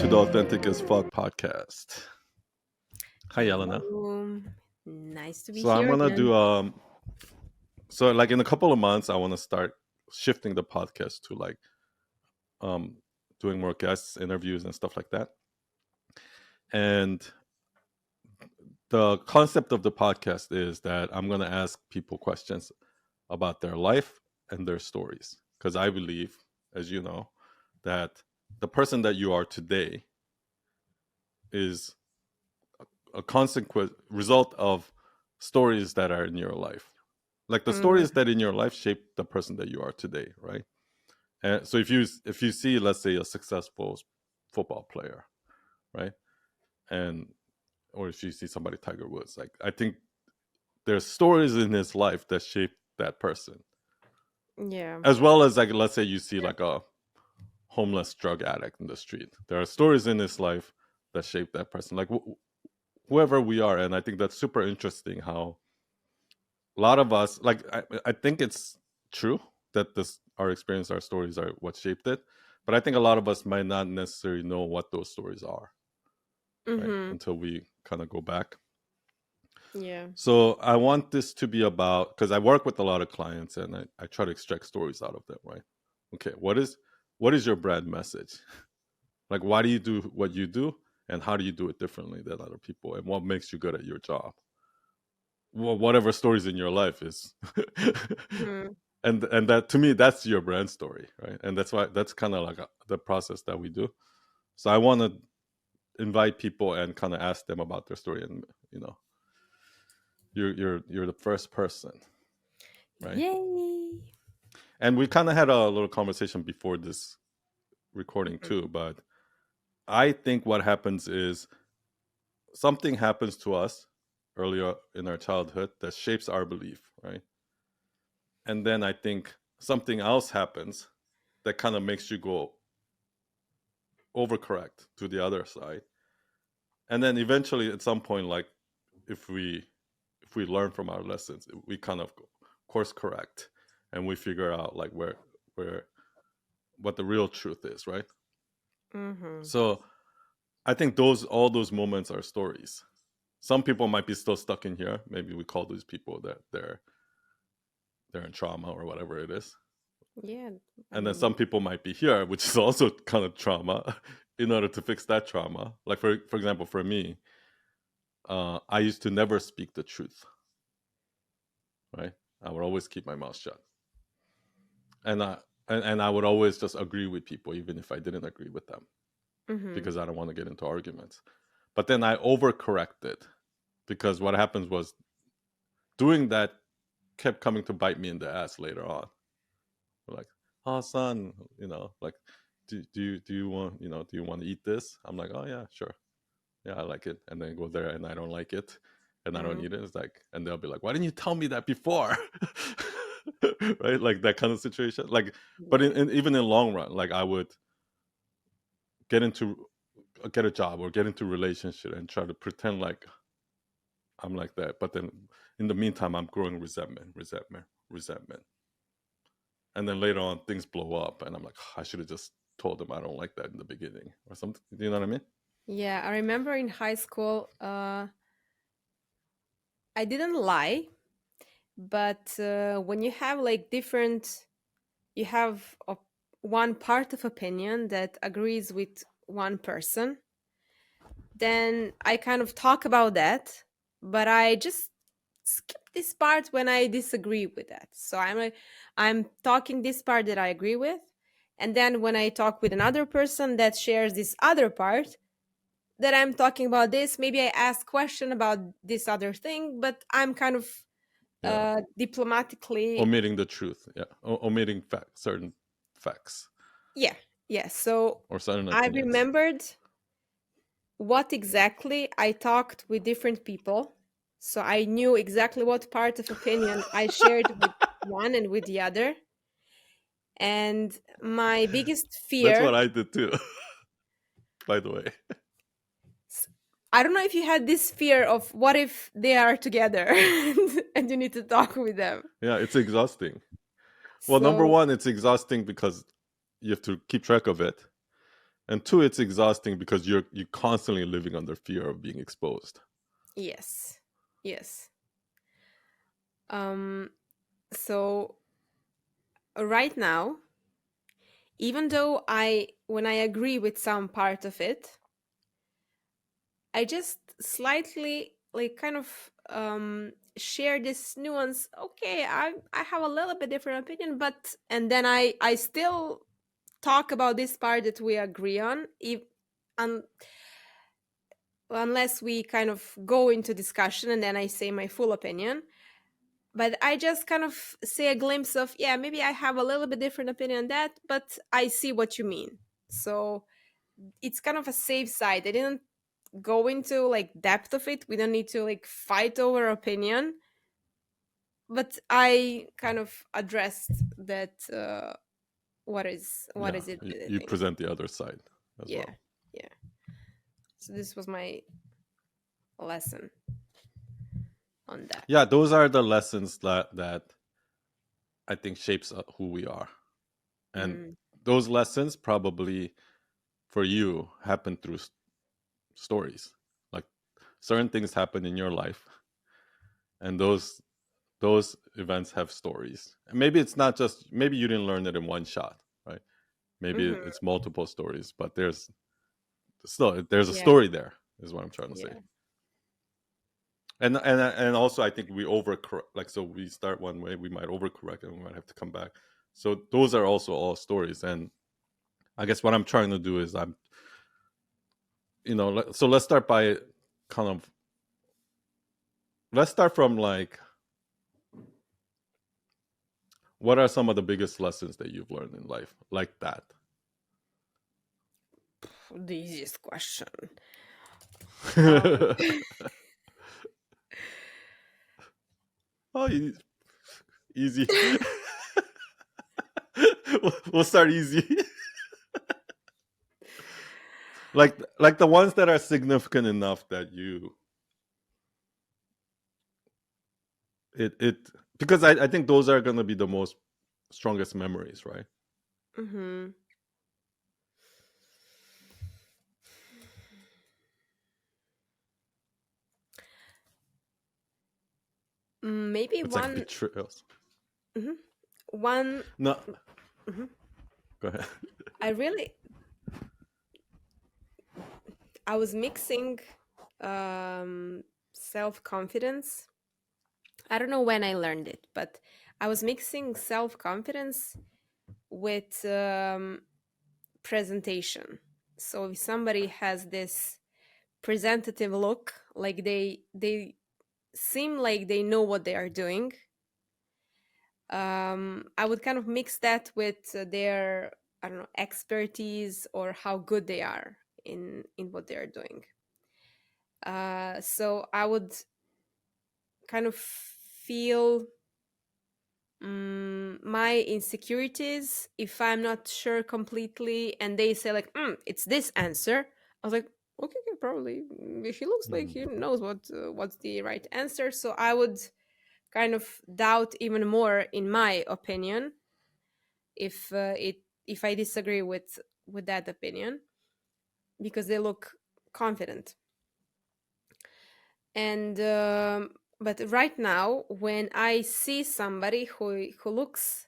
to the Authentic as Fuck podcast. Hi, Elena. Hello. Nice to be So I'm here gonna again. do like in a couple of months I want to start shifting the podcast to like um doing more guests, interviews and stuff like that. And the concept of the podcast is that I'm gonna ask people questions about their life and their stories. Because I believe, as you know, that the person that you are today is a consequent result of stories that are in your life. Like the Mm, stories that in your life shape the person that you are today, right? And so if you see, let's say, a successful football player, right, and or if you see somebody Tiger Woods, like I think there's stories in his life that shape that person, yeah. as well as like let's say you see like a homeless drug addict in the street. There are stories in his life that shape that person, like whoever we are, and I think that's super interesting how a lot of us like I think it's true that this our experience, our stories are what shaped it, but I think a lot of us might not necessarily know what those stories are, right, Mm-hmm. until we kind of go back. Yeah. So I want this to be about, because I work with a lot of clients and I try to extract stories out of them, right? Okay, what is your brand message? Like, why do you do what you do, and how do you do it differently than other people, and what makes you good at your job? Well, whatever stories in your life is. Mm, And that, to me, that's your brand story, right? And that's kind of like the process that we do. So I want to invite people and kind of ask them about their story, and you're the first person, right? yay. And we kind of had a little conversation before this recording Mhm. too, but I think what happens is something happens to us earlier in our childhood that shapes our belief, right? And then I think something else happens that kind of makes you go overcorrect to the other side. And then eventually at some point, like if we learn from our lessons, we kind of course correct, and we figure out like where what the real truth is, right? Mhm. So I think all those moments are stories. Some people might be still stuck in here. Maybe we call these people that they're in trauma or whatever it is. Yeah. I And then some mean, people might be here, which is also kind of trauma, in order to fix that trauma. Like for example, for me, I used to never speak the truth, right? I would always keep my mouth shut, and I would always just agree with people, even if I didn't agree with them, mhm. because I don't want to get into arguments. But then I overcorrected, because what happens was doing that kept coming to bite me in the ass later on. Like, oh son, like, do you want do you want to eat this? I'm like, oh yeah, sure, yeah, I like it, and then go there and I don't like it, and I don't Mm, eat it. It's like, and they'll be like, why didn't you tell me that before? Right, like that kind of situation. Like, but yeah. even in long run, like I would get into get a job or get into a relationship and try to pretend like I'm like that, but then in the meantime I'm growing resentment, and then later on things blow up and I'm like, I should have just told them I don't like that in the beginning or something. Do you know what I mean? Yeah. I remember in high school, I didn't lie, but when you have like different, you have one part of opinion that agrees with one person, then I kind of talk about that, but I just skip this part when I disagree with that. So I'm like, I'm talking this part that I agree with, and then when I talk with another person that shares this other part that I'm talking about this, maybe I ask question about this other thing, but I'm kind of Yeah, diplomatically, omitting the truth. Yeah, omitting certain facts yeah, yeah. So or certain I opinions. remembered what exactly I talked with different people. So I knew exactly what part of opinion I shared with one and with the other. And my biggest That's fear, what I did too. By the way, I don't know if you had this fear of what if they are together and you need to talk with them. yeah, it's exhausting. Well, number So, one, it's exhausting because you have to keep track of it, and two, it's exhausting because you're constantly living under fear of being exposed. Yes. Yes. Um so right now, even though when I agree with some part of it, I just slightly like kind of share this nuance. Okay, I have a little bit different opinion, but and then I still talk about this part that we agree on, if un, unless we kind of go into discussion and then I say my full opinion. But I just kind of say a glimpse of, yeah, maybe I have a little bit different opinion on that, but I see what you mean. So it's kind of a safe side. I didn't go into like depth of it. We don't need to like fight over opinion, but I kind of addressed that what Yeah, is it that I you think. present the other side as Yeah, well. yeah. So this was my lesson on that. Yeah, those are the lessons that I think shapes who we are, and Mm. those lessons probably for you happen through stories. Like certain things happen in your life, and those events have stories. And maybe it's not just, maybe you didn't learn it in one shot, right? Maybe Mm-hmm. it's multiple stories, but there's a Yeah, story there, is what I'm trying to say. yeah. And also I think we overcorrect, like, so we start one way, we might overcorrect and we might have to come back. So those are also all stories. And I guess what I'm trying to do is so let's start by kind of, let's start from like, what are some of the biggest lessons that you've learned in life like that? The easiest question. Um, Oh, easy. We'll start easy. Like the ones that are significant enough that you it because I think those are going to be the most strongest memories, right? mhm. Maybe It's like betrayals. mhm, one. No, Mhm. go ahead. I really, I was mixing self confidence. I don't know when I learned it, but I was mixing self confidence with presentation. So if somebody has this presentative look, like they seem like they know what they are doing, I would kind of mix that with their, I don't know, expertise or how good they are in what they are doing. So I would kind of feel my insecurities if I'm not sure completely, and they say like, "It's this answer." I was like, "Okay, okay, probably. He looks like Mm. he knows what's the right answer." So I would kind of doubt even more in my opinion if I disagree with that opinion because they look confident. And but right now, when I see somebody who looks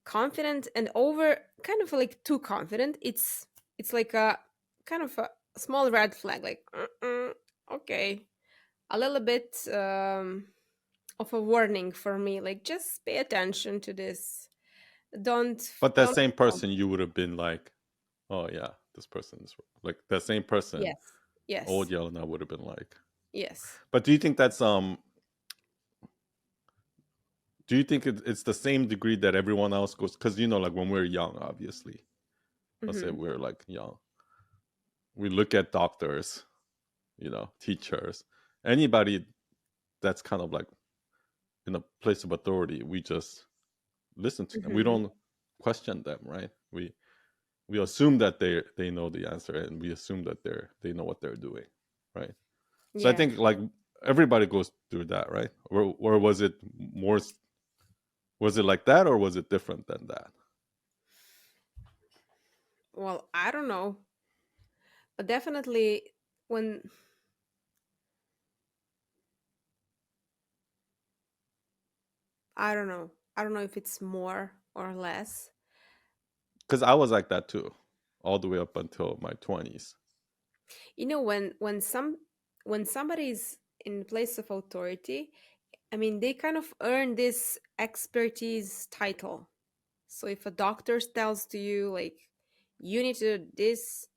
confident and over kind of like too confident, it's like a kind of a small red flag, like okay, a little bit of a warning for me, like just pay attention to this. don't But that don't same person, you would have been like, oh yeah, this person is like that same person. Yes, Old yes, Yelena would have been like. yes. But do you think that's do you think it's the same degree that everyone else goes? Because like when we're young, obviously, let's say Mm-hmm. we're like young, we look at doctors, teachers, anybody that's kind of like in a place of authority, we just listen to them. We Mm-hmm. don't question them, right? We assume that they know the answer, and we assume that they know what they're doing, right? So I Yeah. think like everybody goes through that, right? Or was it more? Was it like that, or was it different than that? Well, I don't know, but definitely when I don't know if it's more or less. Because I was like that too, all the way up until my 20s. You know, when somebody's in place of authority, I mean, they kind of earn this expertise title. So if a doctor tells to you like you need to do this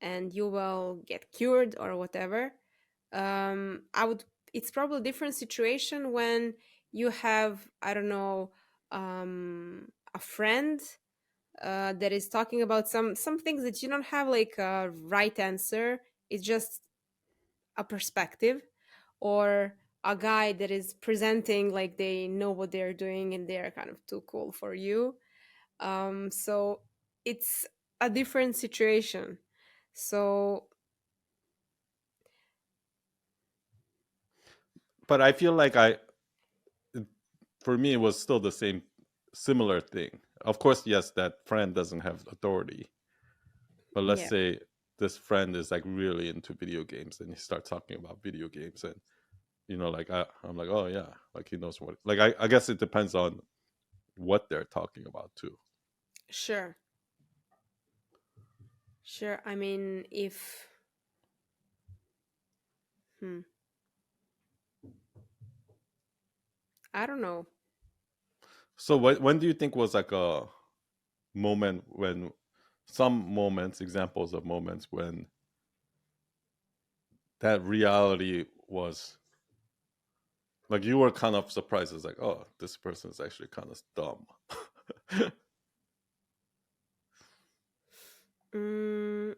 and you will get cured or whatever, I would. It's probably a different situation when you have, I don't know, a friend that is talking about some things that you don't have like a right answer. It's just a perspective, or a guy that is presenting like they know what they're doing and they're kind of too cool for you. So it's a different situation. So But I feel like for me, it was still the same, similar thing. Of course, yes, that friend doesn't have authority. But let's yeah, say this friend is like really into video games and he starts talking about video games. And, like I'm like, oh, yeah, like he knows what, like, I guess it depends on what they're talking about too. sure, sure. I mean, if hmm, I don't know. So, when do you think was like a moment when, some moments, examples of moments when that reality was like you were kind of surprised, it's like, oh, this person is actually kind of dumb. Mm,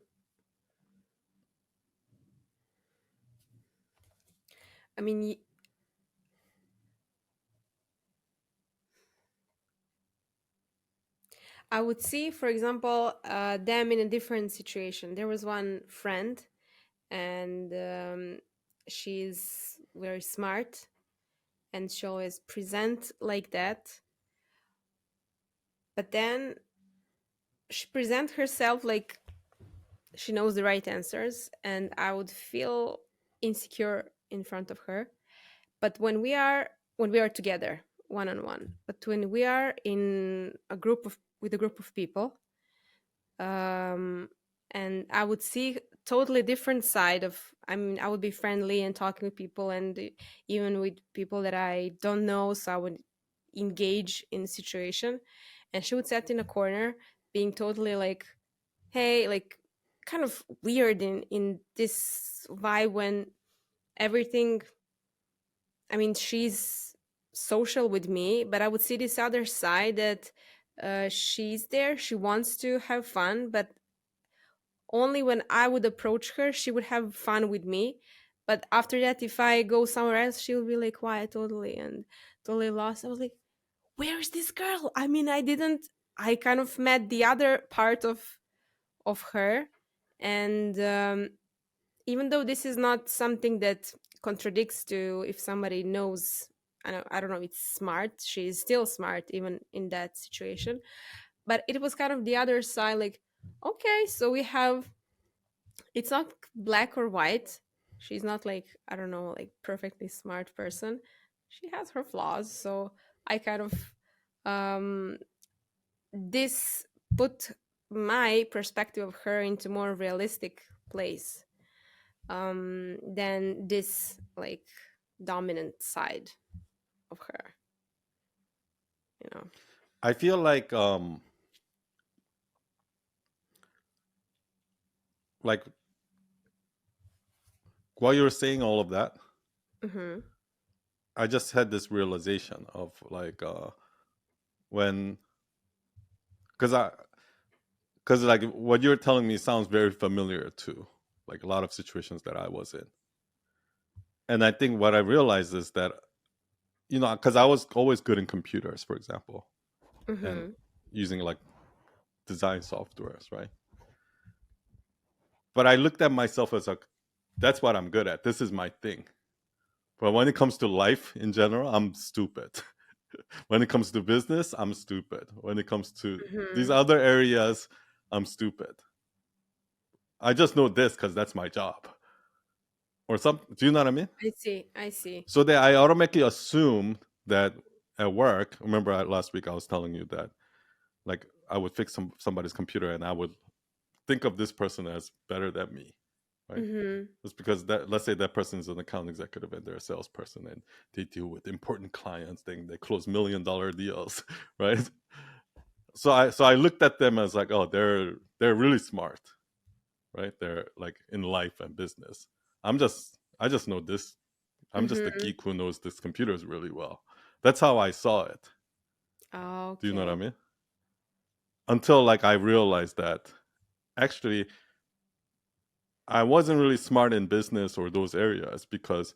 I mean, I would see, for example, them in a different situation. There was one friend, and she's very smart, and she always present like that. But then she present herself like she knows the right answers, and I would feel insecure in front of her. But when we are together one on one, but when we are in a group of with a group of people, um and I would see totally different side of, I mean, I would be friendly and talking with people, and even with people that I don't know, so I would engage in the situation, and she would sit in a corner being totally like, hey, like kind of weird in this vibe when everything, I mean, she's social with me, but I would see this other side that she's there, she wants to have fun, but only when I would approach her, she would have fun with me. But after that, if I go somewhere else, she will be like quiet totally and totally lost. I was like, where is this girl? I mean, I kind of met the other part of her. And even though this is not something that contradicts to if somebody knows, I don't know, it's smart, she's still smart even in that situation. But it was kind of the other side, like, okay, so we have, it's not black or white. She's not like, I don't know, like perfectly smart person. She has her flaws. So I kind of um this put my perspective of her into more realistic place than this like dominant side of her, you know. I feel like while you were saying all of that, Mm-hmm. I just had this realization of like when, because like what you're telling me sounds very familiar to like a lot of situations that I was in. And I think what I realized is that, because I was always good in computers, for example, and Mm-hmm. using like design softwares, right? But I looked at myself as like, that's what I'm good at. This is my thing. But when it comes to life in general, I'm stupid. When it comes to business, I'm stupid. When it comes to these Mm-hmm. other areas, I'm stupid. I just know this because that's my job, or some. Do you know what I mean? I see. I see. So that I automatically assume that at work. Remember last week I was telling you that like I would fix somebody's computer and I would think of this person as better than me, right? Mm-hmm. Just because that, let's say that person is an account executive and they're a salesperson and they deal with important clients, they close $1 million deals, right? So I looked at them as like, oh, they're really smart, right? They're like in life and business. I just know this. I'm just the Mm-hmm. geek who knows this computers really well. That's how I saw it. Do you know what I Okay. mean? Until like I realized that actually I wasn't really smart in business or those areas because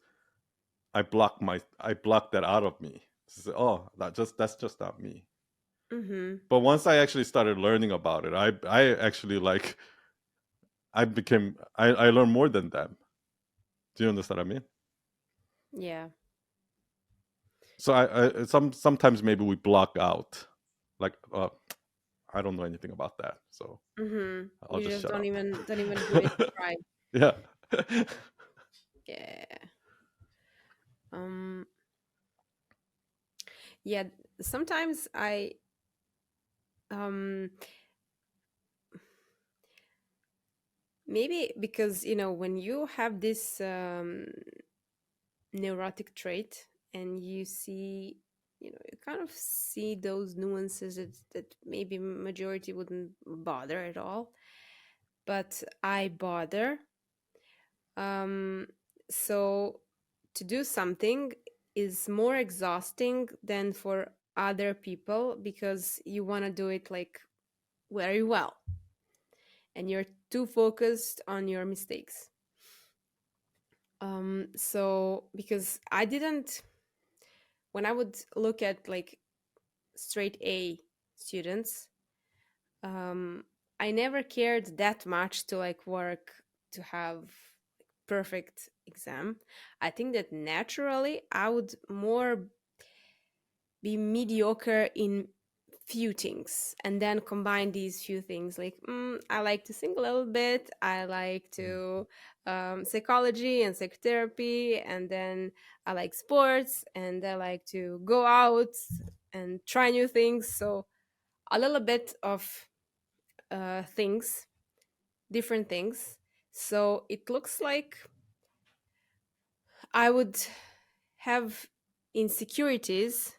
I blocked that out of me. So, oh, that's just not me. Mm-hmm. But once I actually started learning about it, I actually like I learned more than them. Do you understand what I mean? Yeah. So sometimes maybe we block out like I don't know anything about that, so Mm-hmm. I'll You just just shut up. don't even give it a try. Yeah. Yeah. Um. Yeah. Sometimes um maybe because when you have this neurotic trait and you see you kind of see those nuances that maybe majority wouldn't bother at all, but I bother. um so to do something is more exhausting than for other people because you want to do it like very well and you're too focused on your mistakes. So because I didn't, when I would look at like straight A students, um, I never cared that much to like work to have perfect exam. I think that naturally I would more be mediocre in few things and then combine these few things like I like to sing a little bit, I like to psychology and psychotherapy, and then I like sports and I like to go out and try new things. So a little bit of things, different things. So it looks like I would have insecurities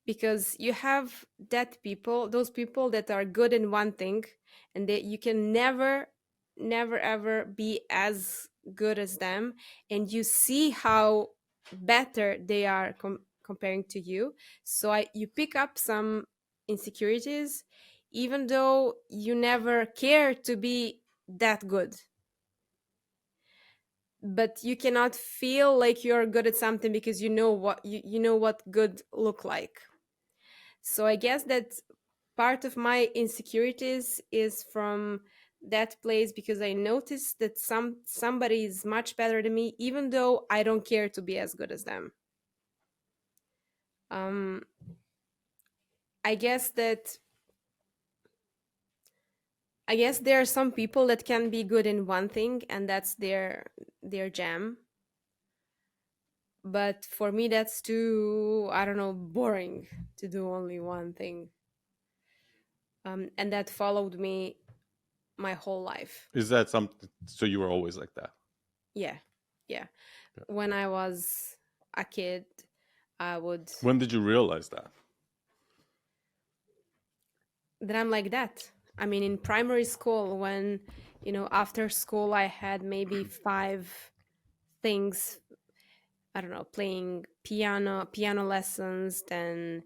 because you have those people that are good in one thing, and that you can never ever be as good as them, and you see how better they are comparing to you. So you pick up some insecurities even though you never care to be that good, but you cannot feel like you're good at something because you know what good look like. So I guess that part of my insecurities is from that place because I noticed that somebody is much better than me even though I don't care to be as good as them. um I guess that I guess there are some people that can be good in one thing and that's their jam, but for me that's too, I don't know, boring to do only one thing. And that followed me my whole life. Is that something? So you were always like that? Yeah, yeah. Yeah. When I was a kid, I would When did you realize that? that I'm like that. I mean, in primary school, when after school, I had maybe five things. I don't know, playing piano lessons, then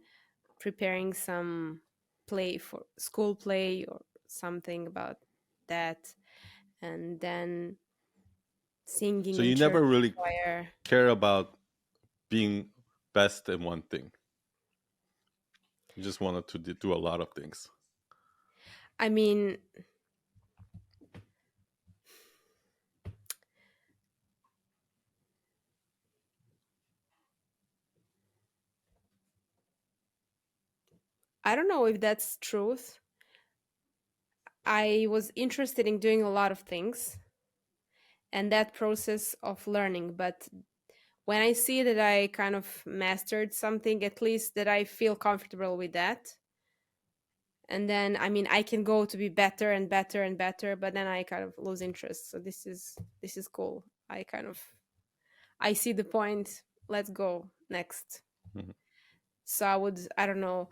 preparing some play for school play or something about that, and then singing So in you church never really choir. care about being best in one thing. You just wanted to do a lot of things. I mean, I don't know if that's truth. I was interested in doing a lot of things and that process of learning. But when I see that I kind of mastered something, at least that I feel comfortable with that, and then I mean I can go to be better and better and better, but then I kind of lose interest. So this is cool. I kind of I see the point. Let's go next. Mhm. So I don't know,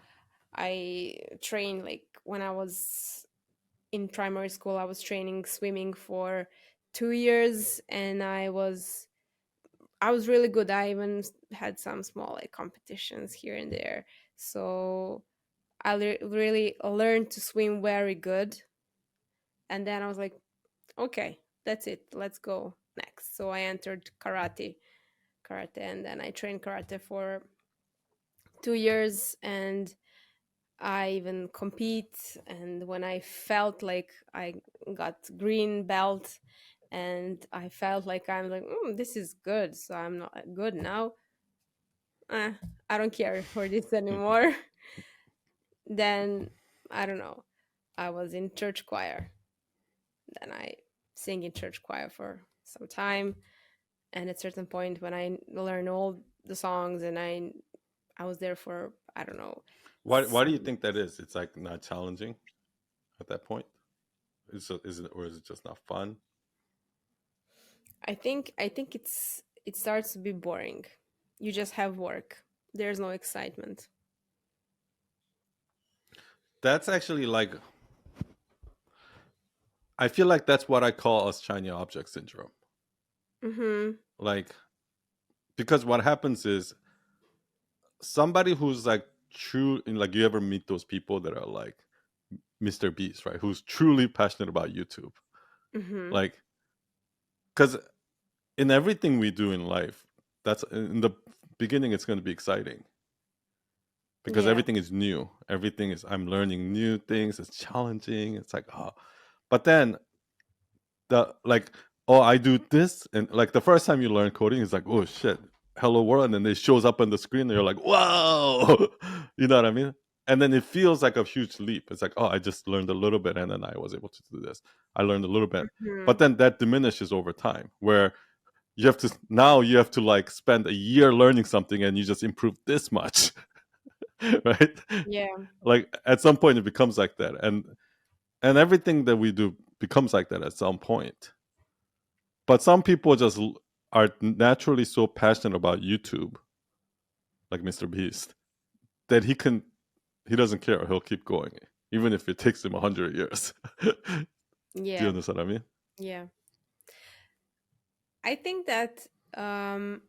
I train like when I was in primary school. I was training swimming for 2 years, and I was really good. I even had some small like competitions here and there. So I really learned to swim very good. And then I was like, okay, that's it. Let's go next. So I entered karate, and then I trained karate for 2 years, and I even compete. And when I felt like I got green belt, and I felt like I'm like, this is good. So I'm not good now. eh, I don't care for this anymore. Then I don't know. I was in church choir. Then I sing in church choir for some time. And at a certain point, when I learned all the songs, and I was there for I don't know Why do you some. think that is? It's like not challenging at that point. Is it, or is it just not fun? I think it starts to be boring. You just have work. There's no excitement. That's actually like, I feel like that's what I call a shiny object syndrome. Mm-hmm. Like, because what happens is somebody who's like true, and like you ever meet those people that are like Mr. Beast, right? Who's truly passionate about YouTube. Mm-hmm. Like, because in everything we do in life, that's in the beginning, it's going to be exciting because Yeah. everything is new. Everything is, I'm learning new things. It's challenging. It's like, oh, but then the like, oh, I do this, and like the first time you learn coding is like, oh shit, hello world, and then it shows up on the screen, and you're like, whoa, you know what I mean? And then it feels like a huge leap. It's like, oh, I just learned a little bit, and then I was able to do this. I learned a little bit, but Mm-hmm. then that diminishes over time, where you have to now you have to like spend a year learning something, and you just improve this much, right? Yeah. Like at some point, it becomes like that, and everything that we do becomes like that at some point. But some people just are naturally so passionate about YouTube, like Mr. Beast, that he doesn't care. He'll keep going, even if it takes him 100 years. Do you Yeah. understand what I mean? Yeah. I think that um,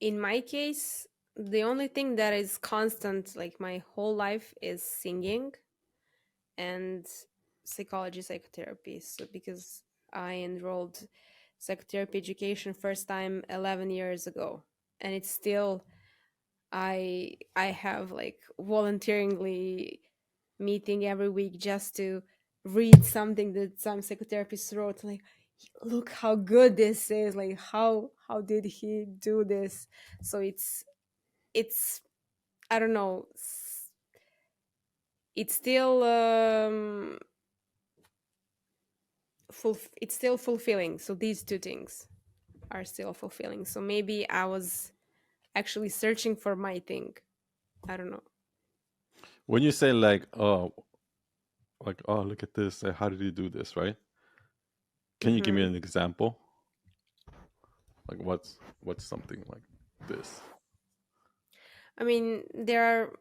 in my case, the only thing that is constant, like my whole life, is singing and psychology, psychotherapy. So because I enrolled psychotherapy education first time 11 years ago, and it's still I have like volunteeringly meeting every week just to read something that some psychotherapist wrote, like look how good this is, like how did he do this. So it's I don't know, it's still it's still fulfilling. So these two things are still fulfilling. So maybe I was actually searching for my thing. I don't know. When you say like oh, look at this, how did he do this, right? Can you give me Hmm. an example? Like what's something like this? I mean, there are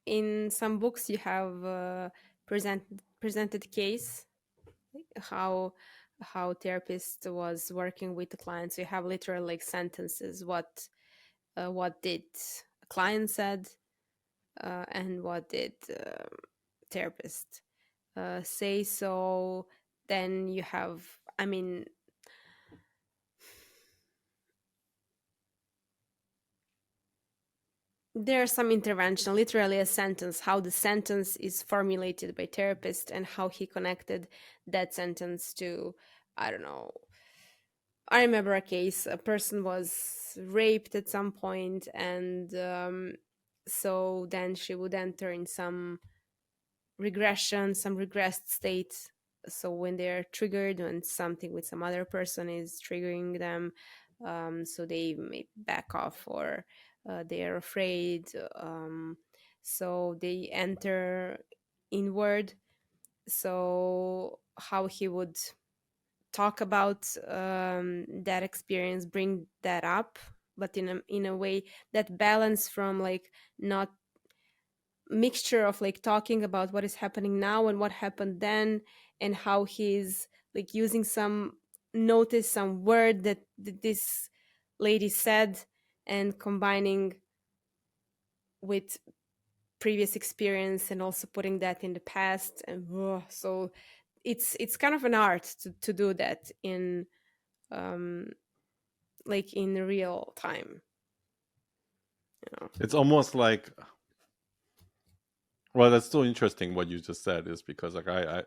in some books you have presented case how therapist was working with the clients. You have literal like sentences, what did a client said, and what did therapist say. So then you have, I mean, there's some intervention, literally a sentence, how the sentence is formulated by therapist and how he connected that sentence to, I don't know. I remember a case, a person was raped at some point, and so then she would enter in some regression, some regressed state. So when they're triggered, when something with some other person is triggering them, so they may back off, or they're afraid. So they enter inward. So how he would talk about that experience, bring that up, but in a way, that balance from like not mixture of like talking about what is happening now and what happened then, and how he's like using some notice, some word that this lady said, and combining with previous experience, and also putting that in the past. And so it's kind of an art to do that in um like in real time, you know. It's almost like, well, that's so interesting what you just said, is because like I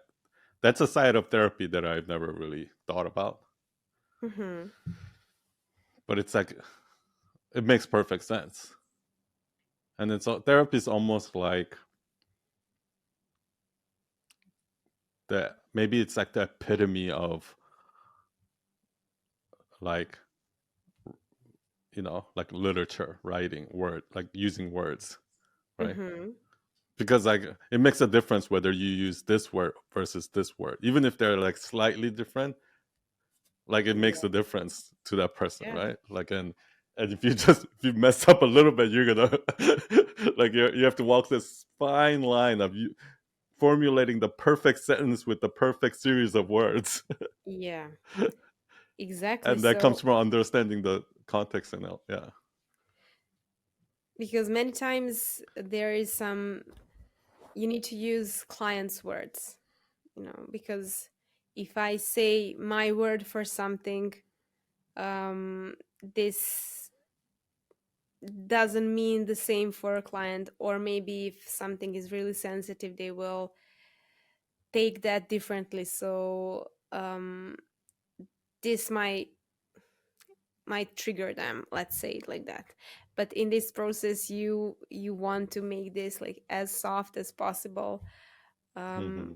that's a side of therapy that I've never really thought about. Hmm. But it's like it makes perfect sense. And it's therapy is almost like the, maybe it's like the epitome of like, like literature, writing, word, like using words, right? Hmm. Because like it makes a difference whether you use this word versus this word, even if they're like slightly different. Like it makes a difference to that person, Yeah. right? Like, and if you just, if you mess up a little bit, you're gonna like you have to walk this fine line of you formulating the perfect sentence with the perfect series of words. Yeah, exactly. And that comes So from understanding the context and all. Yeah. because many times there is some, you need to use clients words, because if I say my word for something, this doesn't mean the same for a client. Or maybe if something is really sensitive, they will take that differently. So this might trigger them, let's say it like that. But in this process, you want to make this like as soft as possible, Hmm.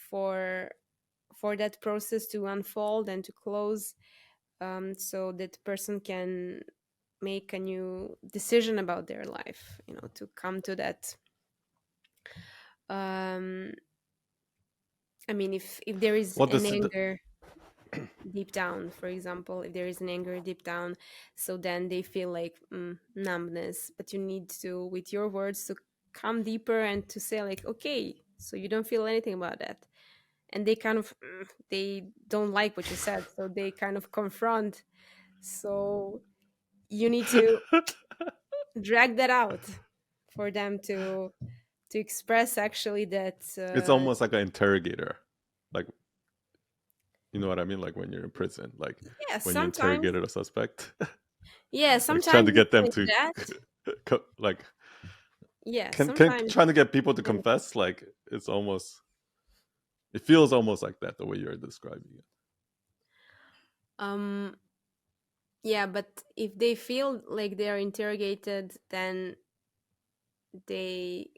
for that process to unfold and to close, so that person can make a new decision about their life, to come to that. um I mean, if there is Well, an this is anger deep down, for example, if there is an anger deep down, so then they feel like numbness. But you need to, with your words, to come deeper and to say like, okay, so you don't feel anything about that. And they kind of they don't like what you said, so they kind of confront. So you need to drag that out for them to express actually that. it's almost like an interrogator. Like, you know what I mean? Like when you're in prison, like Yeah, when you sometimes. interrogated a suspect, Yeah, like trying sometimes to it's get them like to that. like Yeah, can sometimes. trying to get people to And confess, like it's almost, it feels almost like that the way you're describing it. um yeah, but if they feel like they are interrogated, then they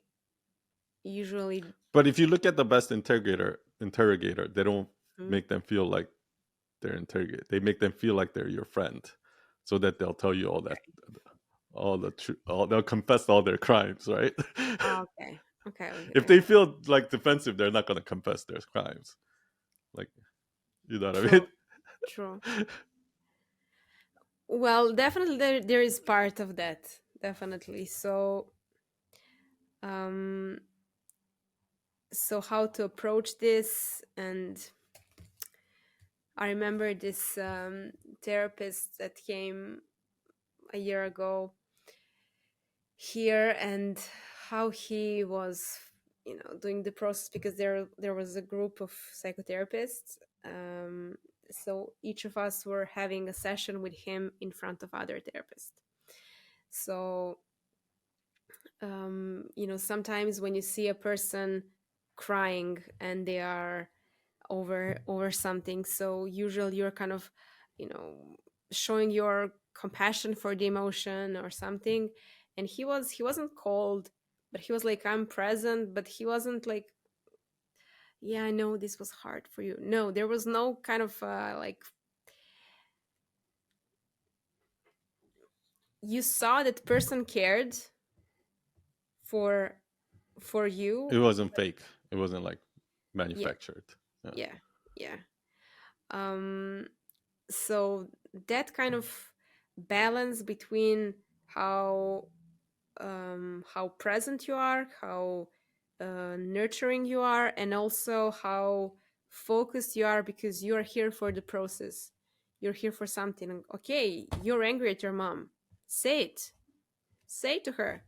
usually. But if you look at the best interrogator, they don't Hmm. make them feel like they're interrogated. They make them feel like they're your friend, so that they'll tell you all that, all the truth, all, they'll confess all their crimes, right? Okay, okay, If okay. they feel like defensive, they're not going to confess their crimes. Like, you know what I True, mean? true. Well, definitely there is part of that, definitely. So um so how to approach this. And I remember this therapist that came a year ago here, and how he was, doing the process, because there was a group of psychotherapists. So each of us were having a session with him in front of other therapists. So sometimes when you see a person crying and they are over something, so usually you're kind of, showing your compassion for the emotion or something. And he wasn't cold, but he was like, I'm present, but he wasn't like yeah, I know this was hard for you. No, there was no kind of like, you saw that person cared for It you. wasn't fake. It wasn't like Yeah, manufactured. Yeah. yeah, yeah. um so that kind of balance between how how present you are, how nurturing you are, and also how focused you are, because you are here for the process. You're here for something. Okay, you're angry at your mom. Say it. Say it to her.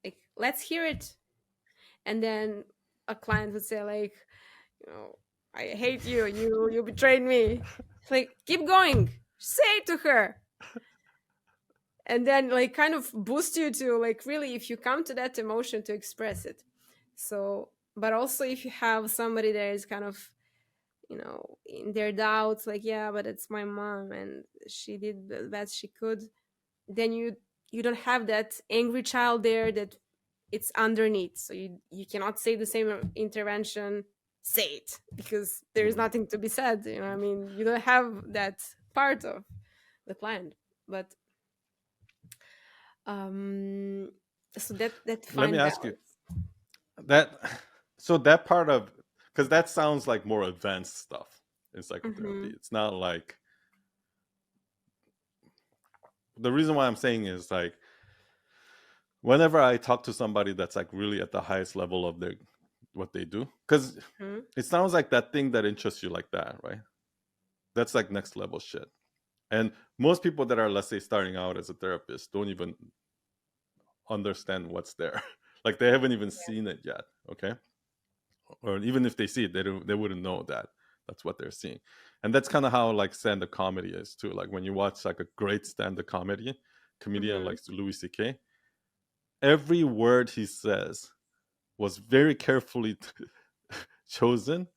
Like, let's hear it. And then a client would say, like, you know, I hate you. You betrayed me. It's like, keep going. Say it to her. And then like kind of boost you to like really, if you come to that emotion, to express it. So, but also if you have somebody that is kind of, in their doubts, like, yeah, but it's my mom and she did the best she could, then you don't have that angry child there that it's underneath, so you cannot say the same intervention, say it, because there's Mhm. nothing to be said, I mean, you don't have that part of the client. But um so that Let me fine ask you balance. that. So that part of, because that sounds like more advanced stuff in psychotherapy. Mm-hmm. It's not like, the reason why I'm saying is like, whenever I talk to somebody that's like really at the highest level of their what they do, because Mm-hmm. it sounds like that thing that interests you like that, right? That's like next level shit. And most people that are, let's say, starting out as a therapist don't even understand what's there. Like they haven't even seen it yet. Okay. Or even if they see it, they wouldn't know that that's what they're seeing. And that's kind of how like stand-up comedy is too. Like when you watch like a great stand-up comedian Mm-hmm. like Louis C.K., every word he says was very carefully chosen.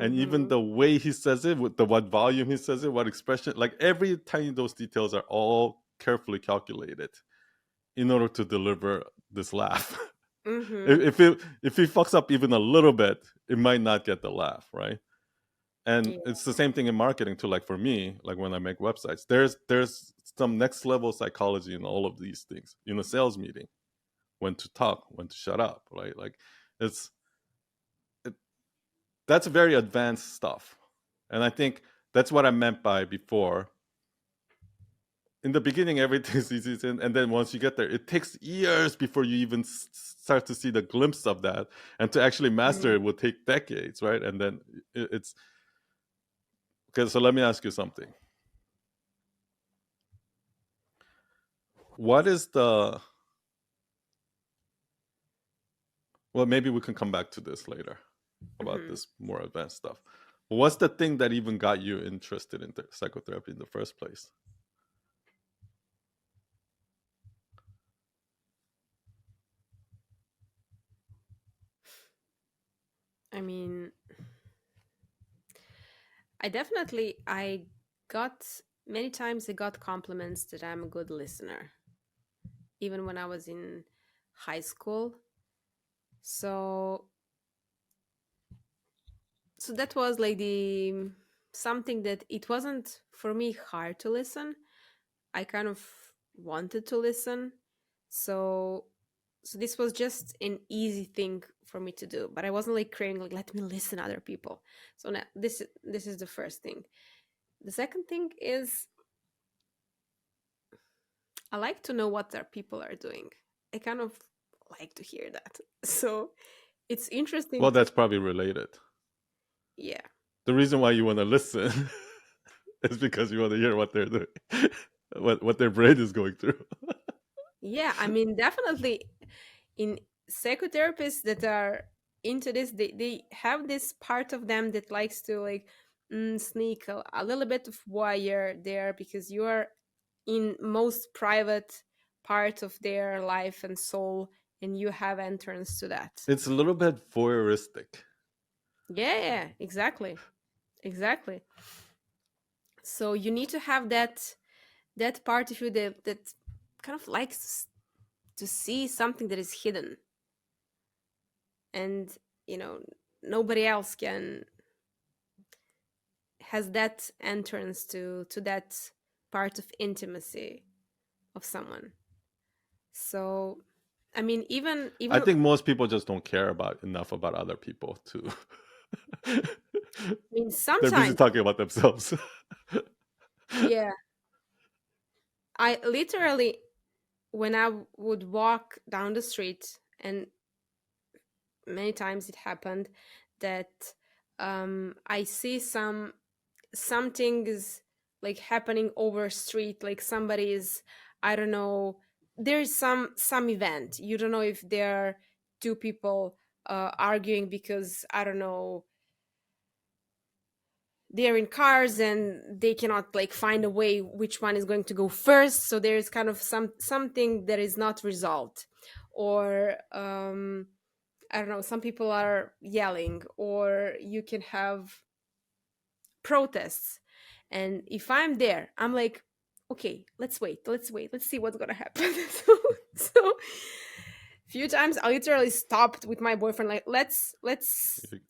And even Mm-hmm. the way he says it, with the what volume he says it, what expression, like every tiny those details are all carefully calculated in order to deliver this laugh. Mm-hmm. If he fucks up even a little bit, it might not get the laugh, right? And Yeah. it's the same thing in marketing too. Like for me, like when I make websites, there's some next level psychology in all of these things. In a sales meeting, when to talk, when to shut up, right? Like it's it, that's very advanced stuff. And I think that's what I meant by before. In the beginning, everything's easy, and then once you get there, it takes years before you even start to see the glimpse of that, and to actually master Mm-hmm. it will take decades, right? And then it's okay. So let me ask you something. What is the well? Maybe we can come back to this later about Mm-hmm. this more advanced stuff. But what's the thing that even got you interested in psychotherapy in the first place? I mean, I got many times I got compliments that I'm a good listener, even when I was in high school. So that was like the something that it wasn't for me hard to listen. I kind of wanted to listen. So this was just an easy thing for me to do, but I wasn't like craving like, let me listen to other people. So now this is the first thing. The second thing is, I like to know what their people are doing. I kind of like to hear that. So it's interesting Well, to, that's probably related. yeah. The reason why you want to listen is because you want to hear what they're doing, what their brain is going through. Yeah, I mean, definitely in psychotherapists that are into this, they have this part of them that likes to like sneak a little bit of wire there, because you are in most private part of their life and soul, and you have entrance to that. It's a little bit voyeuristic. Yeah, yeah, exactly. Exactly. So you need to have that part of you that kind of likes to see something that is hidden. And you know nobody else can has that entrance to that part of intimacy of someone. So I mean, I even think most people just don't care about enough about other people to. I mean They're busy sometimes, talking about themselves. yeah, I literally, when I would walk down the street, and many times it happened that I see something is like happening over a street, like somebody is, I don't know, there's some event. You don't know if there are two people arguing because, I don't know, they're in cars and they cannot like find a way which one is going to go first, so there's kind of something that is not resolved. Or I don't know, some people are yelling, or you can have protests. And if I'm there, I'm like, okay, let's wait, let's see what's gonna happen. So few times I literally stopped with my boyfriend, like, let's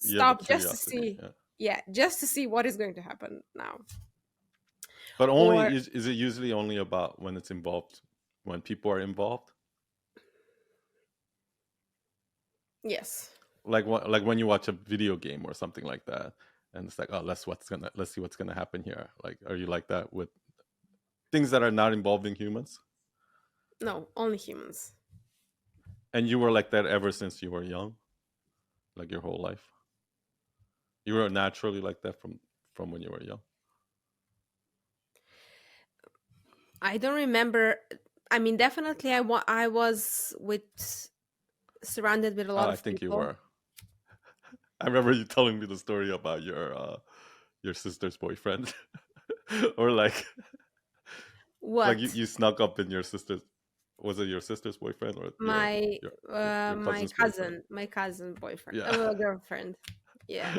You have a stop just to curiosity, see, yeah. yeah, just to see what is going to happen now. But only Or is it usually only about when it's involved, when people are involved? yes. Like when you watch a video game or something like that, and it's like, oh, let's see what's gonna happen here. Like, are you like that with things that are not involving humans? No, only humans. And you were like that ever since you were young, like your whole life. You were naturally like that from when you were young. I don't remember. I mean, definitely I was with surrounded with a Oh, lot I of think you people. were. I remember you telling me the story about your sister's boyfriend, or like What? you snuck up in your sister's. Was it your sister's boyfriend or My your my cousin's boyfriend? cousin boyfriend, Yeah. girlfriend. Yeah.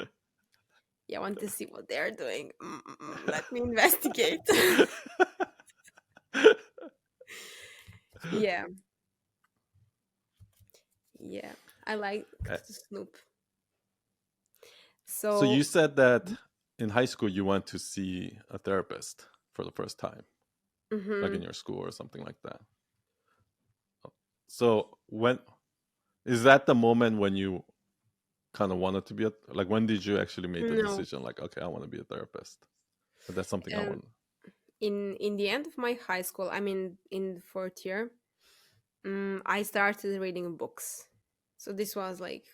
Yeah, I want to see what they're doing. Let me investigate. Yeah. Yeah, I like Uh, to snoop. so you So said that in high school you went to see a therapist for the first time, like in mhm. your school or something like that. So when is that the moment when you kind of wanted to be like when did you actually make the No. decision like, okay, I want to be a therapist? That's something I um, want. in the end of my high school, I mean in the fourth year, I started reading books. So this was like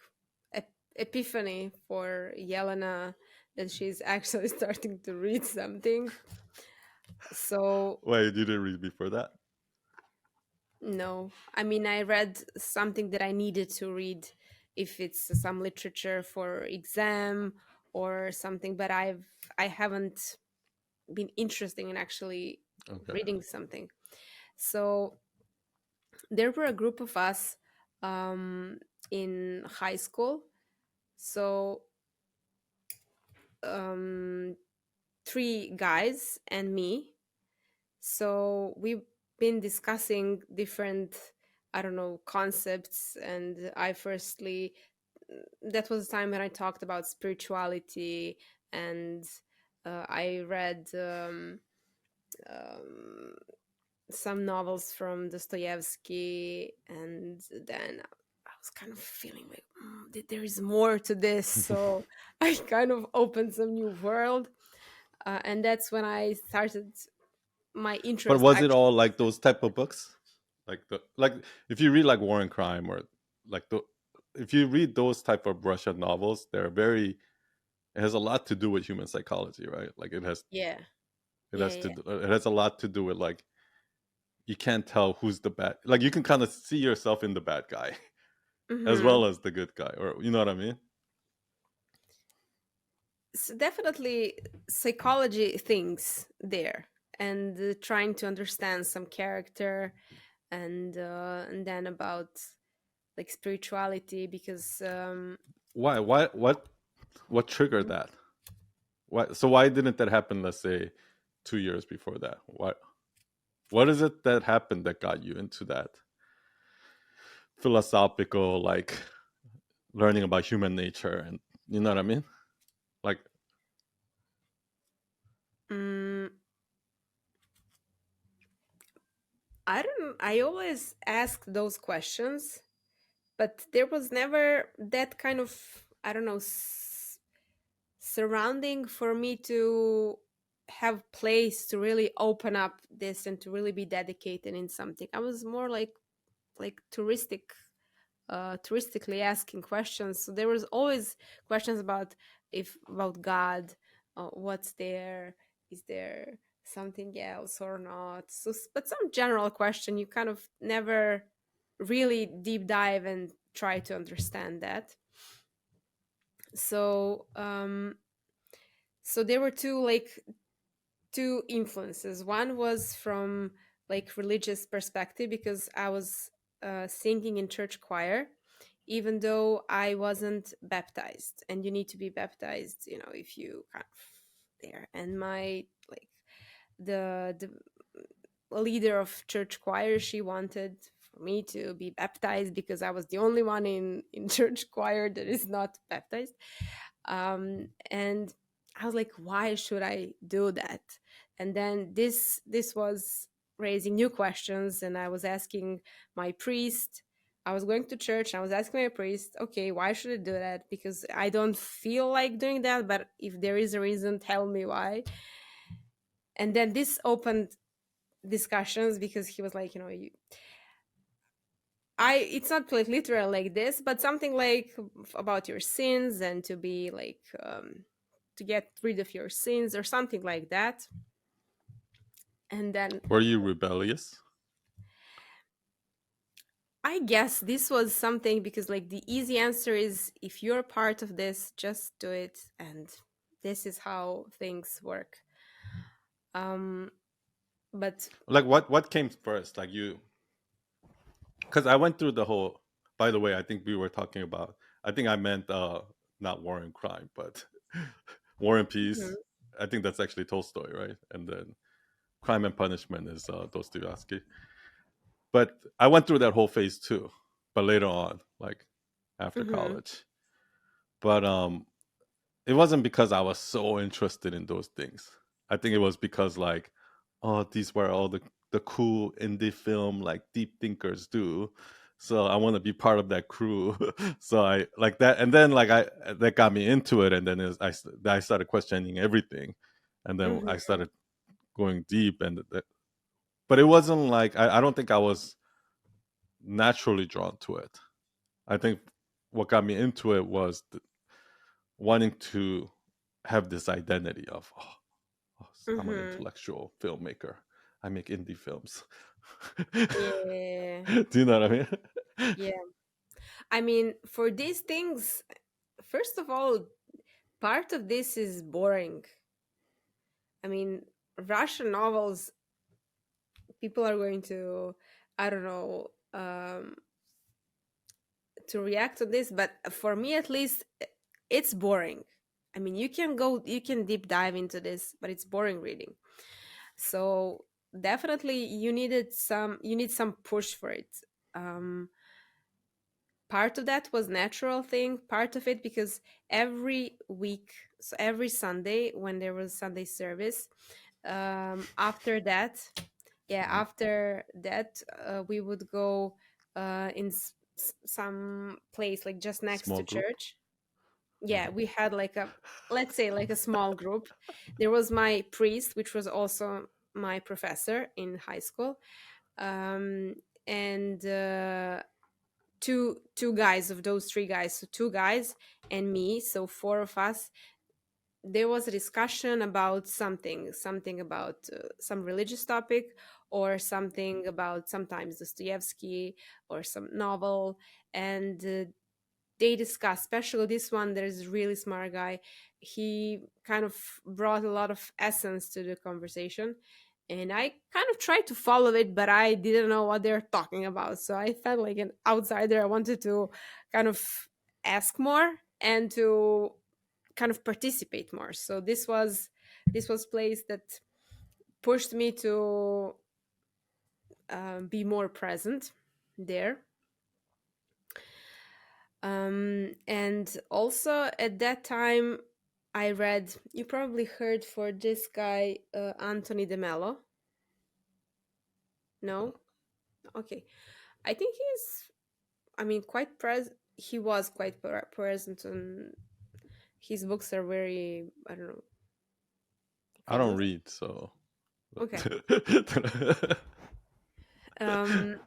epiphany for Yelena, that she's actually starting to read something. So Why you didn't read before that? no, I mean, I read something that I needed to read, if it's some literature for exam or something, but I haven't been interested in actually Okay. reading something. So there were a group of us um, in high school. So um, three guys and me. So we've been discussing different, I don't know, concepts. And I firstly, that was the time when I talked about spirituality. And I read um, some novels from Dostoevsky. And then I was kind of feeling like, there is more to this. So I kind of opened some new world. And that's when I started my But interest was it all actually. like those type of books? Like if you read like War and Crime or like the if you read those type of Russian novels, they're very it has a lot to do with human psychology, right? Like Yeah, it yeah, has to yeah. it has a lot to do with like you can't tell who's the bad, like you can kind of see yourself in the bad guy as Mm-hmm. well as the good guy, or you know what I mean? So definitely psychology things there, and trying to understand some character. And then about like spirituality, because What triggered that? Why didn't that happen, let's say 2 years before that? What is it that happened that got you into that philosophical, like learning about human nature and You know what I mean? Like, Mm, I don't. I always ask those questions, but there was never that kind of, I don't know, surrounding for me to have place to really open up this and to really be dedicated in something. I was more like touristically asking questions. So there was always questions about, if about God, what's there, is there something else or not. So, but some general question, you kind of never really deep dive and try to understand that. So, so there were two influences. One was from like religious perspective, because I was singing in church choir, even though I wasn't baptized, and you need to be baptized, if you kind of there. And my like the leader of church choir, she wanted for me to be baptized because I was the only one in church choir that is not baptized. And I was like, why should I do that? And then this was raising new questions, and I was asking my priest. I was going to church and I was asking my priest, okay, why should I do that? Because I don't feel like doing that, but if there is a reason, tell me why. And then this opened discussions, because he was like, it's not like literal like this, but something like about your sins, and to be like to get rid of your sins or something like that. And then were you rebellious? I guess this was something, because like the easy answer is, if you're part of this, just do it, and this is how things work. um but Like, what came first? Like, you, because I went through the whole. By the way, I think we were talking about. I think I meant not War and Crime, but War and Mhm, Peace. I think that's actually Tolstoy, right? And then Crime and Punishment is Dostoevsky. But I went through that whole phase too, but later on, like after mhm, college. But it wasn't because I was so interested in those things. I think it was because, like, oh, these were all the cool indie film like deep thinkers do. So I want to be part of that crew. So I like that, and then like I that got me into it, and then I started questioning everything, and then mhm, I started going deep, but it wasn't like I don't think I was naturally drawn to it. I think what got me into it was wanting to have this identity of, oh, I'm an mhm. intellectual filmmaker. I make indie films. Yeah, Do you know what I mean? yeah. I mean, for these things, first of all, part of this is boring. I mean, Russian novels, people are going to, I don't know, to react to this, but for me at least, it's boring. I mean, you can deep dive into this, but it's boring reading. So definitely you need some push for it. Um, Part of that was natural thing, part of it because every week, so every Sunday when there was Sunday service, after that, yeah, Mhm. after that, we would go in some place like just next Small to group. church. Yeah, Mhm. we had like a, let's say, like a small group. There was my priest, which was also my professor in high school, um, and two guys of those three guys, so two guys and me, so four of us. There was a discussion about something about some religious topic, or something about sometimes Dostoevsky or some novel. And they discuss, especially this one, there's a really smart guy. He kind of brought a lot of essence to the conversation, and I kind of tried to follow it, but I didn't know what they're talking about, so I felt like an outsider. I wanted to kind of ask more and to kind of participate more. So this was place that pushed me to be more present there. And also at that time, I read, you probably heard for this guy, Anthony de Mello. No? Okay. I think he's, I mean, he was quite present, and his books are very, I don't know. I Okay, don't look. read, so Okay. Um,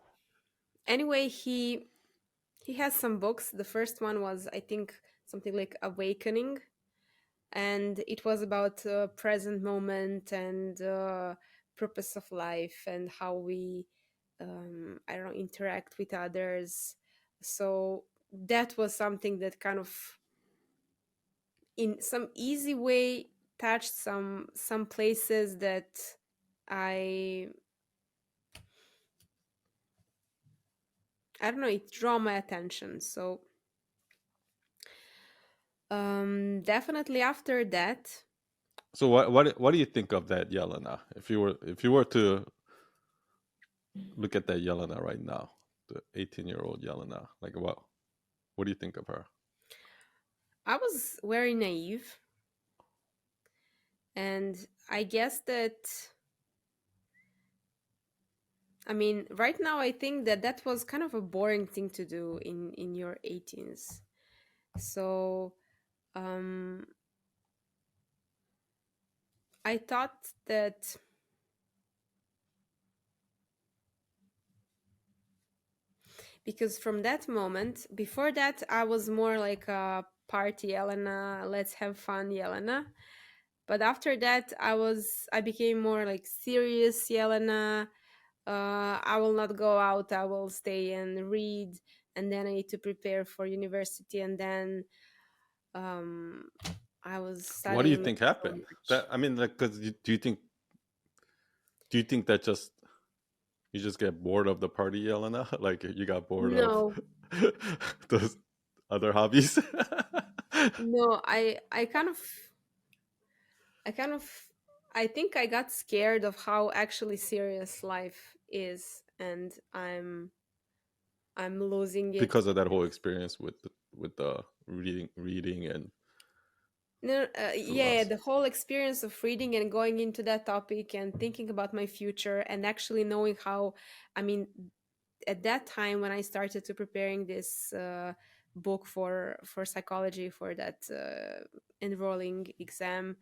anyway, he has some books. The first one was, I think, something like Awakening, and it was about present moment and purpose of life and how we, I don't know, interact with others. So that was something that kind of, in some easy way, touched some places that I I don't know, it draw my attention. So definitely after that, so what do you think of that Yelena? If you were to look at that Yelena right now, the 18-year-old Yelena, like what do you think of her? I was very naive, and I guess that, I mean, right now I think that that was kind of a boring thing to do in your 18s. So um, I thought that, because from that moment, before that, I was more like a party Yelena, let's have fun Yelena. But after that, I became more like serious Yelena. I will not go out. I will stay and read, and then I need to prepare for university, and then um, I was What do you studying think so happened? That much. I mean, like, because do you think that just you just get bored of the party, Yelena? Like you got bored of No, those other hobbies? no, I kind of, I think I got scared of how actually serious life is, and I'm losing it. Because of that whole experience with the reading and No, yeah, philosophy. the whole experience of reading and going into that topic and thinking about my future and actually knowing how, I mean, at that time when I started to preparing this book for psychology for that enrolling exam,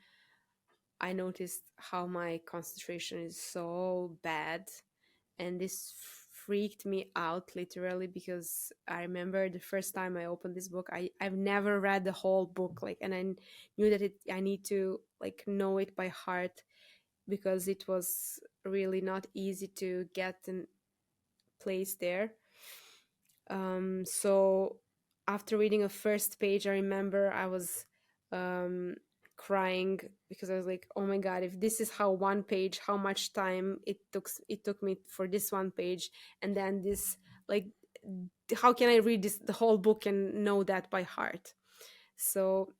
I noticed how my concentration is so bad, and this freaked me out literally, because I remember the first time I opened this book, I've never read the whole book, like, and I knew that I need to like know it by heart, because it was really not easy to get in place there. So after reading a first page, I remember I was um, crying, because I was like, "Oh my god! If this is how one page, how much time it took me for this one page, and then this, like, how can I read this the whole book and know that by heart?" So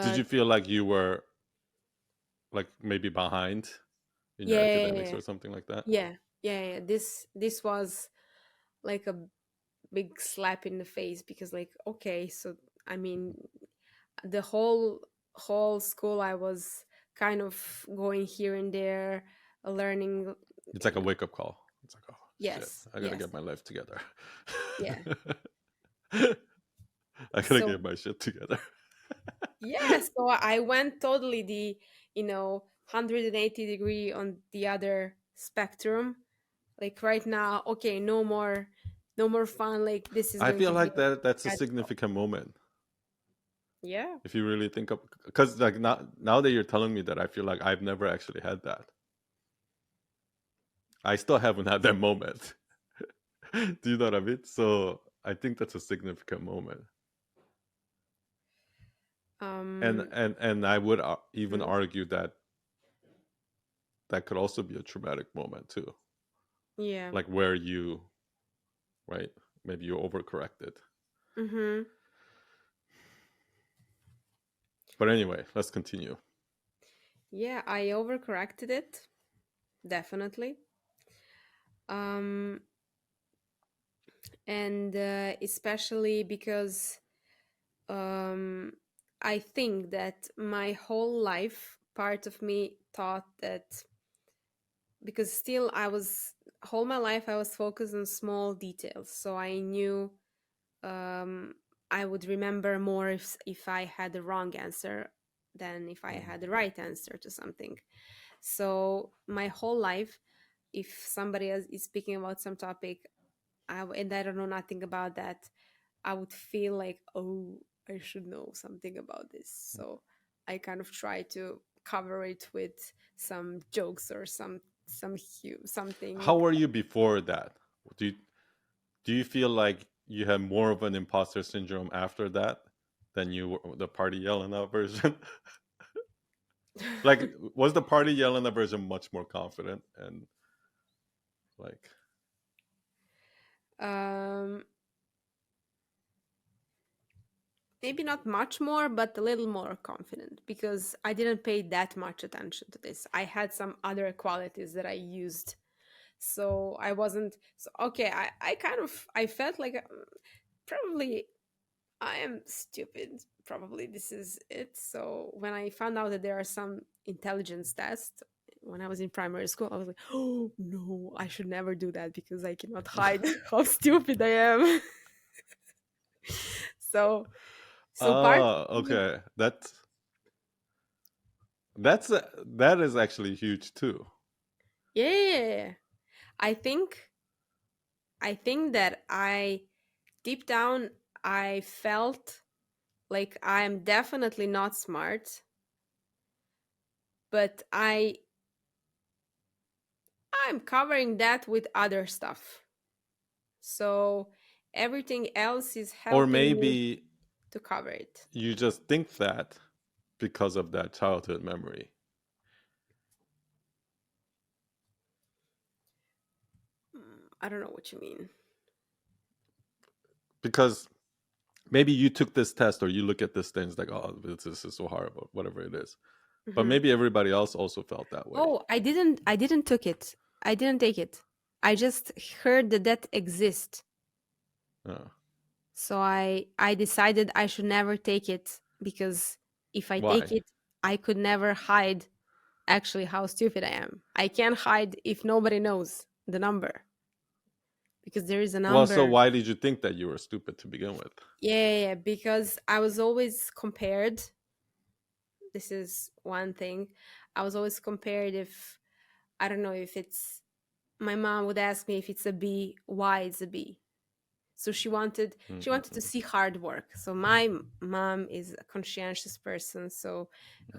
Did uh, you feel like you were like maybe behind in your academics yeah, or something like that? yeah. This was like a big slap in the face, because, like, okay, so I mean, the whole school I was kind of going here and there, learning, It's like a wake up call. It's like, oh shit, yes, I gotta yes, get my life together. yeah. I gotta So get my shit together. yeah, so I went totally the, 180 degree on the other spectrum. Like right now, okay, no more fun, like this is I going feel to be like that's a magical. significant moment Yeah. if you really think of, because like now that you're telling me that, I feel like I've never actually had that. I still haven't had that moment. Do you know what I mean? So I think that's a significant moment, and um and I would even mhm. argue that that could also be a traumatic moment too, Yeah. like where you, right, maybe you overcorrected. Mm-hmm. But anyway, let's continue. Yeah, I overcorrected it, definitely. um And especially because um, I think that my whole life, part of me thought that, because still I was, whole my life I was focused on small details. So I knew um, I would remember more if I had the wrong answer than if I Mm. had the right answer to something. So my whole life, if somebody else is speaking about some topic, and I don't know nothing about that, I would feel like, oh, I should know something about this. So I kind of try to cover it with some jokes or How something. were you before that? Do you, do you feel like you had more of an imposter syndrome after that than you were the party yelling out version? Like, was the party yelling out version much more confident and like? um, Maybe not much more, but a little more confident because I didn't pay that much attention to this. I had some other qualities that I used. So I wasn't so okay. I kind of I felt like probably I am stupid. Probably this is it. So when I found out that there are some intelligence tests when I was in primary school, I was like, oh no, I should never do that because I cannot hide how stupid I am. so so part of Oh, me, okay. That is actually huge too. yeah, yeah, yeah, yeah. I think I think that I deep down I felt like I'm definitely not smart, but I'm covering that with other stuff. So everything else is Or helping me maybe to cover it. you just think that because of that childhood memory. I don't know what you mean. Because maybe you took this test or you look at this thing, it's like, oh, this is so horrible, whatever it is. But Hmm. maybe everybody else also felt that way. Oh, I didn't took it. I didn't take it. I just heard that that exists. Uh, So I decided I should never take it because if I take why? it, I could never hide actually how stupid I am. I can't hide if nobody knows the number because there is a Well, so number. why did you think that you were stupid to begin with? Yeah, yeah, yeah, because I was always compared. This is one thing. I was always compared if, I don't know if it's, my mom would ask me if it's a B, why it's a B. So she wanted to Mm-mm-mm. see hard work. So my mom is a conscientious person, so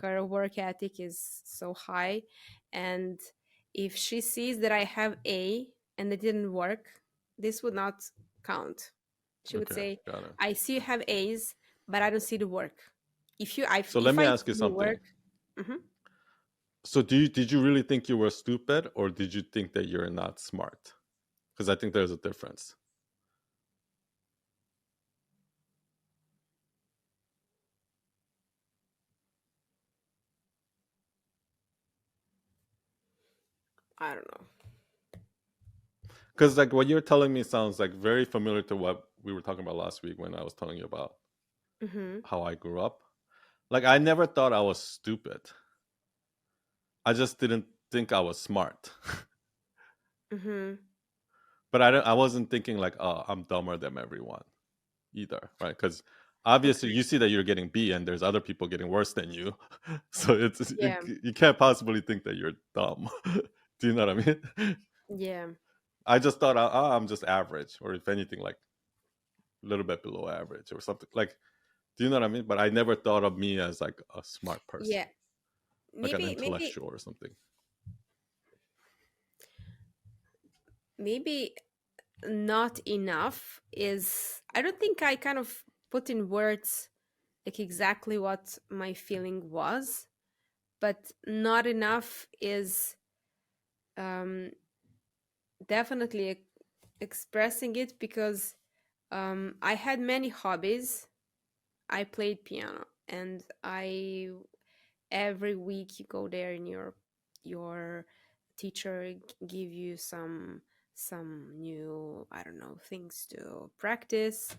her work ethic is so high, and if she sees that I have A and it didn't work, this would not count. She would Okay, say, got it. I see you have A's, but I don't see the work. So let If me I ask see you the work. something. Mhm. So did you really think you were stupid or did you think that you're not smart? Because I think there's a difference. I don't know. Because like what you're telling me sounds like very familiar to what we were talking about last week when I was telling you about Hmm. how I grew up. Like I never thought I was stupid. I just didn't think I was smart. Hmm. But I wasn't thinking like, oh, I'm dumber than everyone either, right? Because obviously Okay. you see that you're getting B and there's other people getting worse than you. So Yeah. you can't possibly think that you're dumb. Do you know what I mean? Yeah. I just thought, oh, I'm just average, or if anything, like a little bit below average or something. Like, do you know what I mean? But I never thought of me as like a smart person, Yeah. like an Maybe intellectual or something. maybe not enough is, I don't think I kind of put in words like exactly what my feeling was, but not enough is um, definitely expressing it because I had many hobbies. I played piano, and I every week you go there and your teacher give you some new, I don't know, things to practice.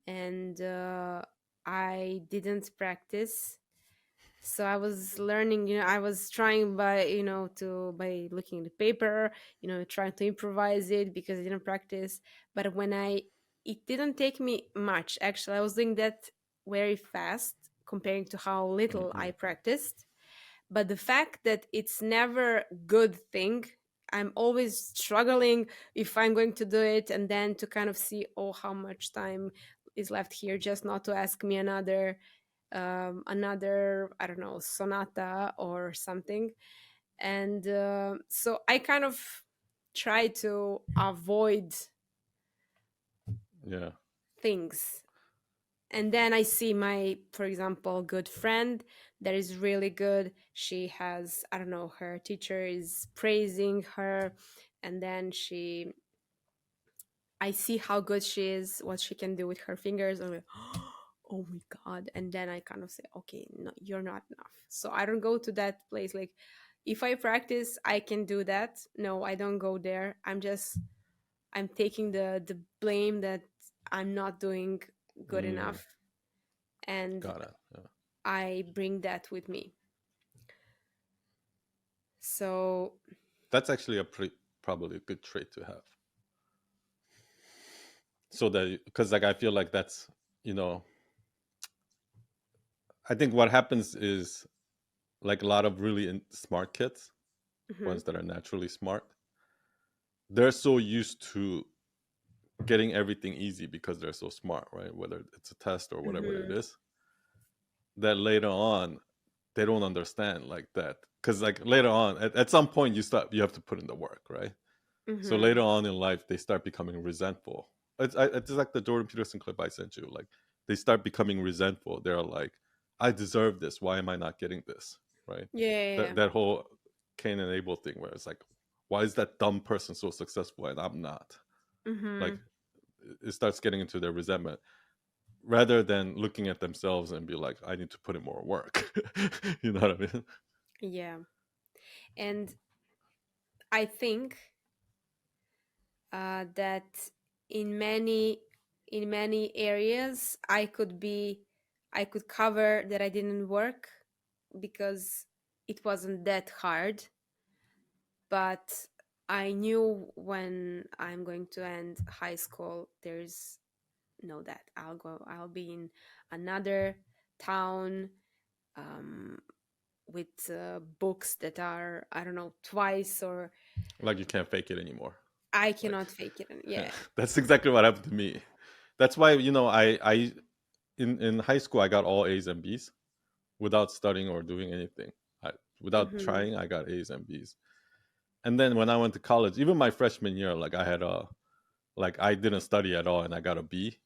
And I didn't practice. So I was learning, I was trying by, to by looking at the paper, trying to improvise it because I didn't practice. But it didn't take me much. Actually, I was doing that very fast comparing to how little Hmm. I practiced. But the fact that it's never good thing, I'm always struggling if I'm going to do it, and then to kind of see, oh, how much time is left here, just not to ask me another, I don't know, sonata or something. And so I kind of try to avoid Yeah. things. And then I see my, for example, good friend that is really good. She has, I don't know, her teacher is praising her, and then I see how good she is, what she can do with her fingers. I'm like, oh my god! And then I kind of say, okay, no, you're not enough. So I don't go to that place. Like, if I practice, I can do that. No, I don't go there. I'm taking the blame that I'm not doing good Mm, enough, and got it. Yeah. I bring that with me. So, That's actually a pretty probably a good trait to have. So that because like I feel like that's you know I think what happens is like a lot of really smart kids, mhm, ones that are naturally smart, they're so used to getting everything easy because they're so smart, right? Whether it's a test or whatever it mhm, is, that later on they don't understand like that. Because like later on, at some point you have to put in the work, right? So mhm. later on in life, they start becoming resentful. It's like the Jordan Peterson clip I sent you. Like they start becoming resentful. They're like, I deserve this. Why am I not getting this? Right? Yeah, yeah, That yeah. that whole Cain and Abel thing, where it's like, why is that dumb person so successful and I'm not? Like Mhm. it starts getting into their resentment rather than looking at themselves and be like, I need to put in more work. You know what I mean? Yeah. And I think that in many in many areas I could cover that I didn't work because it wasn't that hard. But I knew when I'm going to end high school, there's no that I'll be in another town, um, with books that are, I don't know, twice, or Like you can't fake it anymore. I Like cannot fake it. Yeah. that's exactly what happened to me. That's why I in high school I got all A's and B's without studying or doing anything. Without Mm-hmm. trying, I got A's and B's. And then when I went to college, even my freshman year, like I had a like I didn't study at all and I got a B.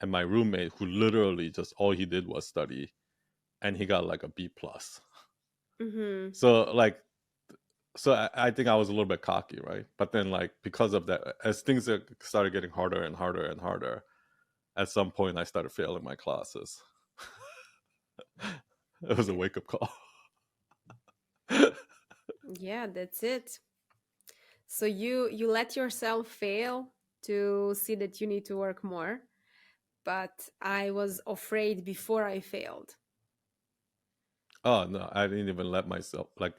And my roommate, who literally just all he did was study, and he got like a B plus. Mm-hmm. So like I think I was a little bit cocky, right? But then like because of that, as things started getting harder and harder and harder, at some point I started failing my classes. It was a wake up call. Yeah, that's it. So you let yourself fail to see that you need to work more, but I was afraid before I failed. Oh no, I didn't even let myself like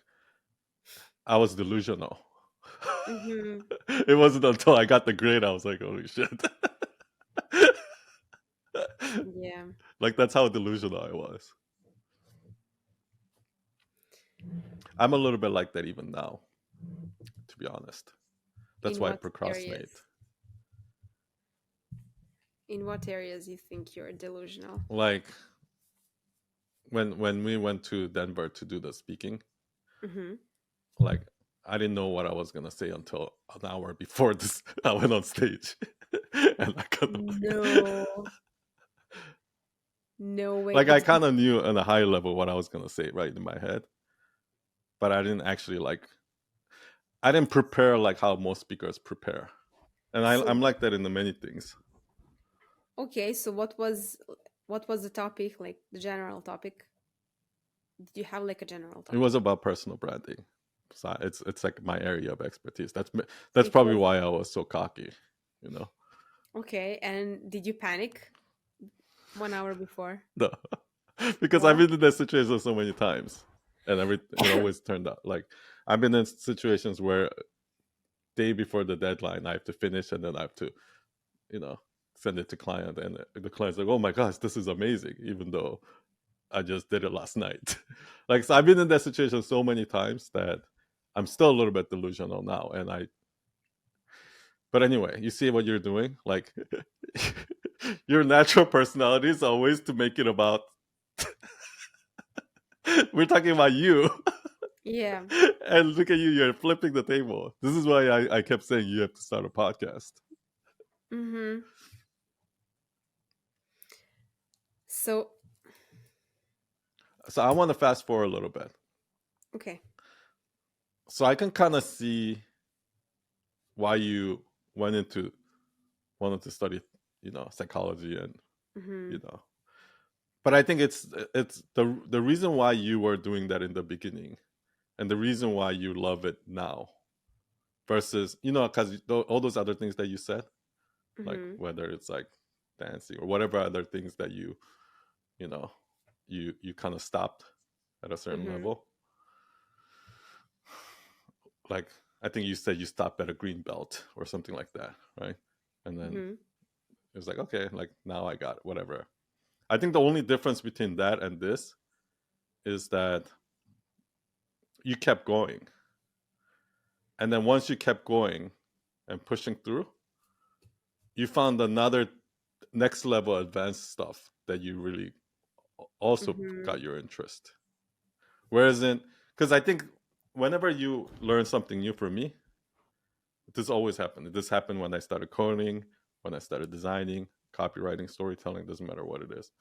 I was delusional. Mm-hmm. It wasn't until I got the grade I was like, holy shit. Yeah. Like that's how delusional I was. I'm a little bit like that even now, to be honest. That's In why I what procrastinate. areas? In what areas you think you're delusional? Like when we went to Denver to do the speaking, Mm-hmm. like I didn't know what I was gonna say until an hour before this I went on stage. And I kind of No, no way. like I It's kind of knew on a high level what I was gonna say right in my head, but I didn't actually like I didn't prepare like how most speakers prepare, and so I'm like that in the many things. okay. So what was the topic, like the general topic? Did you have like a general It was topic? about personal branding, So it's like my area of expertise. That's probably Because why I was so cocky, you know. okay, and did you panic 1 hour before? No. Because I've No. been in that situation so many times, and it always turned out like I've been in situations where day before the deadline I have to finish, and then I have to, you know, send it to client, and the client's like, "Oh my gosh, this is amazing," even though I just did it last night. Like, so I've been in that situation so many times that I'm still a little bit delusional now, and I. But anyway, you see what you're doing, like. Your natural personality is always to make it about. We're talking about you. Yeah. And look at you, you're flipping the table. This is why I kept saying you have to start a podcast. Mm-hmm. So So I want to fast forward a little bit. okay. So I can kind of see why you went into wanted to study, psychology and Mm-hmm. you know. But I think it's the reason why you were doing that in the beginning, and the reason why you love it now versus because all those other things that you said, like Mm-hmm. whether it's like dancing or whatever other things that you know you kind of stopped at a certain Mm-hmm. level. Like, I think you said you stopped at a green belt or something like that, right? And then Mm-hmm. it was like, okay, like now I got it, whatever. I think the only difference between that and this is that you kept going, and then once you kept going and pushing through, you found another next level advanced stuff that you really also Mm-hmm. got your interest. Whereas in, because I think whenever you learn something new, for me, this always happened. This happened when I started coding, when I started designing, copywriting, storytelling, doesn't matter what it is.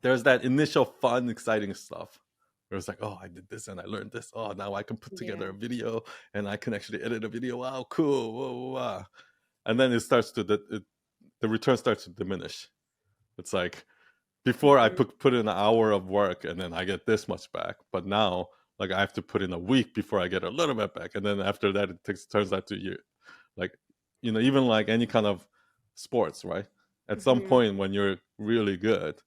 There's that initial fun, exciting stuff where it's like, oh, I did this and I learned this. Oh, now I can put together Yeah. a video and I can actually edit a video. Wow, cool. Whoa, whoa, whoa. And then the return starts to diminish. It's like, before I Mm-hmm. put in an hour of work and then I get this much back, but now like I have to put in a week before I get a little bit back, and then after that turns out to you like even like any kind of sports, right? At some Mm-hmm. point when you're really good,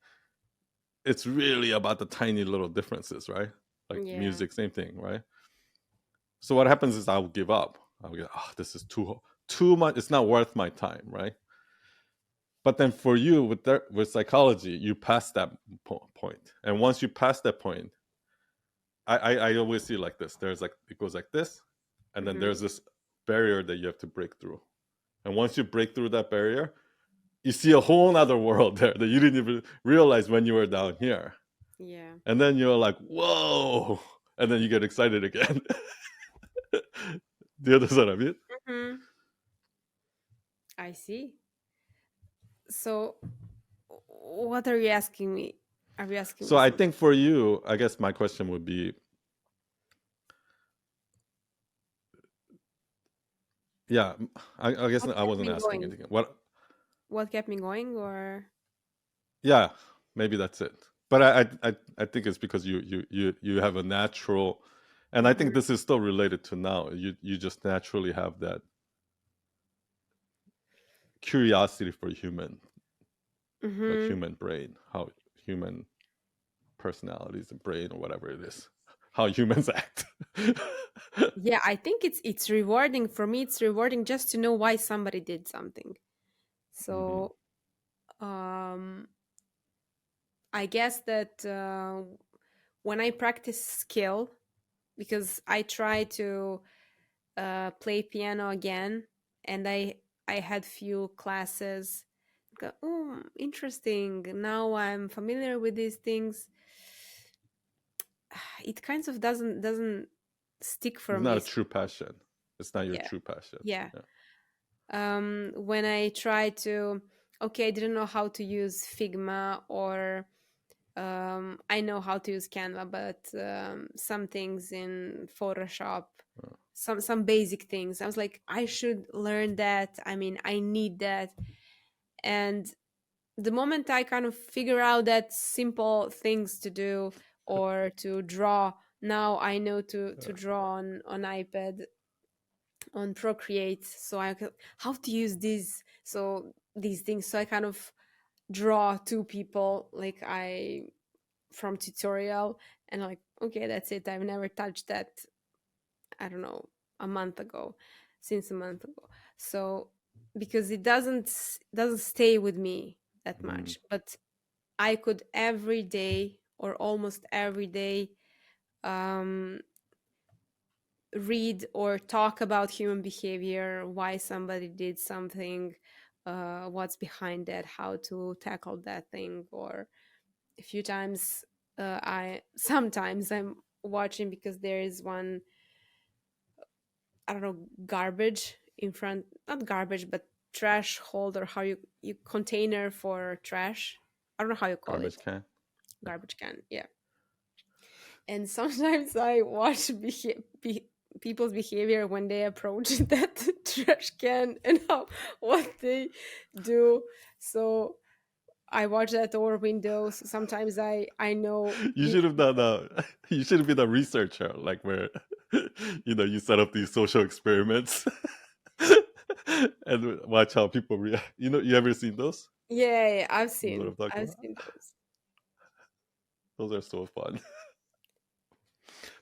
it's really about the tiny little differences, right? Like Yeah. music, same thing, right? So what happens is I'll give up. I'll get, oh, this is too much. It's not worth my time, right? But then for you with psychology, you pass that point, and once you pass that point, I always see it like this. There's like it goes like this, and then Mm-hmm. there's this barrier that you have to break through. And once you break through that barrier, you see a whole other world there that you didn't even realize when you were down here. Yeah. And then you're like, whoa, and then you get excited again. The other side of it. Mm-hmm. I see. So what are you asking me? Are you asking So me I something? think for you, I guess my question would be, yeah, I guess What I kept wasn't me asking going? anything. What? What kept me going or Yeah, maybe that's it. But I think it's because you have a natural, and I mm-hmm. think this is still related to now. You just naturally have that curiosity for human, like Mm-hmm. human brain, how human personalities and brain or whatever it is, how humans act. Yeah, I think it's rewarding for me. It's rewarding just to know why somebody did something. Hmm. So I guess that when I practice skill, because I try to play piano again, and I had few classes. Go, oh, interesting. Now I'm familiar with these things. It kind of doesn't stick for It's not me. a true passion. It's not your Yeah, true passion. yeah. Yeah. When I try to, okay, I didn't know how to use Figma, or I know how to use Canva, but some things in Photoshop, some basic things. I was like, I should learn that. I mean, I need that. And the moment I kind of figure out that simple things to do, or to draw Now I know to draw on iPad, on Procreate, so I can how to use these things. So I kind of draw two people, like I from tutorial, and like, okay, that's it. I've never touched that. I don't know, a month ago, since a month ago. So because it doesn't stay with me that Mm. much, but I could every day or almost every day um, read or talk about human behavior, why somebody did something, what's behind that, how to tackle that thing. Or a few times, I sometimes I'm watching because there is one, I don't know, garbage in front, not garbage, but trash holder, how you container for trash. I don't know how you call Garbage it. can. Garbage can, yeah. And sometimes I watch people's behavior when they approach that trash can and how what they do. So I watch that over windows. Sometimes I know You should have done you should have been a researcher, like where you set up these social experiments and watch how people react. You ever seen those? yeah, yeah, You know what I'm talking I've about? seen those. Those are so fun.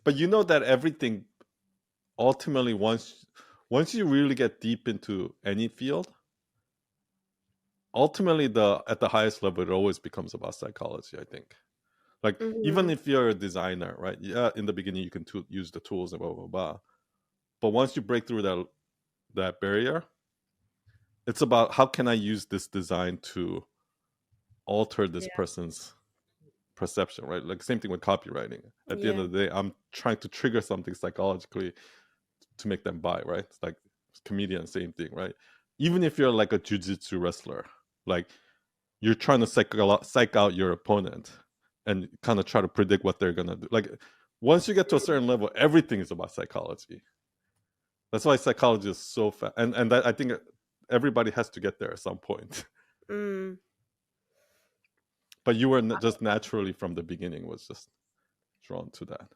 But you know that everything ultimately, once you really get deep into any field, ultimately the at the highest level it always becomes about psychology, I think. Like even Hmm. if you're a designer, right? Yeah, in the beginning you can use the tools and blah blah blah. But once you break through that barrier, it's about how can I use this design to alter this Yeah, person's perception, right? Like same thing with copywriting. At the end yeah, of the day, I'm trying to trigger something psychologically to make them buy, right? It's like comedian, same thing, right? Even if you're like a jujitsu wrestler, like you're trying to psych out your opponent and kind of try to predict what they're gonna do. Like once you get to a certain level, everything is about psychology. That's why psychology is so fast, and that, I think everybody has to get there at some point. mm, But you were just naturally from the beginning was just drawn to that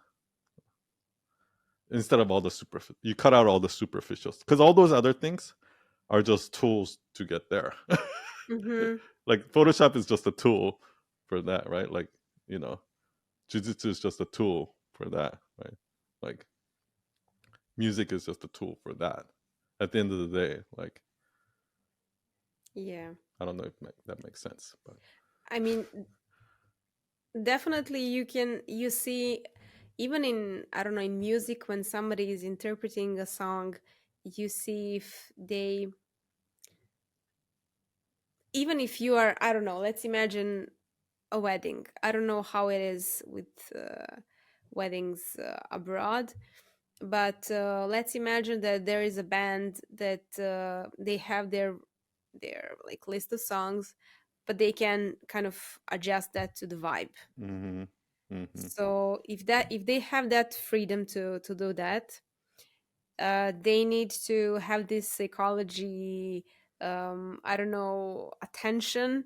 instead of all the superficial. You cut out all the superficials because all those other things are just tools to get there. mm-hmm. Like Photoshop is just a tool for that, right? Like you know, Jiu-Jitsu is just a tool for that, right? Like music is just a tool for that. At the end of the day, like Yeah. I don't know if that makes sense, but I mean, definitely you see, even in, I don't know, in music, when somebody is interpreting a song, you see if they, even if you are, I don't know, let's imagine a wedding. I don't know how it is with weddings abroad, but let's imagine that there is a band that they have their like list of songs, but they can kind of adjust that to the vibe. mm-hmm, mm-hmm, So if they have that freedom to do that, they need to have this psychology, I don't know, attention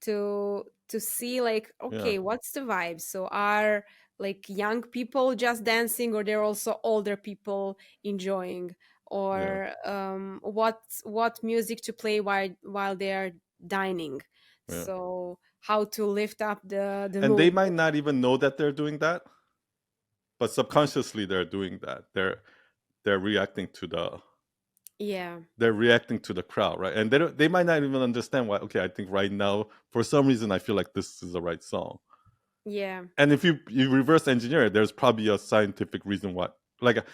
to see, like, yeah, okay, what's the vibe? So are like young people just dancing, or they're also older people enjoying, yeah, or what music to play while they are dining? yeah. So how to lift up the And they mood? might not even know that they're doing that, but subconsciously they're doing that. They're reacting to Yeah, the crowd, right? And they might not even understand why. Okay, I think right now for some reason I feel like this is the right song. yeah. And if you reverse engineer it, there's probably a scientific reason why. Like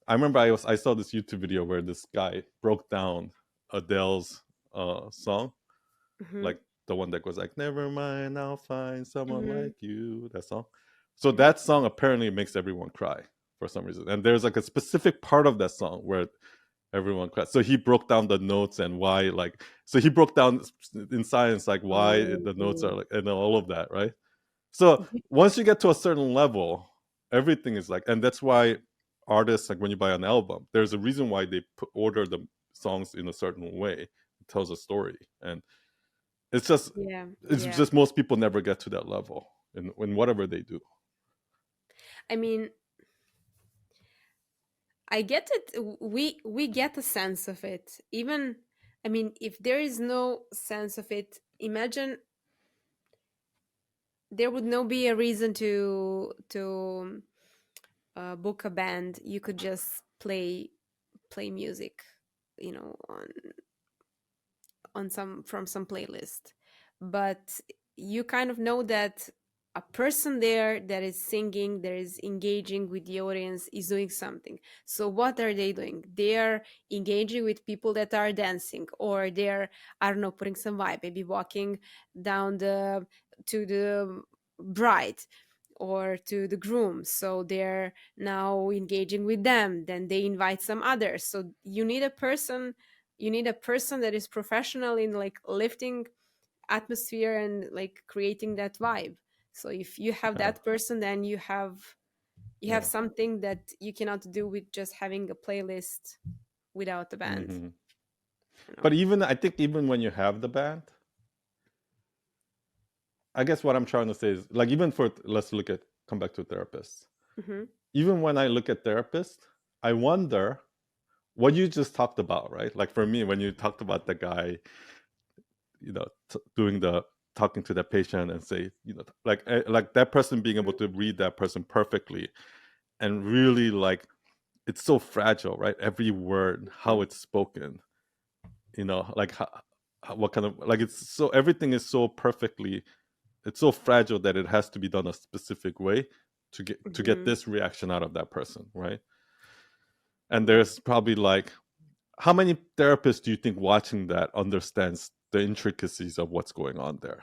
I remember I saw this YouTube video where this guy broke down Adele's song, Hmm. like the one that goes like "Never mind, I'll find someone Hmm. like you." That song. So Hmm. that song apparently makes everyone cry for some reason, and there's like a specific part of that song where everyone cries. So he broke down the notes and why, like, so he broke down in science like why the notes are Oh. like and all of that, right? So once you get to a certain level, everything is like, and that's why artists, like when you buy an album, there's a reason why they order the songs in a certain way. It tells a story, and it's just Yeah, it's yeah. just most people never get to that level in whatever they do. I mean, I get it. We get a sense of it. Even, I mean, if there is no sense of it, imagine there would no be a reason to book a band. You could just play music, on some from some playlist, but you kind of know that a person there that is singing, that is engaging with the audience, is doing something. So what are they doing? They are engaging with people that are dancing, or they're, I don't know, putting some vibe, maybe walking down the to the bride or to the groom, so they're now engaging with them, then they invite some others. So you need a person that is professional in like lifting atmosphere and like creating that vibe. So if you have Yeah. that person, then you have Yeah. something that you cannot do with just having a playlist without a band, Hmm. you But know. even I think even when you have the band, I guess what I'm trying to say is like even for let's look at come back to therapists. Hmm. Even when I look at therapists, I wonder what you just talked about, right? Like for me, when you talked about the guy, doing the talking to that patient and say, like that person being able to read that person perfectly and really like it's so fragile, right? Every word, how it's spoken, like what kind of like it's so everything is so perfectly it's so fragile that it has to be done a specific way to get Hmm. this reaction out of that person, right? And there's probably like how many therapists do you think watching that understands the intricacies of what's going on there?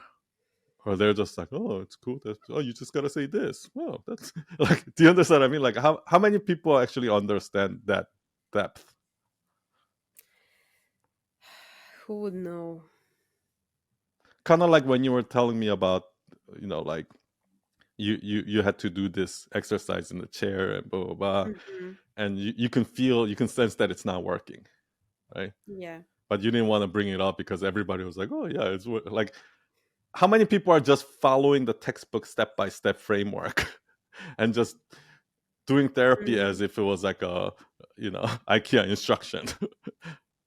Or they're just like, oh, it's cool. Oh, you just gotta say this. Well, that's like, do you understand what I mean? Like, how many people actually understand that depth? Who would know? Kind of like when you were telling me about, like you had to do this exercise in the chair and blah blah blah, Hmm. and you can sense that it's not working, right? Yeah. But you didn't want to bring it up because everybody was like, oh yeah, like how many people are just following the textbook step by step framework and just doing therapy as Mm. if it was like a IKEA instruction,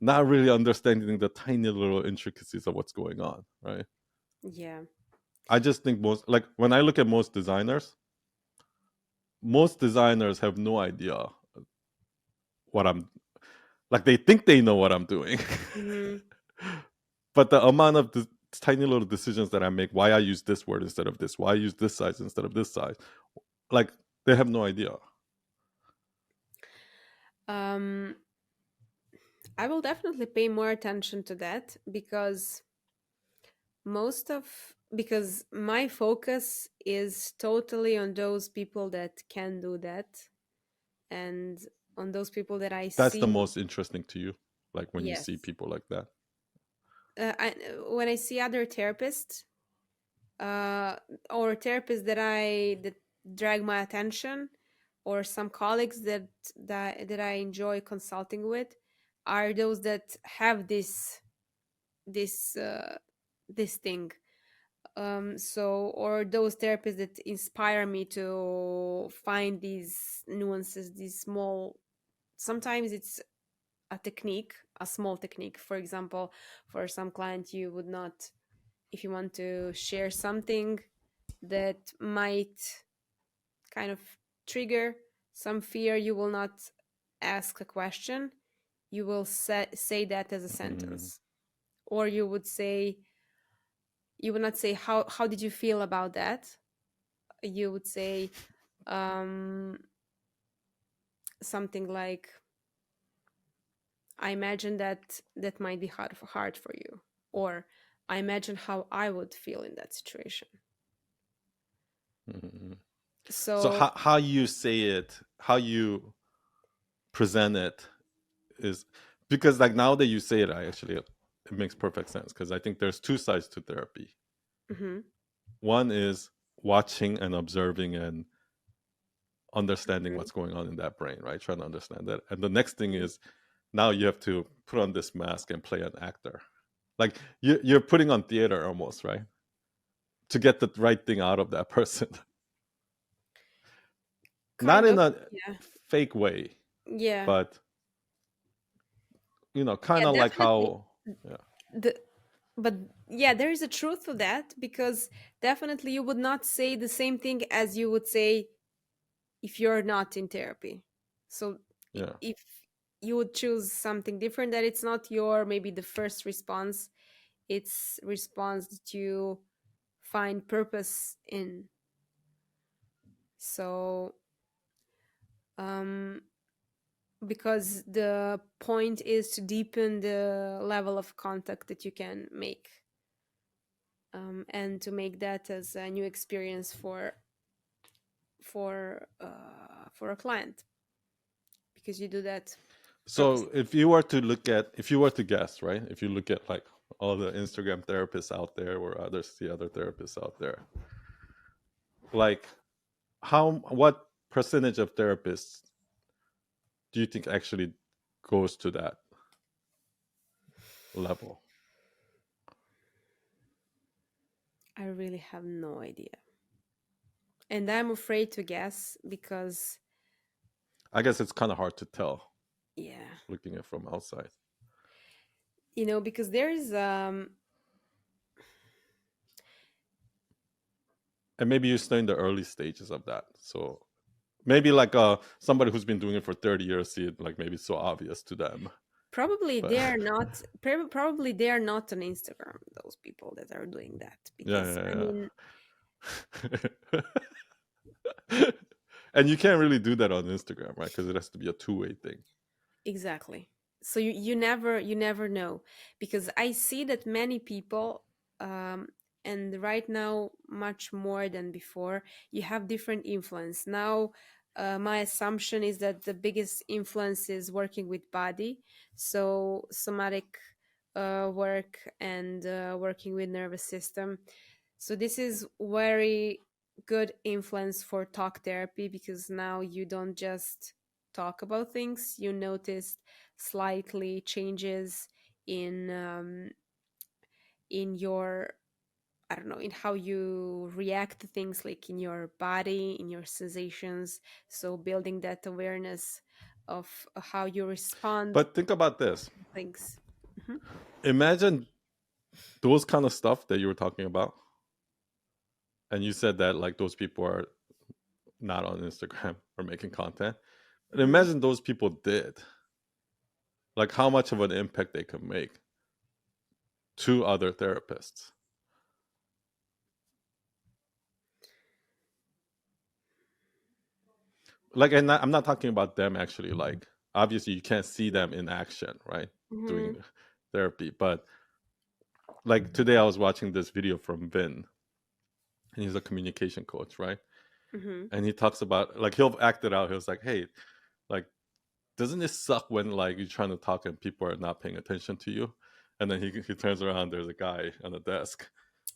not really understanding the tiny little intricacies of what's going on, right? Yeah. I just think when I look at most designers have no idea what I'm like. They think they know what I'm doing, Hmm. but the amount of tiny little decisions that I make, why I use this word instead of this, why I use this size instead of this size, like they have no idea. um I will definitely pay more attention to that, because my focus is totally on those people that can do that, and on those people that I That's the see. most interesting to you, like when you see Yes. people like that. I, when I see other therapists, uh, or therapists that drag my attention, or some colleagues that I enjoy consulting with, are those that have this this thing. So, or those therapists that inspire me to find these nuances, these small, sometimes it's a technique, a small technique. For example, for some client, you would not, if you want to share something that might kind of trigger some fear, you will not ask a question, you will say that as a Mm-hmm. sentence. Or you would not say, how did you feel about that. You would say, um, something like, I imagine that might be hard for you, or I imagine how I would feel in that situation. Mm-hmm. So So. how you say it, how you present it is because like now that you say it, I actually it makes perfect sense because I think there's two sides to therapy. Mhm, One is watching and observing and understanding mhm, what's going on in that brain, right? Trying to understand that. And the next thing mhm. is now you have to put on this mask and play an actor. Like you're putting on theater almost, right? To get the right thing out of that person. Not Kind in of, a yeah. fake way. Yeah. but kind Yeah, of like definitely. how, yeah, The but yeah, there is a truth to that, because definitely you would not say the same thing as you would say if you're not in therapy. So yeah. if you would choose something different, that it's not your maybe the first response, it's response that you find purpose in. So um because the point is to deepen the level of contact that you can make, and to make that as a new experience for a client, because you do that So purposely. if you were to guess, right? If you look at like all the Instagram therapists out there or others, the other therapists out there, like what percentage of therapists do you think actually goes to that level? I really have no idea, and I'm afraid to guess because I guess it's kind of hard to tell yeah, looking at from outside. because there's And maybe you're still in the early stages of that. So maybe like somebody who's been doing it for 30 years see it like maybe it's so obvious to them. probably But they are not probably they are not on Instagram, those people that are doing that, because I yeah, mean, yeah, yeah. And you can't really do that on Instagram, right? Because it has to be a two-way thing. exactly. So you never know, because I see that many people, um and right now much more than before, you have different influence now. My assumption is that the biggest influence is working with body, so somatic work, and working with nervous system. So this is very good influence for talk therapy, because now you don't just talk about things, you notice slightly changes in your, I don't know, in how you react to things, like in your body, in your sensations. So building that awareness of how you respond But think about this. to things. Mhm. Imagine those kind of stuff that you were talking about, and you said that like those people are not on Instagram or making content. And Mhm. imagine those people did, like how much of an impact they could make to other therapists. Like, and I'm not talking about them actually. Like, obviously, you can't see them in action, right? Mhm. Doing therapy. But like today, I was watching this video from Vin, and he's a communication coach, right? Mhm. And he talks about like he'll act it out. He was like, "Hey, like, doesn't it suck when like you're trying to talk and people are not paying attention to you?" And then he turns around. There's a guy on the desk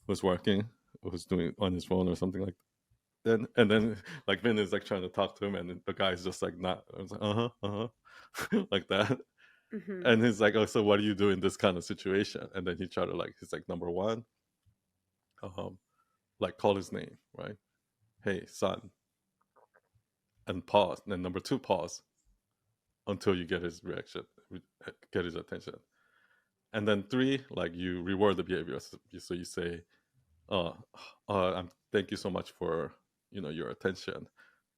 who's working, who's doing on his phone or something like that. And then like Vin is like trying to talk to him, and the guy's just like not. I was like, like that. Mhm. And he's like, "Oh, so what do you do in this kind of situation?" And then he tried to like, he's like, number one, um, like call his name, right? Hey, son, and pause. And then number two, pause until you get his reaction, get his attention. And then three, like you reward the behavior. So you say, uh, thank you so much for your attention.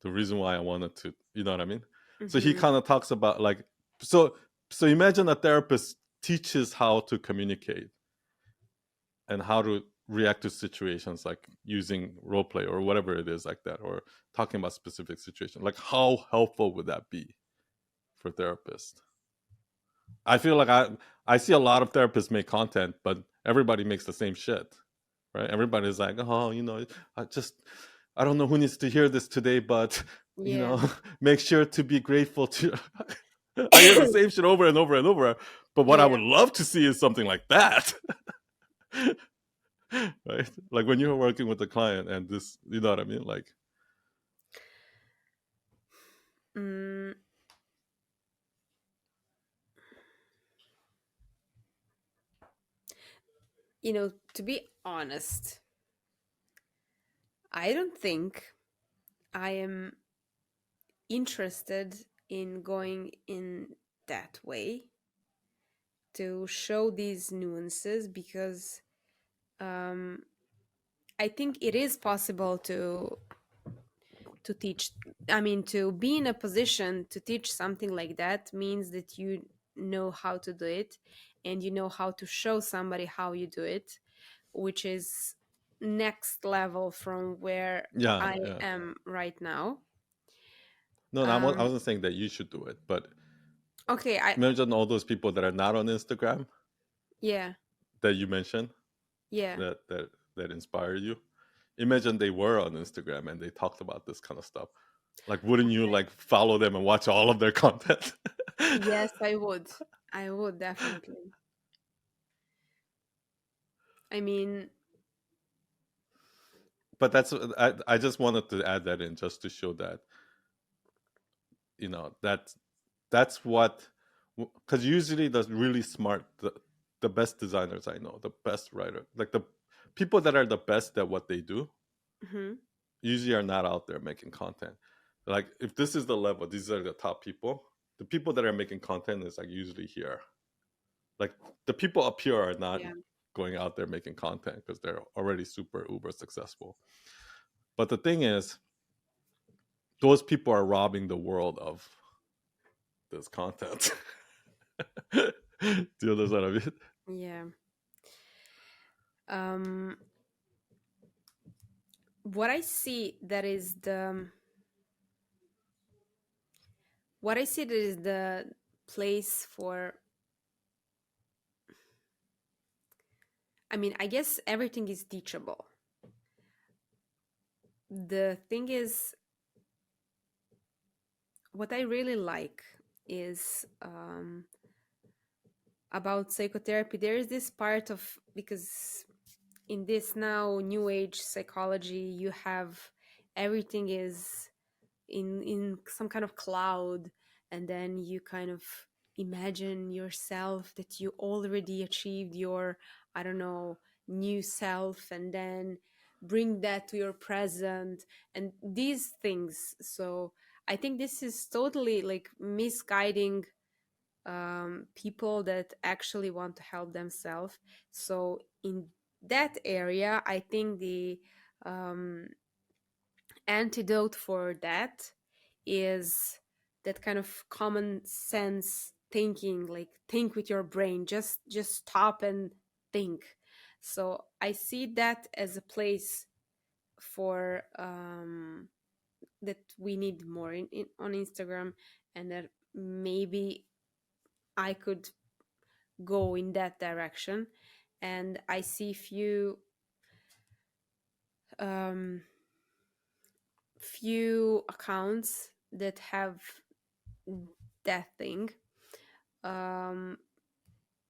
The reason why I wanted to, you know what I mean. So he Mhm. kind of talks about like, so so imagine a therapist teaches how to communicate and how to react to situations, like using role play or whatever it is like that, or talking about specific situations. Like how helpful would that be for therapists? I feel like I see a lot of therapists make content, but everybody makes the same shit, right? Everybody's like, oh, I just I don't know who needs to hear this today, but Yeah. make sure to be grateful to. I hear the same shit over and over and over. But what I Yeah. would love to see is something like that, right? Like when you're working with a client and this, you know what I mean? Like, Mm, to be honest, I don't think I am interested in going in that way to show these nuances, because um, I think it is possible to teach. I mean, to be in a position to teach something like that means that you know how to do it, and you know how to show somebody how you do it, which is next level from where Yeah, I yeah. am right now. No, no, I Um, wasn't saying that you should do it, but okay, I imagine all those people that are not on Instagram yeah, that you mentioned yeah, that inspire you. Imagine they were on Instagram and they talked about this kind of stuff. Like, wouldn't you like follow them and watch all of their content? yes, I would. I would definitely. I mean, But I just wanted to add that in just to show that, that's what, because usually the really smart, the best designers I know, the best writer, like the people that are the best at what they do, mhm, usually are not out there making content. Like, if this is the level, these are the top people. The people that are making content is like usually here. Like, the people up here are not yeah, going out there making content because they're already super uber successful. But the thing is, those people are robbing the world of this content. Do you understand what I mean? yeah. Um, what I see that is the what I see that is the place for. I mean, I guess everything is teachable. The thing is, what I really like is about psychotherapy. There is this part of, because in this now new age psychology, you have everything is in some kind of cloud, and then you kind of imagine yourself that you already achieved your, I don't know, new self, and then bring that to your present and these things. So I think this is totally like misguiding people that actually want to help themselves. So in that area, I think the um, antidote for that is that kind of common sense thinking, like think with your brain, just stop and think. So I see that as a place for that we need more in on Instagram, and that maybe I could go in that direction. And I see um, few accounts that have that thing, um,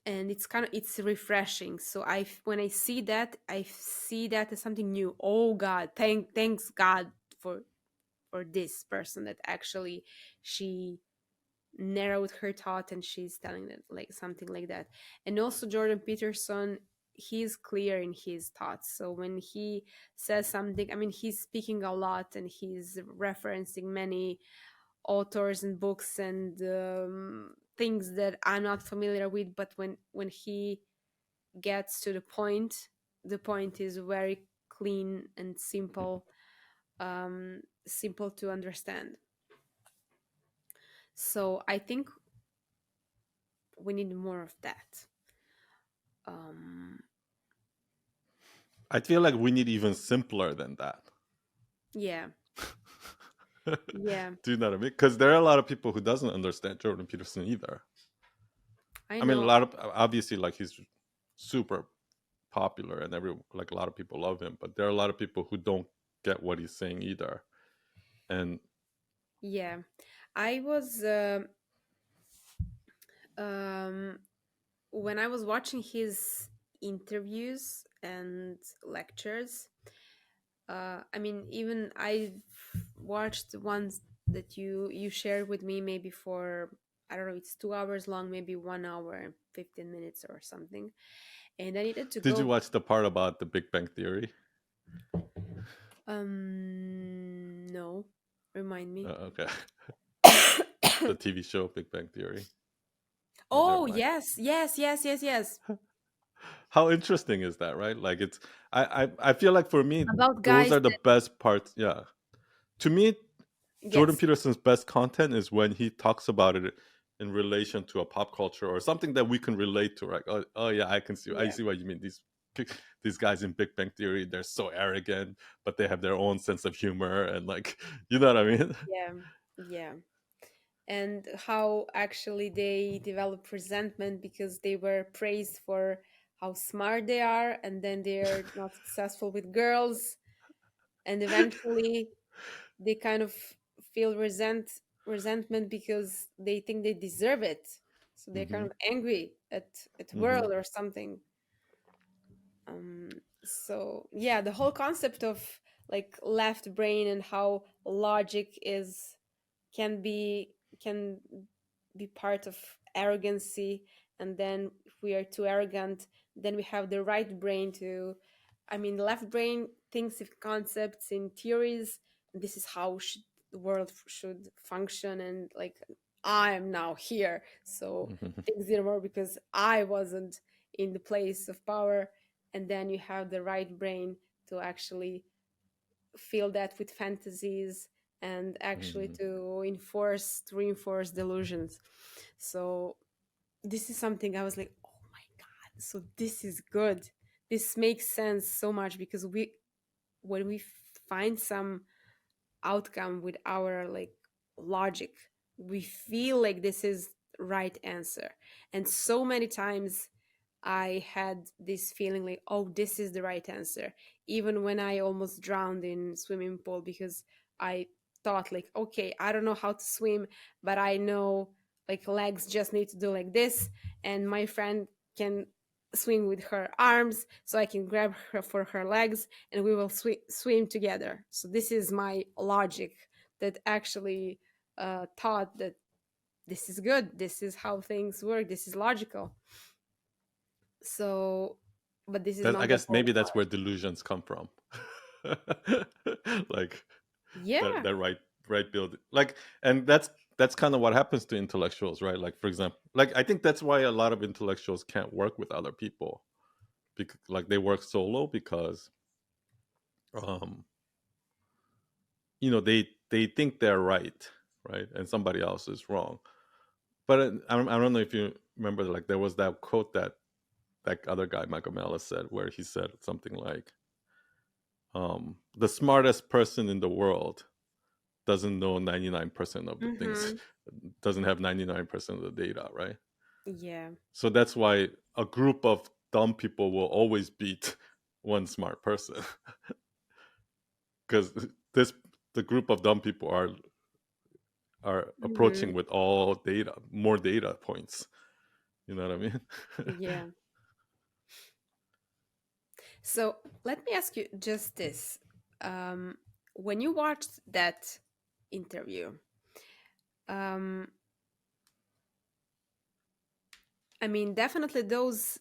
and it's kind of it's refreshing. So I when I see that, I see that as something new. Oh God, thanks God for this person that actually she narrowed her thought and she's telling it like something like that. And also Jordan Peterson, he's clear in his thoughts. So when he says something, I mean, he's speaking a lot and he's referencing many authors and books and things that I'm not familiar with. But when he gets to the point is very clean and simple, simple to understand. So I think we need more of that. um I feel like we need even simpler than that. yeah, yeah, Do you know what I mean? Because there are a lot of people who doesn't understand Jordan Peterson either. I I mean, a know. lot of, obviously, like, he's super popular and like a lot of people love him, but there are a lot of people who don't get what he's saying either. And Yeah, I was um when I was watching his interviews and lectures, I mean, even I watched ones that you shared with me, maybe for, I don't know, it's 2 hours long, maybe 1 hour and 15 minutes or something, and I needed to did you go. watch the part about the Big Bang Theory? No, remind me. Okay. the TV show Big Bang Theory. Never Oh, mind. yes, yes, yes, yes, yes. How interesting is that, right? Like it's I feel like for me About those guys are the that, best parts. Yeah. To me, Jordan yes, Peterson's best content is when he talks about it in relation to a pop culture or something that we can relate to. Right? Oh yeah, I yeah, see what you mean. These guys in Big Bang Theory, they're so arrogant, but they have their own sense of humor and like you know what I mean. yeah, yeah. And how actually they develop resentment because they were praised for how smart they are, and then they're not successful with girls, and eventually they kind of feel resentment because they think they deserve it, so they're kind Hmm. of angry at Hmm. world or something. So yeah, the whole concept of like left brain and how logic is can be can be part of arrogancy, and then if we are too arrogant, then we have the right brain to, I mean, the left brain thinks of concepts in theories, and this is how the world should function, and like I am now here, so Hmm. things didn't work because I wasn't in the place of power. And then you have the right brain to actually fill that with fantasies and actually Hmm. to reinforce delusions. So this is something I was like, oh my god, so this is good, this makes sense so much, because we when we find some outcome with our like logic, we feel like this is right answer. And so many times I had this feeling like, oh, this is the right answer, even when I almost drowned in swimming pool, because I thought like, okay, I don't know how to swim, but I know like legs just need to do like this, and my friend can swim with her arms, so I can grab her for her legs, and we will swim together. So this is my logic that actually thought that this is good, this is how things work, this is logical. So, but this is That I not the guess whole maybe that's part. where delusions come from. Like Yeah. that right build like and that's kind of what happens to intellectuals, right? Like for example, like I think that's why a lot of intellectuals can't work with other people because like they work solo because um they think they're right, right, and somebody else is wrong. But I don't know if you remember, like there was that quote that that other guy Michael Malice said where he said something like the smartest person in the world doesn't know 99% of the things, Mm-hmm. doesn't have 99% of the data, right? Yeah. So that's why a group of dumb people will always beat one smart person because this the group of dumb people are Mm-hmm. approaching with all data, more data points. You know what I mean? Yeah. So let me ask you just this. Um, when you watched that interview, um, I mean, definitely those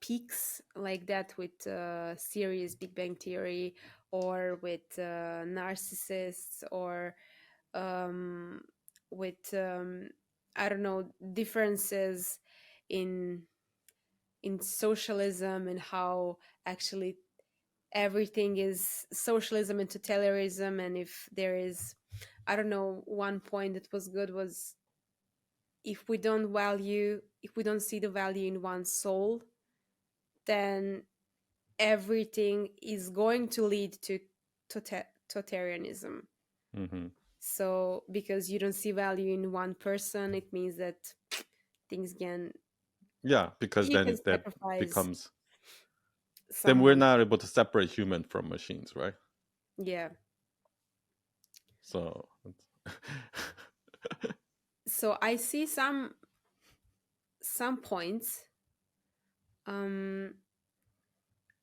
peaks like that with series Big Bang Theory, or with narcissists, or um, with I don't know, differences in socialism, and how actually everything is socialism and totalitarianism. And if there is, I don't know, one point that was good was, if we don't see the value in one's soul, then everything is going to lead to totalitarianism. Hmm. So because you don't see value in one person, it means that things can, Yeah, because you can then that sacrifice becomes then we're someone. not able to separate human from machines, right? Yeah. So So I see some points. Um,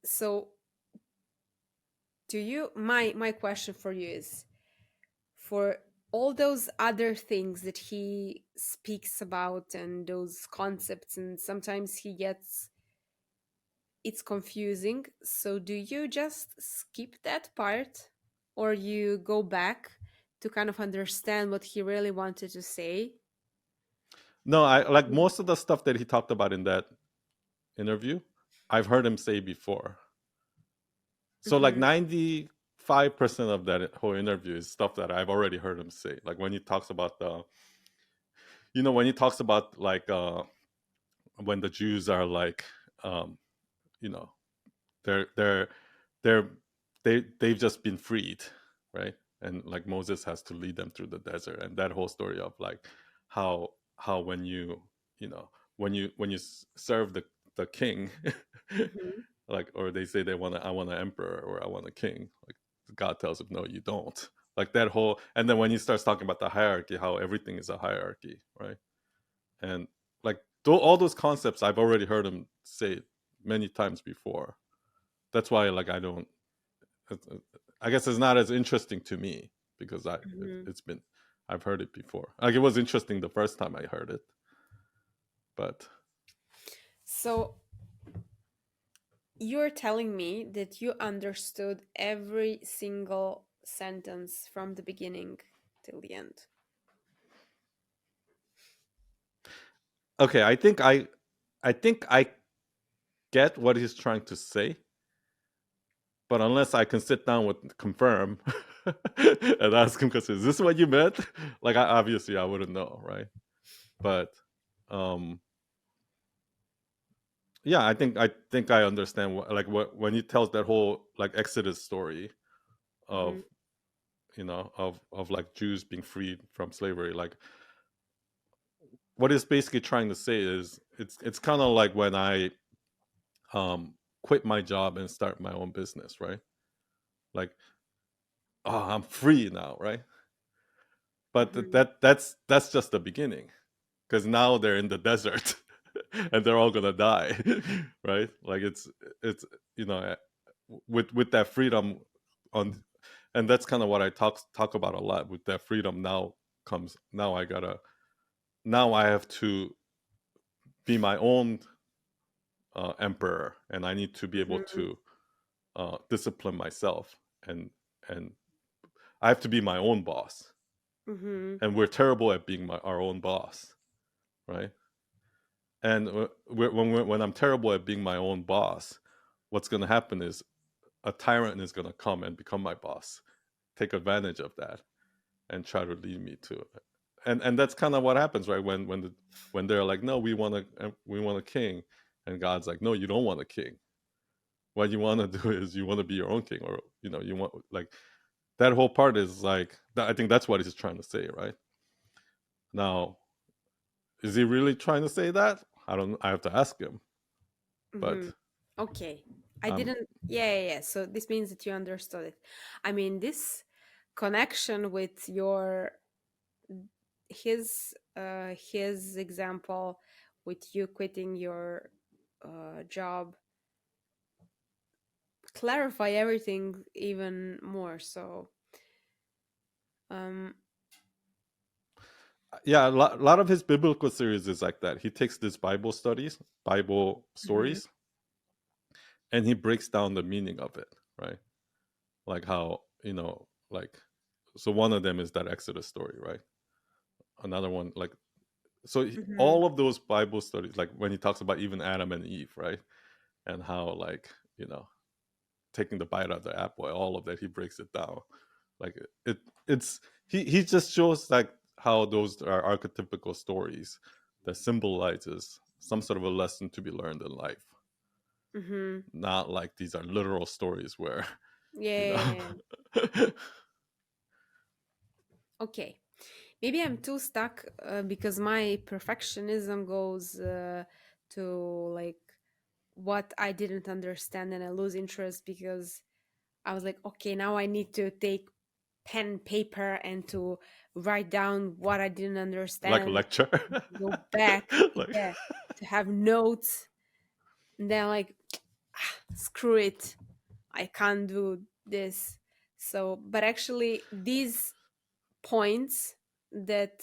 so do you, my question for you is, for all those other things that he speaks about and those concepts, and sometimes he gets, it's confusing, so do you just skip that part, or you go back to kind of understand what he really wanted to say. No, I like most of the stuff that he talked about in that interview, I've heard him say before. So like Mm-hmm. 95% of that whole interview is stuff that I've already heard him say. Like when he talks about when he talks about like when the Jews are like, um, you know, they're they're they're they've just been freed, right? And like Moses has to lead them through the desert, and that whole story of like how when you know when you serve the king, Mm-hmm. like, or they say I want an emperor or I want a king, like God tells them no, you don't. Like that whole, and then when he starts talking about the hierarchy, how everything is a hierarchy, right? And like all those concepts I've already heard him say many times before. That's why like I don't, I guess it's not as interesting to me because Mm-hmm. it's been, I've heard it before. Like it was interesting the first time I heard it, but So you're telling me that you understood every single sentence from the beginning till the end. okay, I think I get what he's trying to say, but unless I can sit down with confirm and ask him, because is this what you meant? Like obviously I wouldn't know, right? But um yeah, I think I understand what when he tells that whole like Exodus story Mm-hmm. of of like Jews being freed from slavery. Like what it's basically trying to say is it's kind of like when I quit my job and start my own business, right? Like, oh, I'm free now, right? But Mm-hmm. that's just the beginning, because now they're in the desert and they're all gonna die, right? Like it's you know eh, with that freedom on, and that's kind of what I talk about a lot. With that freedom now comes, now I have to be my own emperor, and I need to be able Mm-hmm. to discipline myself, and and I have to be my own boss. Mm-hmm. And we're terrible at being our own boss, right? And when I'm terrible at being my own boss, what's going to happen is a tyrant is going to come and become my boss, take advantage of that, and try to lead me to it. And that's kind of what happens, right? When they're like, no, we want a king, and God's like, no, you don't want a king. What you want to do is you want to be your own king, or you want like that whole part is like I think that's what he's trying to say, right? Now, is he really trying to say that? I don't. I have to ask him, but Mm-hmm. Okay. I um, didn't. Yeah, yeah, yeah. So this means that you understood it. I mean, this connection with your his example with you quitting your job clarify everything even more. So um yeah, lot of his biblical series is like that. He takes these Bible mhm, stories, and he breaks down the meaning of it, right? Like how like, so one of them is that Exodus story, right? Another one, like, so mhm, all of those Bible studies, like when he talks about even Adam and Eve, right? And how like taking the bite out of the apple, all of that, he breaks it down. Like it's he just shows like how those are archetypical stories that symbolizes some sort of a lesson to be learned in life, mhm. not like these are literal stories where you Yeah, know yeah, yeah. Okay. Maybe I'm too stuck because my perfectionism goes to like what I didn't understand and I lose interest because I was like, okay, now I need to take pen, paper, and to write down what I didn't like a understand lecture. and go back, Like, yeah, to have notes. And then like, screw it, I can't do this. So, but actually, these points that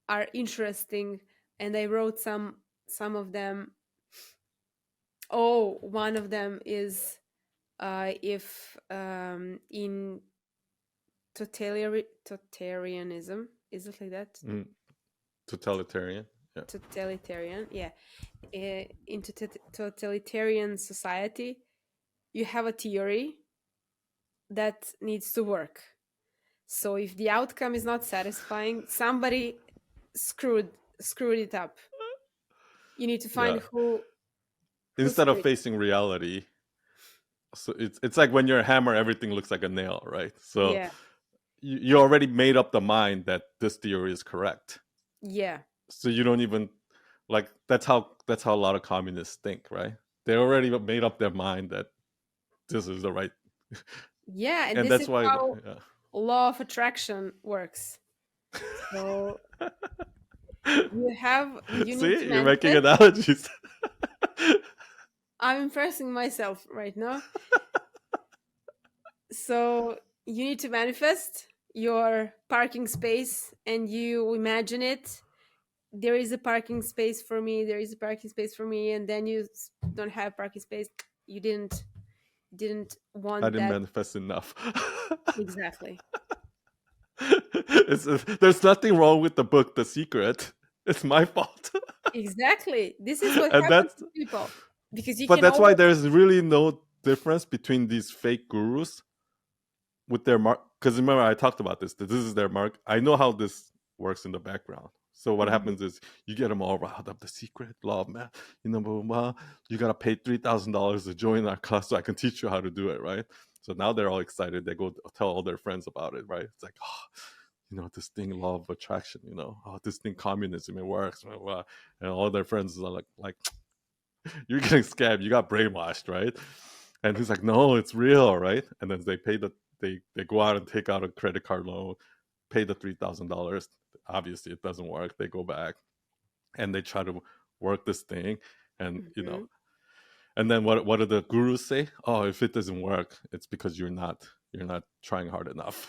are interesting, and I wrote some of them. Oh, one of them is if in totalitarianism. Is it like that? Mm, totalitarian. Yeah. Totalitarian, yeah. Into totalitarian society, you have a theory that needs to work. So if the outcome is not satisfying, somebody screwed it up. You need to find Yeah. who Instead of screwed. facing reality, so it's like when you're a hammer, everything looks like a nail, right? So Yeah, you already made up the mind that this theory is correct. yeah, So you don't even like that's how a lot of communists think, right? They already made up their mind that this is the right, yeah. And and this that's is why. how Yeah. law of attraction works. So you need to See, you're making manifest. analogies. I'm impressing myself right now. So you need to manifest your parking space and you imagine it. There is a parking space for me, there is a parking space for me, and then you don't have parking space. You didn't I want didn't that. manifest enough. Exactly. There's nothing wrong with the book The Secret. It's my fault. Exactly. This is what And happens that's to people because you but can that's why always. there's really no difference between these fake gurus with their mark, because remember I talked about this, that this is their mark. I know how this works in the background. So what Mhm. happens is you get them all riled up. The secret law of math, blah, blah, blah. You gotta pay $3,000 to join our class so I can teach you how to do it, right? So now they're all excited. They go tell all their friends about it, right? It's like, oh, this thing, law of attraction, oh, this thing, communism, it works, blah, blah. And all their friends are like, you're getting scammed, you got brainwashed, right? And he's like, no, it's real, right? And then they go out and take out a credit card loan, pay the $3,000. Obviously it doesn't work. They go back and they try to work this thing, and Mhm. and then what do the gurus say? Oh, if it doesn't work, it's because you're not trying hard enough.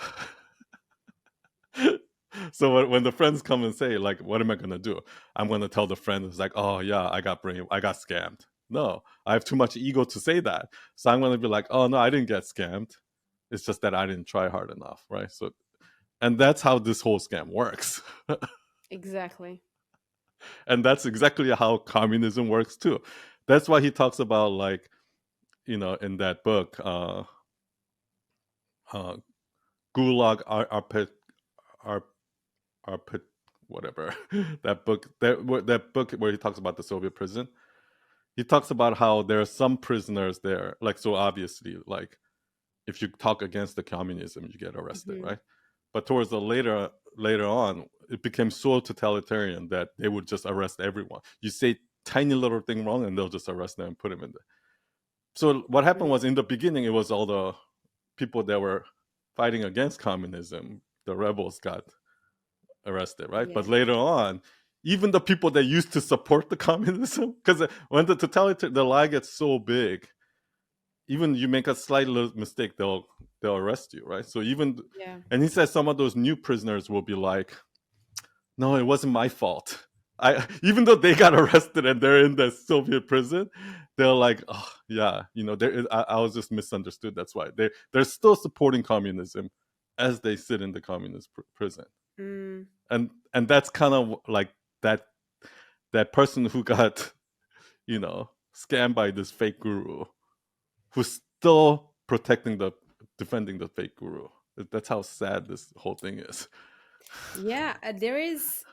So when the friends come and say, like, what am I gonna do? I'm gonna tell the friend who's like, oh yeah, I got scammed. No, I have too much ego to say that. So I'm gonna be like, oh no, I didn't get scammed. It's just that I didn't try hard enough, right? So, and that's how this whole scam works. Exactly. And that's exactly how communism works too. That's why he talks about, like, in that book, uh Gulag Ar, Arpit, whatever, that book where he talks about the Soviet prison. He talks about how there are some prisoners there, like, so obviously, like, if you talk against the communism, you get arrested, Hmm. right? But towards the later on, it became so totalitarian that they would just arrest everyone. You say tiny little thing wrong, and they'll just arrest them and put them in there. So what happened was, in the beginning, it was all the people that were fighting against communism, the rebels, got arrested, right? But Yeah. later on, even the people that used to support the communism, because when the totalitarian, the lie gets so big, even you make a slight little mistake, they'll arrest you, right? So even, Yeah. and he says some of those new prisoners will be like, no, it wasn't my fault. I Even though they got arrested and they're in the Soviet prison, they're like, oh yeah, I was just misunderstood. That's why they're still supporting communism as they sit in the communist prison. Mm. And that's kind of like that person who got scammed by this fake guru, who's still defending the fake guru. That's how sad this whole thing is. Yeah. There is.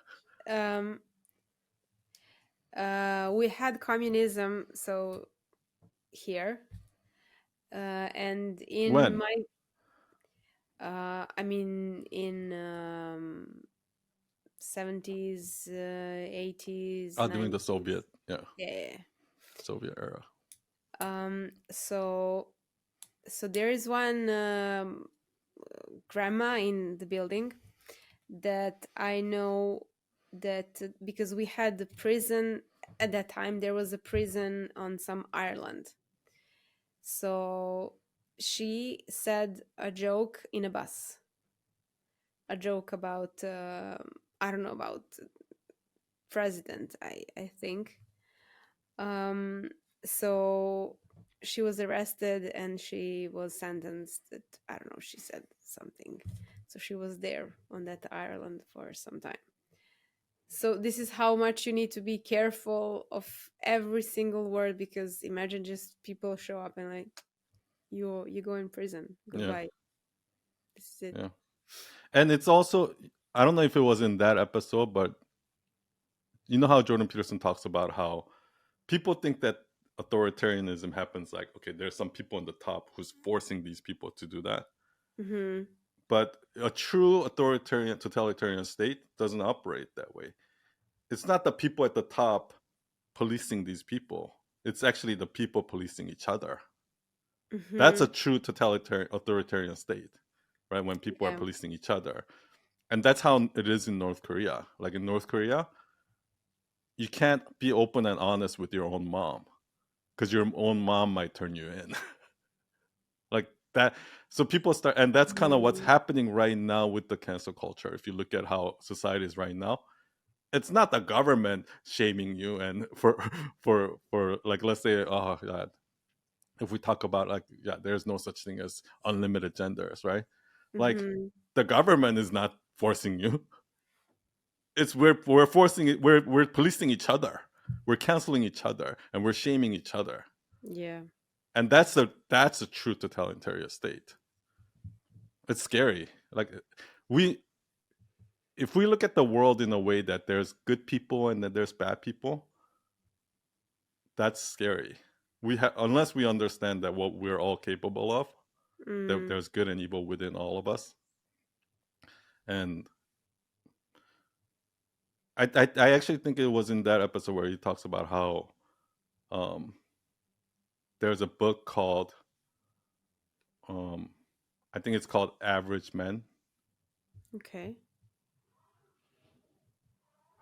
Um, we had communism, so here, and in When? my, I mean, in 70s, 80s, During the 90s. Soviet, yeah, Yeah. Soviet era. So there is one grandma in the building that I know, that because we had the prison at that time, there was a prison on some Ireland. So she said a joke in a bus, a joke about I don't know, about president, I think. Um, so she was arrested and she was sentenced. I don't know. She said something So she was there on that island for some time. So this is how much you need to be careful of every single word, because imagine just people show up and like, you go in prison. Yeah, Goodbye. This is it. yeah. And it's also, I don't know if it was in that episode, but you know how Jordan Peterson talks about how people think that authoritarianism happens like, okay, there's some people on the top who's forcing these people to do that. Mm-hmm. But a true authoritarian, totalitarian state doesn't operate that way. It's not the people at the top policing these people. It's actually the people policing each other. That's Mm-hmm. a true totalitarian authoritarian state, right? When people are Yeah. policing each other. And that's how it is in North Korea. Like in North Korea, you can't be open and honest with your own mom because your own mom might turn you in. Like that. So people start, and that's kind of what's Mm, happening right now with the cancel culture. If you look at how society is right now, it's not the government shaming you and for like, let's say, oh yeah, if we talk about like, yeah, there's no such thing as unlimited genders, right? Like mm-hmm. the government is not forcing you. It's we're forcing it. We're policing each other. We're canceling each other and we're shaming each other. Yeah. And that's a true totalitarian state. It's scary. Like we if we look at the world in a way that there's good people and that there's bad people, that's scary. Unless we understand that what we're all capable of, that Mm, there's good and evil within all of us. And I actually think it was in that episode where he talks about how um, there's a book called um, I think it's called Average Men. okay.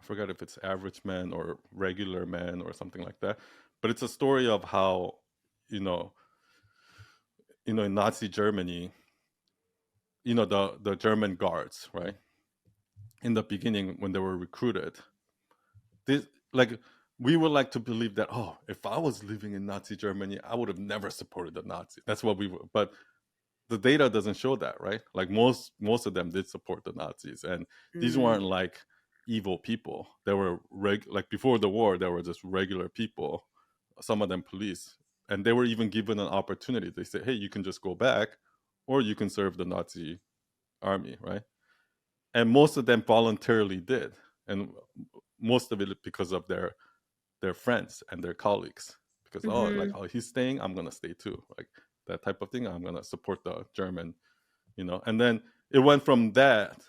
I forgot if it's Average Men or Regular Men or something like that. But it's a story of how you know in Nazi Germany, the German guards, right? In the beginning when they were recruited, this like we would like to believe that, oh, if I was living in Nazi Germany, I would have never supported the Nazi. That's what we were. But the data doesn't show that, right? Like most of them did support the Nazis, and these Mm, weren't like evil people. They were like before the war, they were just regular people. Some of them police, and they were even given an opportunity. They said, "Hey, you can just go back, or you can serve the Nazi army," right? And most of them voluntarily did, and most of it because of their friends and their colleagues. Because mm-hmm. he's staying, I'm gonna stay too, like that type of thing. I'm gonna support the German, and then it went from that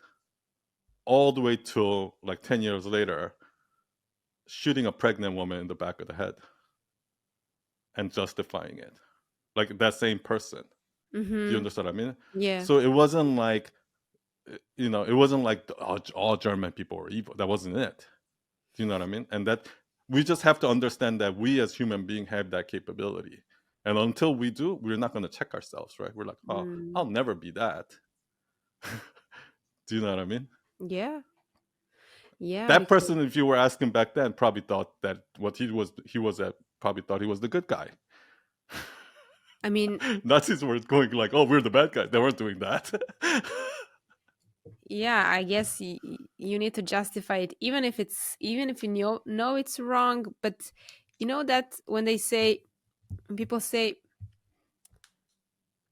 all the way to like 10 years later, shooting a pregnant woman in the back of the head and justifying it, like that same person. Do you Mm-hmm. understand what I mean? Yeah. So it wasn't like, it wasn't like all German people were evil. That wasn't it. Do you know what I mean? And that we just have to understand that we as human beings have that capability. And until we do, we're not going to check ourselves, right? We're like, oh, Mm, I'll never be that. Do you know what I mean? yeah. Yeah. That Because person, if you were asking back then, probably thought that what he was at, probably thought he was the good guy. I mean, Nazis were going like, oh, we're the bad guys. They weren't doing that. yeah. I guess you need to justify it, even if you know it's wrong. But you know that when people say,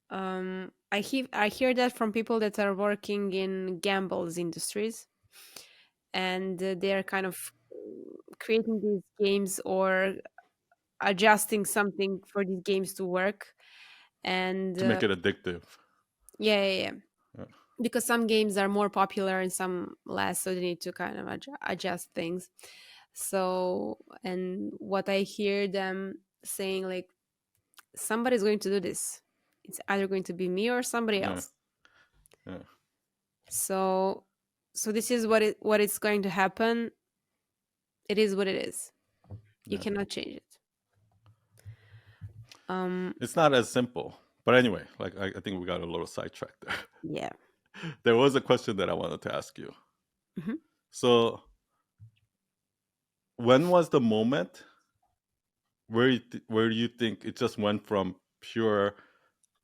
I hear that from people that are working in gambles industries, and they are kind of creating these games or adjusting something for these games to work. And To make it addictive. yeah, yeah, yeah, Yeah. because some games are more popular and some less, so they need to kind of adjust things. So, and what I hear them saying, like, somebody's going to do this. It's either going to be me or somebody Yeah. else. Yeah. So, so this is what is going to happen. It is what it is. You Yeah. cannot change it. Um, It's not as simple. But anyway, like I think we got a little sidetracked there. yeah. There was a question that I wanted to ask you. Hmm. So, when was the moment where you think it just went from pure,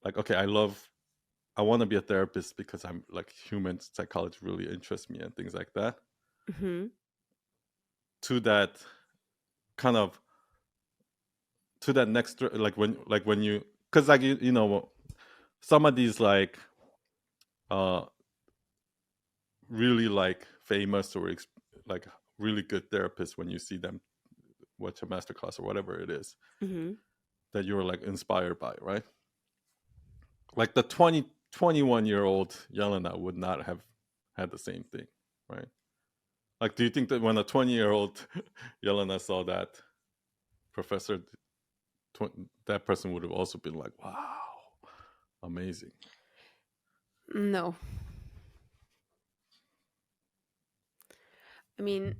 like, okay, I love I want to be a therapist because I'm like human psychology really interests me and things like that, Mm-hmm. to that kind of to that next like when you because like you know some of these uh really like famous or like really good therapists, when you see them watch a masterclass or whatever it is Mm-hmm. that you're like inspired by, right? Like the 21-year-old Yelena would not have had the same thing, right? Like, do you think that when a 20-year-old Yelena saw that professor, that person would have also been like, wow, amazing? No. I mean,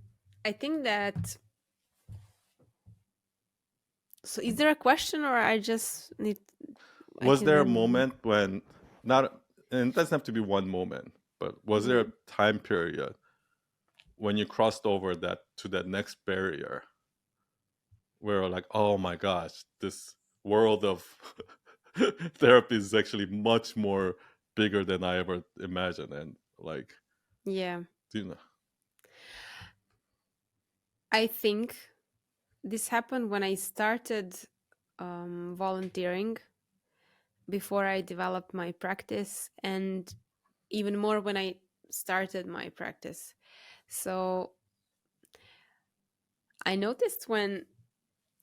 I think that. So, is there a question, or I just need? I Was there a can. moment when, not, and it doesn't have to be one moment, but was there a Mhm. time period when you crossed over that to that next barrier where like, oh my gosh, this world of therapy is actually much more bigger than I ever imagined, and like, Yeah, you know, I think this happened when I started volunteering before I developed my practice, and even more when I started my practice. So I noticed when,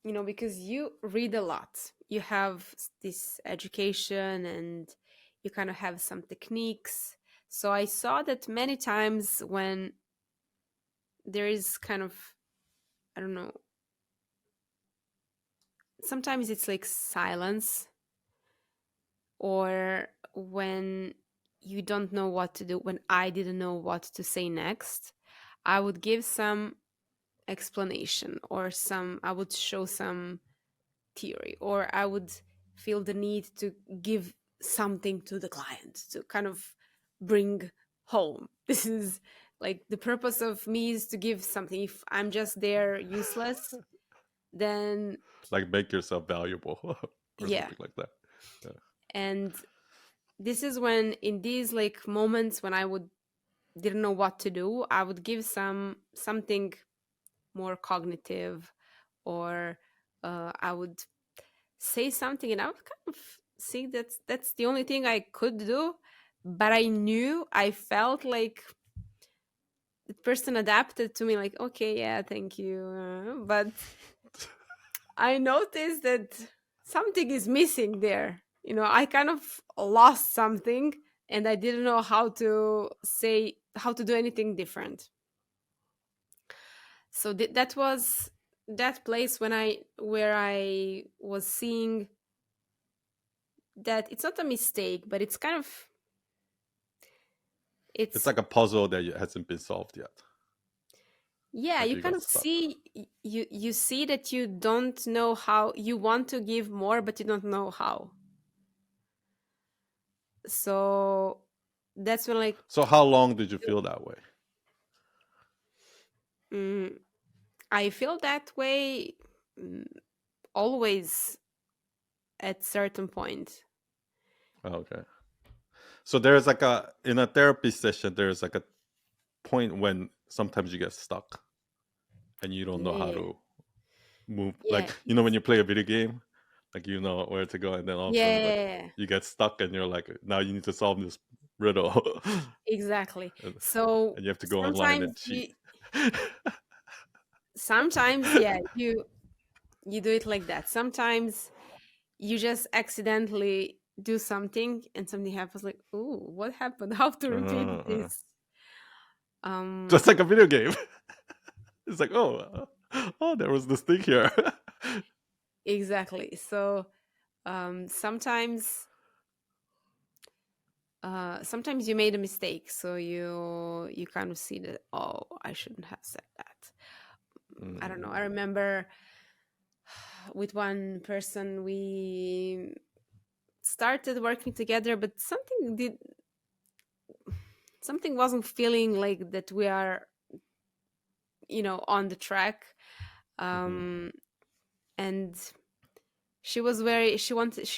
because you read a lot, you have this education and you kind of have some techniques. So I saw that many times when there is kind of, I don't know, sometimes it's like silence, or when you don't know what to do, when I didn't know what to say next, I would give some explanation, or I would show some theory, or I would feel the need to give something to the client to kind of bring home. This is like the purpose of me, is to give something. If I'm just there useless, then like make yourself valuable or yeah. something like that. Yeah. And this is when, in these like moments when I would didn't know what to do, I would give something more cognitive, or I would say something, and I would kind of see that's the only thing I could do. But I felt like the person adapted to me, like, okay, yeah, thank you. But I noticed that something is missing there. I kind of lost something, and I didn't know how to do anything different. So that was that place where I was seeing that it's not a mistake, but it's kind of It's it's like a puzzle that hasn't been solved yet. yeah, Like you you kind got of stuck. see, you see that you don't know how, you want to give more but you don't know how. So that's when, like, So how long did you feel that way? mm, I feel that way, mm, always at certain point. Oh, okay. So there's like in a therapy session, there's like a point when sometimes you get stuck and you don't know how Yeah, to move. yeah, Like, when you play a video game, like you know where to go, and then all of a sudden like yeah, you get stuck and you're like, now you need to solve this riddle. exactly. and, So and you have to go online sometimes and cheat. yeah, you do it like that. Sometimes you just accidentally do something and something happens, like, oh, what happened? How to repeat Uh, this? um just like a video game. It's like, oh, there was this thing here. exactly. So sometimes you made a mistake, so you kind of see that, oh, I shouldn't have said that. I don't know, Mm. I remember with one person we started working together, but something wasn't feeling like that we are, on the track. Mhm. um and she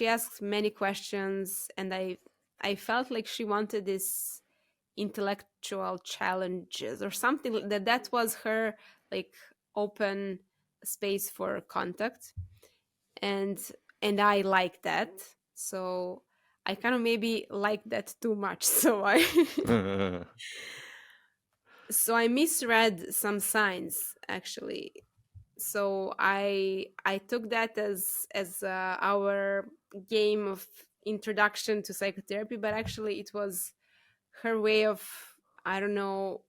asked many questions, and I felt like she wanted this intellectual challenges or something, that was her like open space for contact, and I like that. So I kind of maybe like that too much. So I so I misread some signs actually. So I took that as our game of introduction to psychotherapy, but actually it was her way of, I don't know,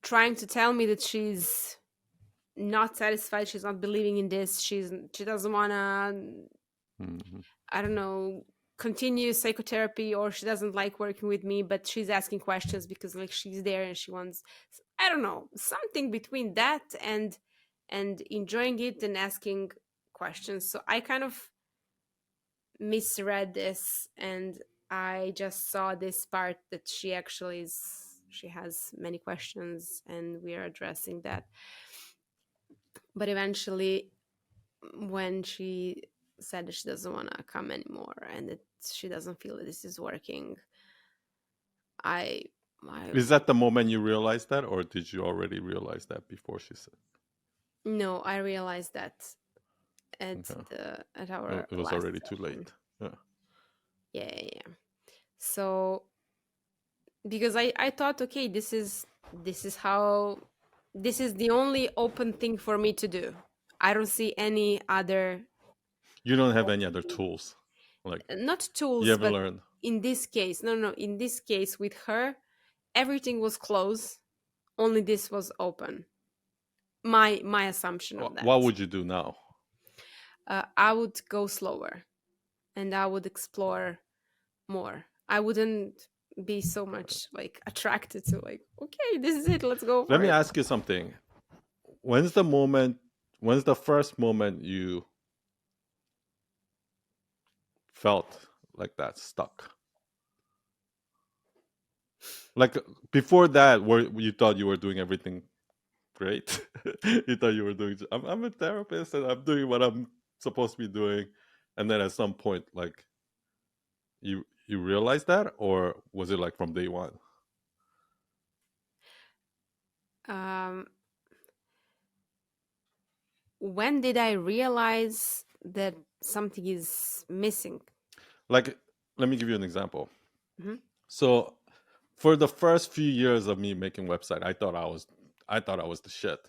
trying to tell me that she's not satisfied, she's not believing in this, she doesn't want to, Mhm. I don't know, continue psychotherapy, or she doesn't like working with me, but she's asking questions because like she's there and she wants, I don't know, something between that and enjoying it and asking questions. So I kind of misread this, and I just saw this part that she actually is, she has many questions and we are addressing that. But eventually, when she said that she doesn't want to come anymore and that she doesn't feel that this is working, I I Is that the moment you realized that, or did you already realize that before she said? no, I realized that at Okay. our It was last already too session. late. Yeah. Yeah, yeah, yeah. So because I thought, okay, this is how, this is the only open thing for me to do. I don't see any other You don't have any open other thing. tools, like Not you tools, haven't but learned. in this case, no, in this case with her, everything was closed, only this was open. My assumption of What that. would you do now? I would go slower and I would explore more. I wouldn't be so much like attracted to like, okay, this is it, let's go Let for me it. ask you something. When's the moment? When's the first moment you felt like that stuck? Like before that, where you thought you were doing everything great. You thought you were doing. I'm a therapist and I'm doing what I'm supposed to be doing, and then at some point, like you realized that, or was it like from day one? Um, when did I realize that something is missing? Like, let me give you an example. Mhm. So, for the first few years of me making website, I thought I was the shit.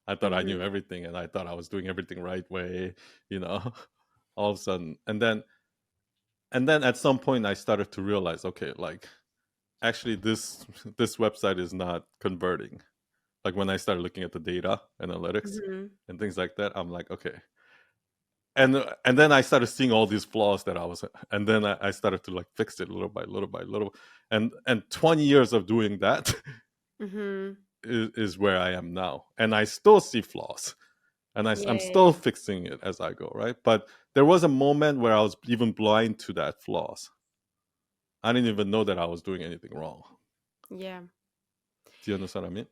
I thought I knew Mhm. everything, and I thought I was doing everything right way. You know, all of a sudden, and then at some point, I started to realize, okay, like actually, this website is not converting. Like when I started looking at the data analytics Mhm. and things like that, I'm like, okay. And then I started seeing all these flaws that I was, and then I started to like fix it little by little by little, and 20 years of doing that Mhm. is where I am now, and I still see flaws, and Yeah, I'm yeah, still yeah. fixing it as I go, right? But there was a moment where I was even blind to that flaws. I didn't even know that I was doing anything wrong. Yeah. Do you understand what I mean?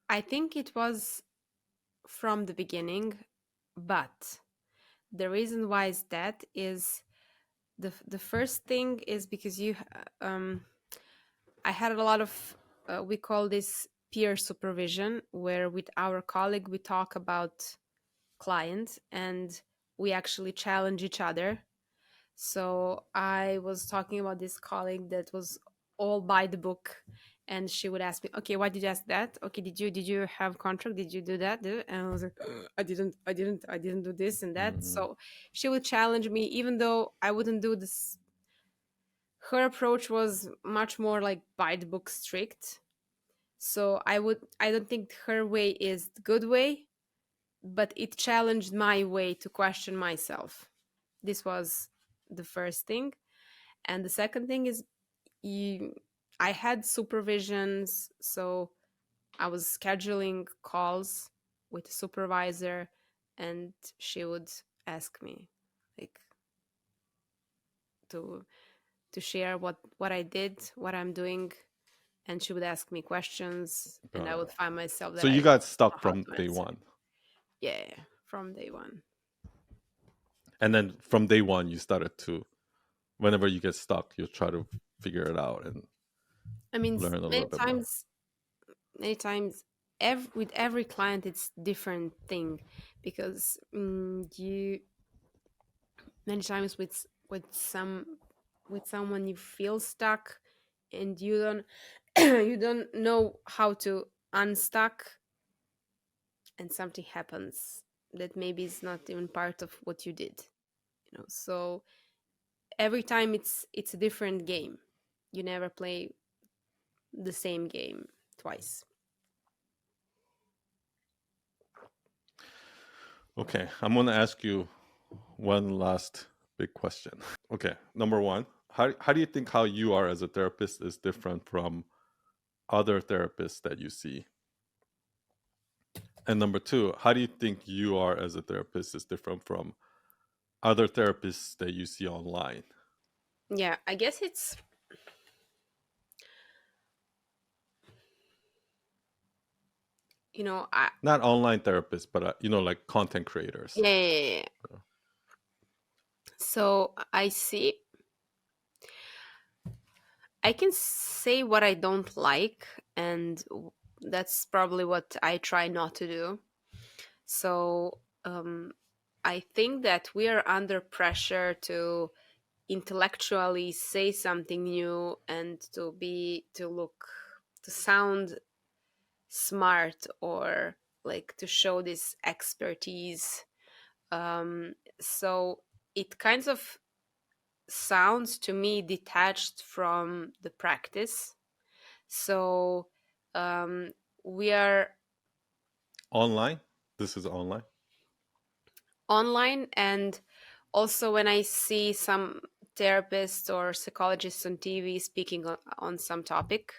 I think it was from the beginning, but the reason why is that is the first thing is because I had a lot of we call this peer supervision, where with our colleague we talk about clients and we actually challenge each other. So I was talking about this colleague that was all by the book, and she would ask me, "Okay, why did you ask that? Okay, did you have contract? Did you do that?" And I was like, I didn't do this and that." Mm-hmm. So she would challenge me, even though I wouldn't do this. Her approach was much more like by the book strict. So I don't think her way is the good way, but it challenged my way to question myself. This was the first thing. And the second thing is, you, I had supervisions, so I was scheduling calls with the supervisor, and she would ask me like to share what I did, what I'm doing, and she would ask me questions, and I Got it. would find myself So that you I got don't know stuck how from to day answer. one, Yeah, from day one. and then from day one you started to. whenever you get stuck, you try to figure it out and I mean, learn a little bit more. many times, with every client, it's different thing, because you many times with someone you feel stuck, and you don't you don't know how to unstuck, and something happens that maybe is not even part of what you did, so every time it's a different game. You never play the same game twice. Okay, I'm going to ask you one last big question. Okay, number one, how do you think how you are as a therapist is different from other therapists that you see? And number two, how do you think you are as a therapist is different from other therapists that you see online? Yeah, I guess it's, I Not online therapists, but like content creators. yeah, yeah, yeah, yeah. So I can say what I don't like, and that's probably what I try not to do. So I think that we are under pressure to intellectually say something new, and to sound smart, or like to show this expertise. So it kind of sounds to me detached from the practice. So um, we are Online? This is online? online, and also when I see some therapists or psychologists on TV speaking on some topic,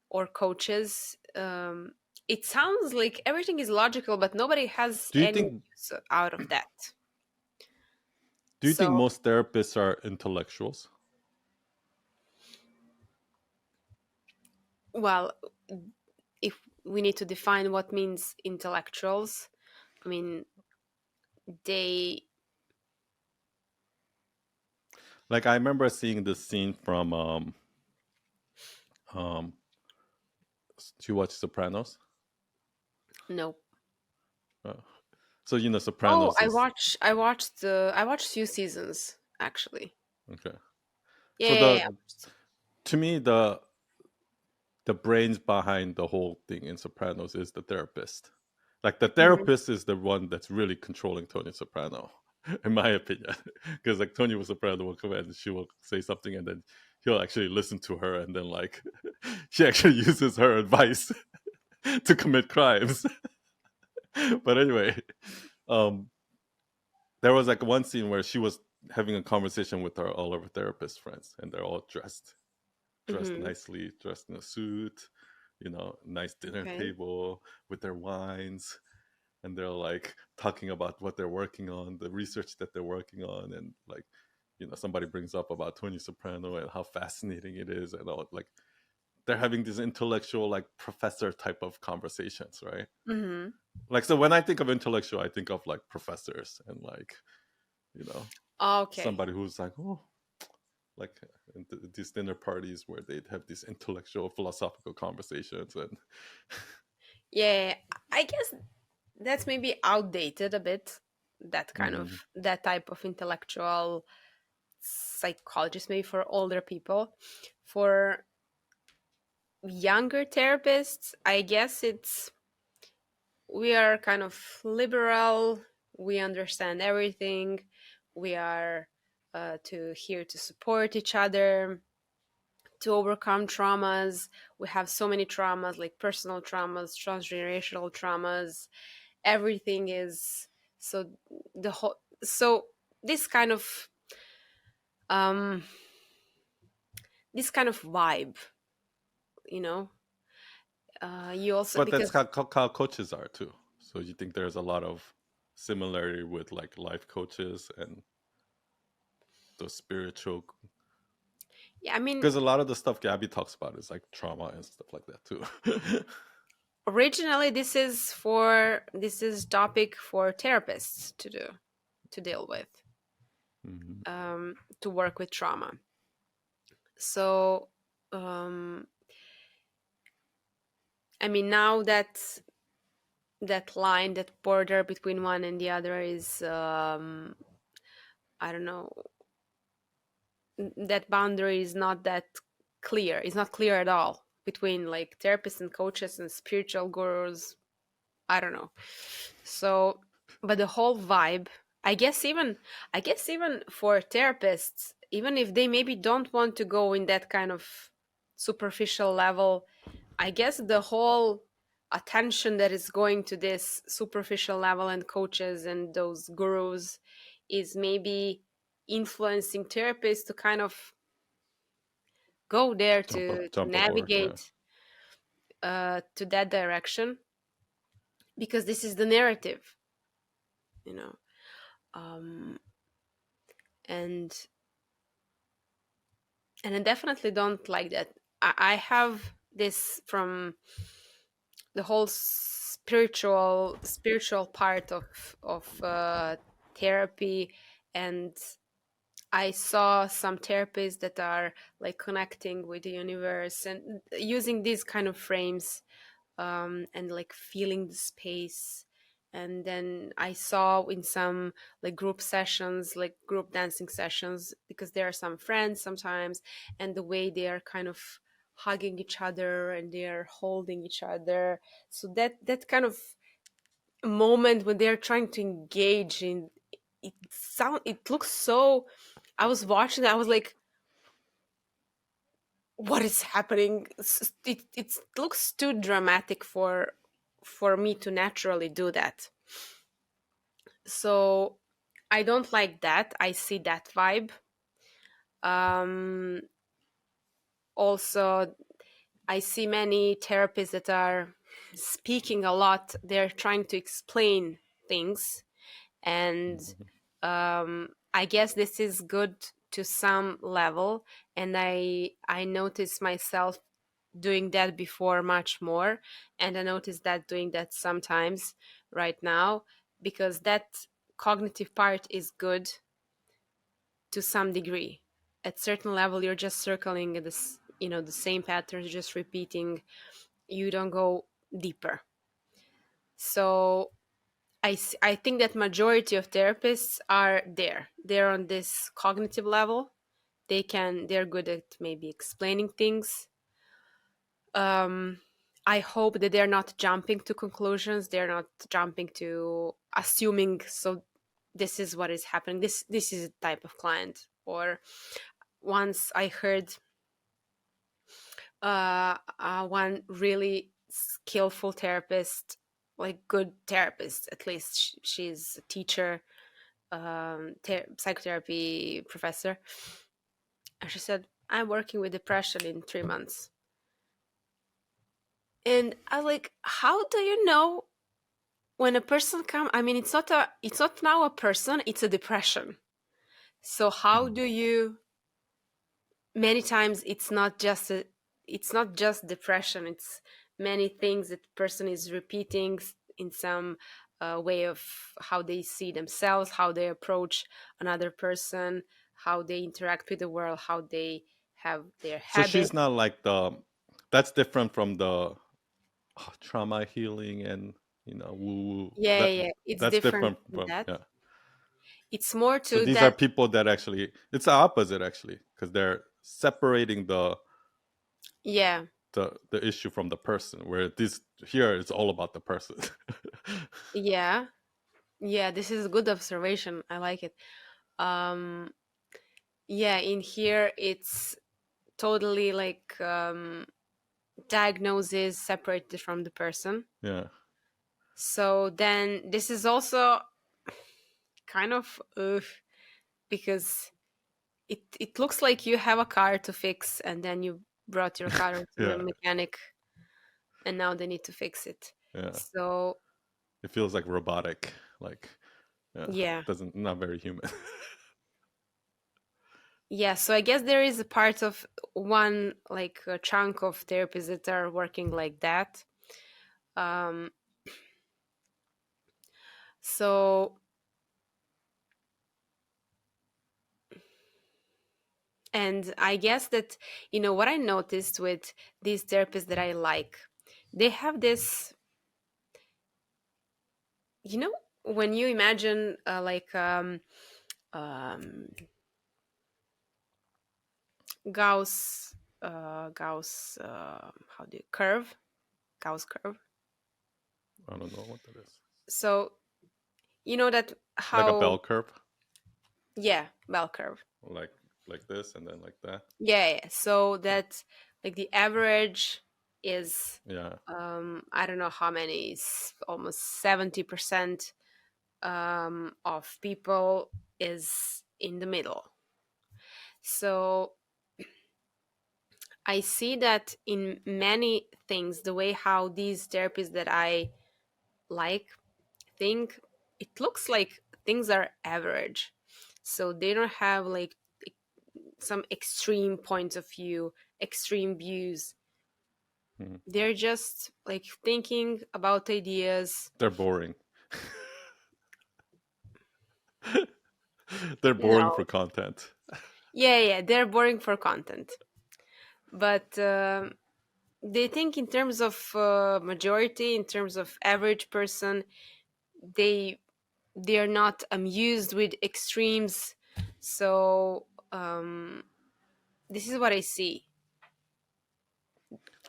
or coaches, it sounds like everything is logical, but nobody has Do you any think use out of that. do you think So, most therapists are intellectuals? well, if we need to define what means intellectuals, I mean, they, Like I remember seeing this scene from um do you watch Sopranos? no. Uh, so Oh, Sopranos is I watched few seasons actually. okay. Yeah, So yeah, yeah. to me the brains behind the whole thing in Sopranos is the therapist. Like the Mhm. therapist is the one that's really controlling Tony Soprano, in my opinion. Because like Tony Soprano will come in and she will say something, and then he'll actually listen to her, and then like she actually uses her advice to commit crimes. But anyway, um, there was like one scene where she was having a conversation with her all of her therapist friends, and they're all dressed Mhm. nicely, dressed in a suit, nice dinner Okay. table with their wines, and they're like talking about what they're working on, the research that they're working on, and like, somebody brings up about Tony Soprano and how fascinating it is, and all like they're having these intellectual like professor type of conversations, right? Mhm. Like so when I think of intellectual, I think of like professors and like, you know, Okay. somebody who's like, oh, like these dinner parties where they'd have these intellectual philosophical conversations and Yeah, I guess that's maybe outdated a bit. Mhm. That type of intellectual psychologist, maybe for older people. For younger therapists, I guess it's we are kind of liberal. We understand everything. We are to here to support each other, to overcome traumas. We have so many traumas, like personal traumas, transgenerational traumas. Everything is so the whole so this kind of um this kind of vibe, you know. You also but that's because how coaches are too. So you think there's a lot of similarity with like life coaches and the spiritual, yeah, I mean, because a lot of the stuff Gabby talks about is like trauma and stuff like that too. originally this is topic for therapists to deal with. Hmm. to work with trauma. So I mean, now that line, that border between one and the other is I don't know, that boundary is not that clear. It's not clear at all between like therapists and coaches and spiritual gurus. I don't know. So, but the whole vibe, I guess even for therapists, even if they maybe don't want to go in that kind of superficial level, I guess the whole attention that is going to this superficial level and coaches and those gurus is maybe influencing therapists to kind of go there to Jump over. Yeah. navigate to that direction, because this is the narrative, you know. Um, and and I definitely don't like that. I have this from the whole spiritual part of therapy, and I saw some therapists that are like connecting with the universe and using these kind of frames, and like feeling the space. And then I saw in some like group sessions, like group dancing sessions, because there are some friends sometimes, and the way they are kind of hugging each other and they are holding each other. So that kind of moment when they're trying to engage in it looks so. I was watching it, I was like, what is happening? It looks too dramatic for me to naturally do that. So I don't like that. I see that vibe. um Also, I see many therapists that are speaking a lot. They're trying to explain things, and Hmm. I guess this is good to some level. And I notice myself doing that before much more, and I notice that doing that sometimes right now, because that cognitive part is good to some degree. At certain level, you're just circling this, the same patterns, just repeating. You don't go deeper. So I think that majority of therapists are there. They're on this cognitive level. They're good at maybe explaining things. um I hope that they're not jumping to conclusions. They're not jumping to assuming, so this is what is happening, this is a type of client. Or once I heard one really skillful therapist, like good therapist, at least she's a teacher, psychotherapy professor, and she said, I'm working with depression in 3 months. And I was like, how do you know when a person come? I mean, it's not now a person, it's a depression. So how do you? Many times it's not just depression. It's many things that person is repeating in some way of how they see themselves, how they approach another person, how they interact with the world, how they have their So habits. she's not like the. That's different from the trauma healing and woo woo. Yeah, That yeah, yeah. It's that's different different from from, that. yeah. It's more So to these are that. people that actually, it's the opposite actually, because they're separating Yeah, the issue from the person. Where this here it's all about the person. yeah, yeah. This is a good observation. I like it. um yeah, in here it's totally like diagnosis separated from the person. Yeah, So then this is also kind of because it looks like you have a car to fix, and then you brought your car to the yeah, mechanic, and now they need to fix it. yeah. So It feels like robotic, like, yeah, yeah, doesn't, not very human. yeah. So I guess there is a part of one, like a chunk of therapists that are working like that. um so And I guess that, what I noticed with these therapists that I like, they have this, you know, when you imagine um, Gauss, how do you curve? Gauss curve. I don't know what that is. So, you know that Like a bell how, curve, yeah, bell curve. like this, and then like that. Yeah, yeah. So that like the average is, Yeah. I don't know how many, is almost 70% of people is in the middle. So I see that in many things, the way how these therapies that I like think, it looks like things are average. So they don't have like some extreme points of view, extreme views. Mhm. They're just like thinking about ideas. They're boring. They're boring for No. content. Yeah, yeah, they're boring for content. But they think in terms of majority, in terms of average person, they they are not amused with extremes. So this is what I see.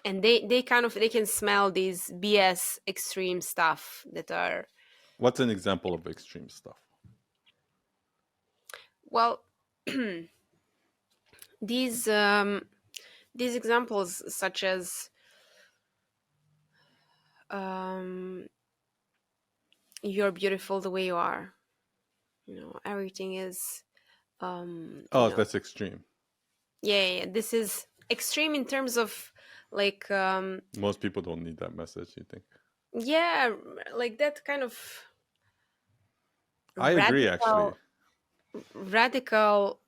And they kind of they can smell these BS extreme stuff that are, What's an example of extreme stuff? well, these these examples such as um, you're beautiful the way you are. Everything is, Oh, that's extreme. yeah, yeah, yeah. This is extreme in terms of like, Most people don't need that message, you think? yeah, like that kind of I agree, actually. radical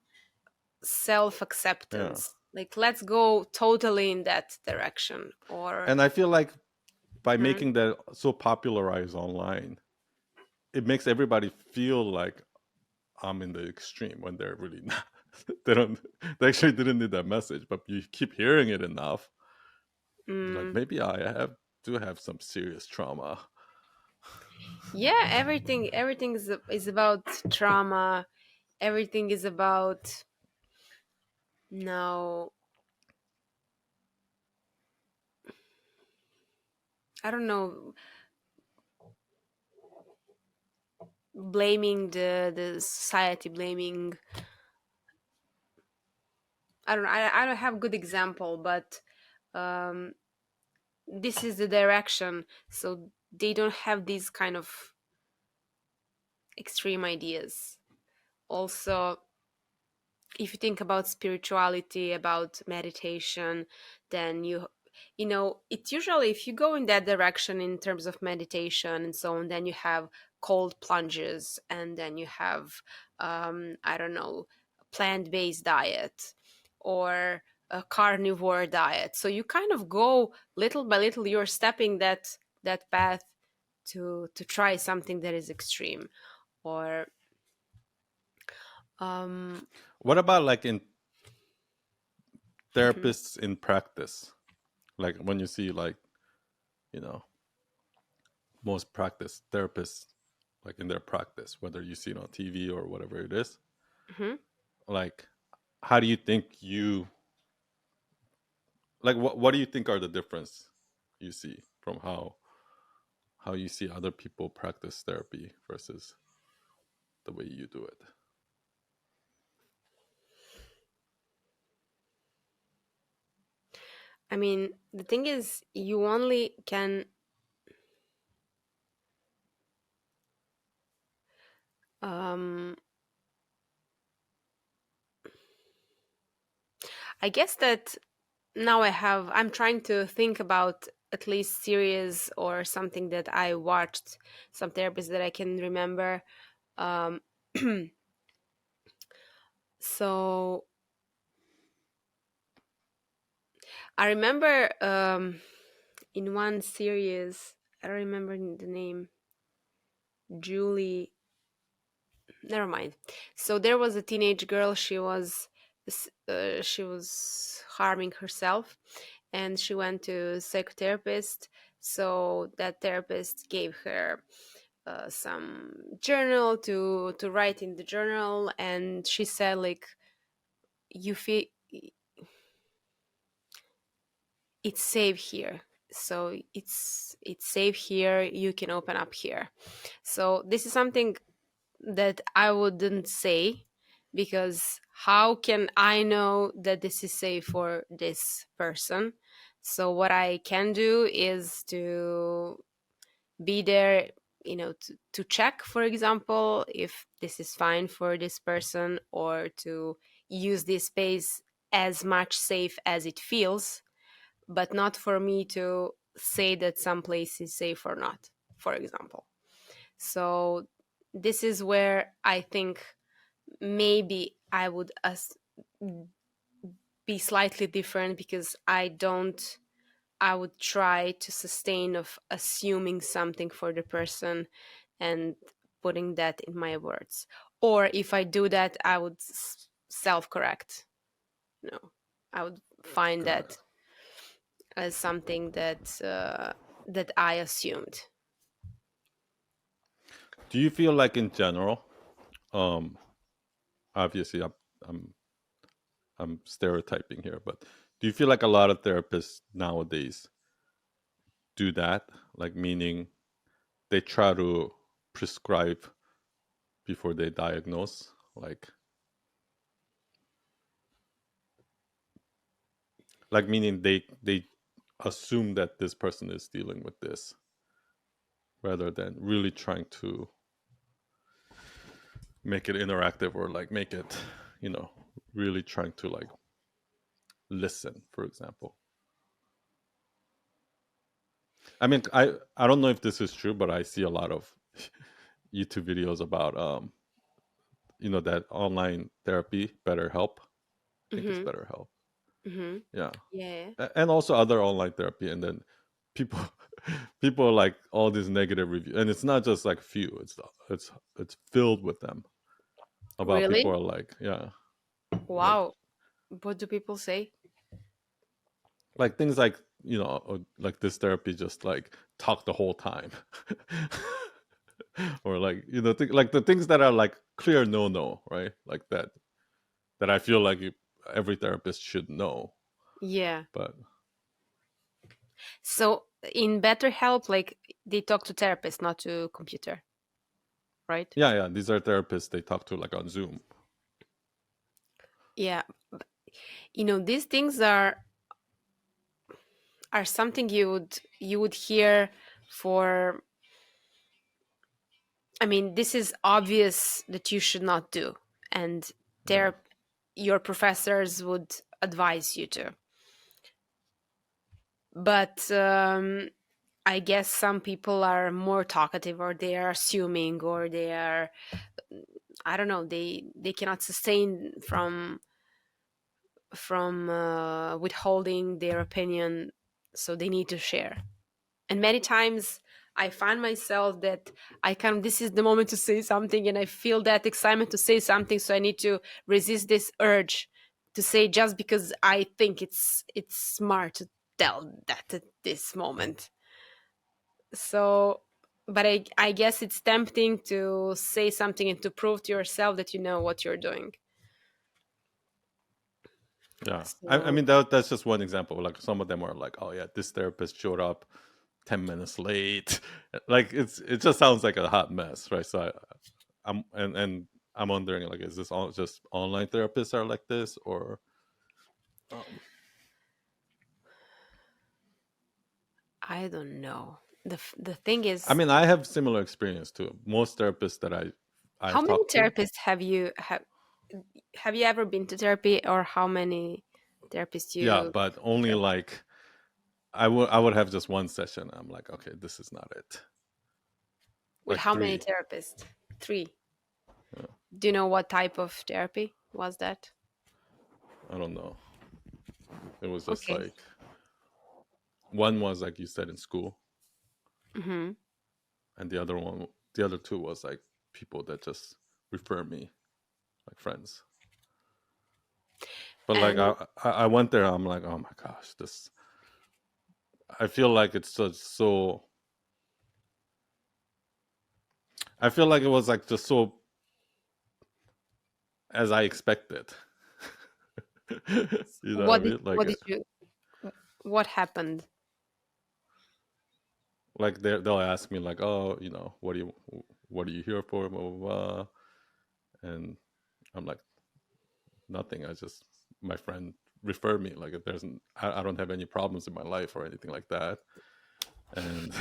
Yeah. self-acceptance. Like, let's go totally in that direction. Or And I feel like by hmm, making that so popularized online, it makes everybody feel like I'm in the extreme when they're really not. They don't. They actually didn't need that message, but you keep hearing it enough. You're like, mm, maybe I do have some serious trauma. yeah, everything is about trauma. Everything is about, no, I don't know, blaming the society, blaming, I don't know, I don't have good example, but um this is the direction. So they don't have these kind of extreme ideas. Also, if you think about spirituality, about meditation, then it usually, if you go in that direction in terms of meditation and so on, then you have cold plunges, and then you have, I don't know, plant-based diet, or a carnivore diet. So you kind of go little by little, you're stepping that path to try something that is extreme. Or um What about like in mhm, therapists in practice? Like when you see like you know most practice therapists like in their practice, whether you see it on TV or whatever it is, mhm. like how do you think you like what do you think are the difference you see from how you see other people practice therapy versus the way you do it? I mean, the thing is, you only can. Um, I guess that now I'm trying to think about at least series or something that I watched, some therapists that I can remember. Um, so I remember in one series, I don't remember the name, Julie. Never mind. So there was a teenage girl. She was she was harming herself, and she went to a psychotherapist. So that therapist gave her some journal to write in the journal, and she said like, you feel it's safe here, so it's safe here, you can open up here. So this is something that I wouldn't say, because how can I know that this is safe for this person? So what I can do is to be there, to check, for example, if this is fine for this person, or to use this space as much safe as it feels, but not for me to say that some place is safe or not, for example. So this is where I think maybe I would be slightly different, because I would try to sustain of assuming something for the person and putting that in my words. Or if I do that, I would self correct. No, I would find Got it. that as something that I assumed. Do you feel like in general, um, obviously I'm I'm stereotyping here, but do you feel like a lot of therapists nowadays do that? Like meaning they try to prescribe before they diagnose, like meaning they assume that this person is dealing with this rather than really trying to make it interactive or like make it, you know, really trying to like listen, for example. I mean, I don't know if this is true, but I see a lot of YouTube videos about you know, that online therapy, BetterHelp. I think it's Mm-hmm. BetterHelp. Mm-hmm. Yeah. Yeah. And also other online therapy, and then people people like all these negative reviews, and it's not just like few, it's filled with them about people Really? are like Wow. What do people say? things like, you know, like this therapy just like talk the whole time. Or like, you know, like the things that are like clear no, right? Like that I feel like every therapist should know. Yeah. But So in BetterHelp, like they talk to therapists, not to computer, right? yeah, these are therapists they talk to like on Zoom. Yeah. These things are something you would hear for. I mean, this is obvious that you should not do, and Yeah. your professors would advise you to. But I guess some people are more talkative, or they are assuming, or they are, I don't know, they cannot sustain from withholding their opinion, so they need to share. And many times I find myself that this is the moment to say something, and I feel that excitement to say something, so I need to resist this urge to say, just because I think it's smart to tell that at this moment. So, but I guess it's tempting to say something and to prove to yourself that you know what you're doing. Yeah. I So mean that's just one example. Like some of them are like, oh yeah, this therapist showed up 10 minutes late. Like it just sounds like a hot mess, right? So and I'm wondering, like, is this all just online therapists are like this, or um, I don't know. The thing I is, mean, I have similar experience too. Most therapists that how I've many talked to, therapists have you ever been to therapy, or how many therapists yeah, you but only therapy? like I would have just one session. I'm like, okay, this is not it. With Like how many three. therapists? Three. Yeah, Do you know what type of therapy was that? I don't know. It was just Okay. like one was like you said in school, Hmm. and the other two was like people that just refer me, like friends. But like And I went there. I'm like, oh my gosh, this. I feel like it's just so. I feel like it was like just so as I expected. You know what I mean? what did you what happened? Like they'll ask me like, oh, what are you here for? Blah, blah, blah. And I'm like, nothing. I just my friend referred me. Like if I don't have any problems in my life or anything like that. And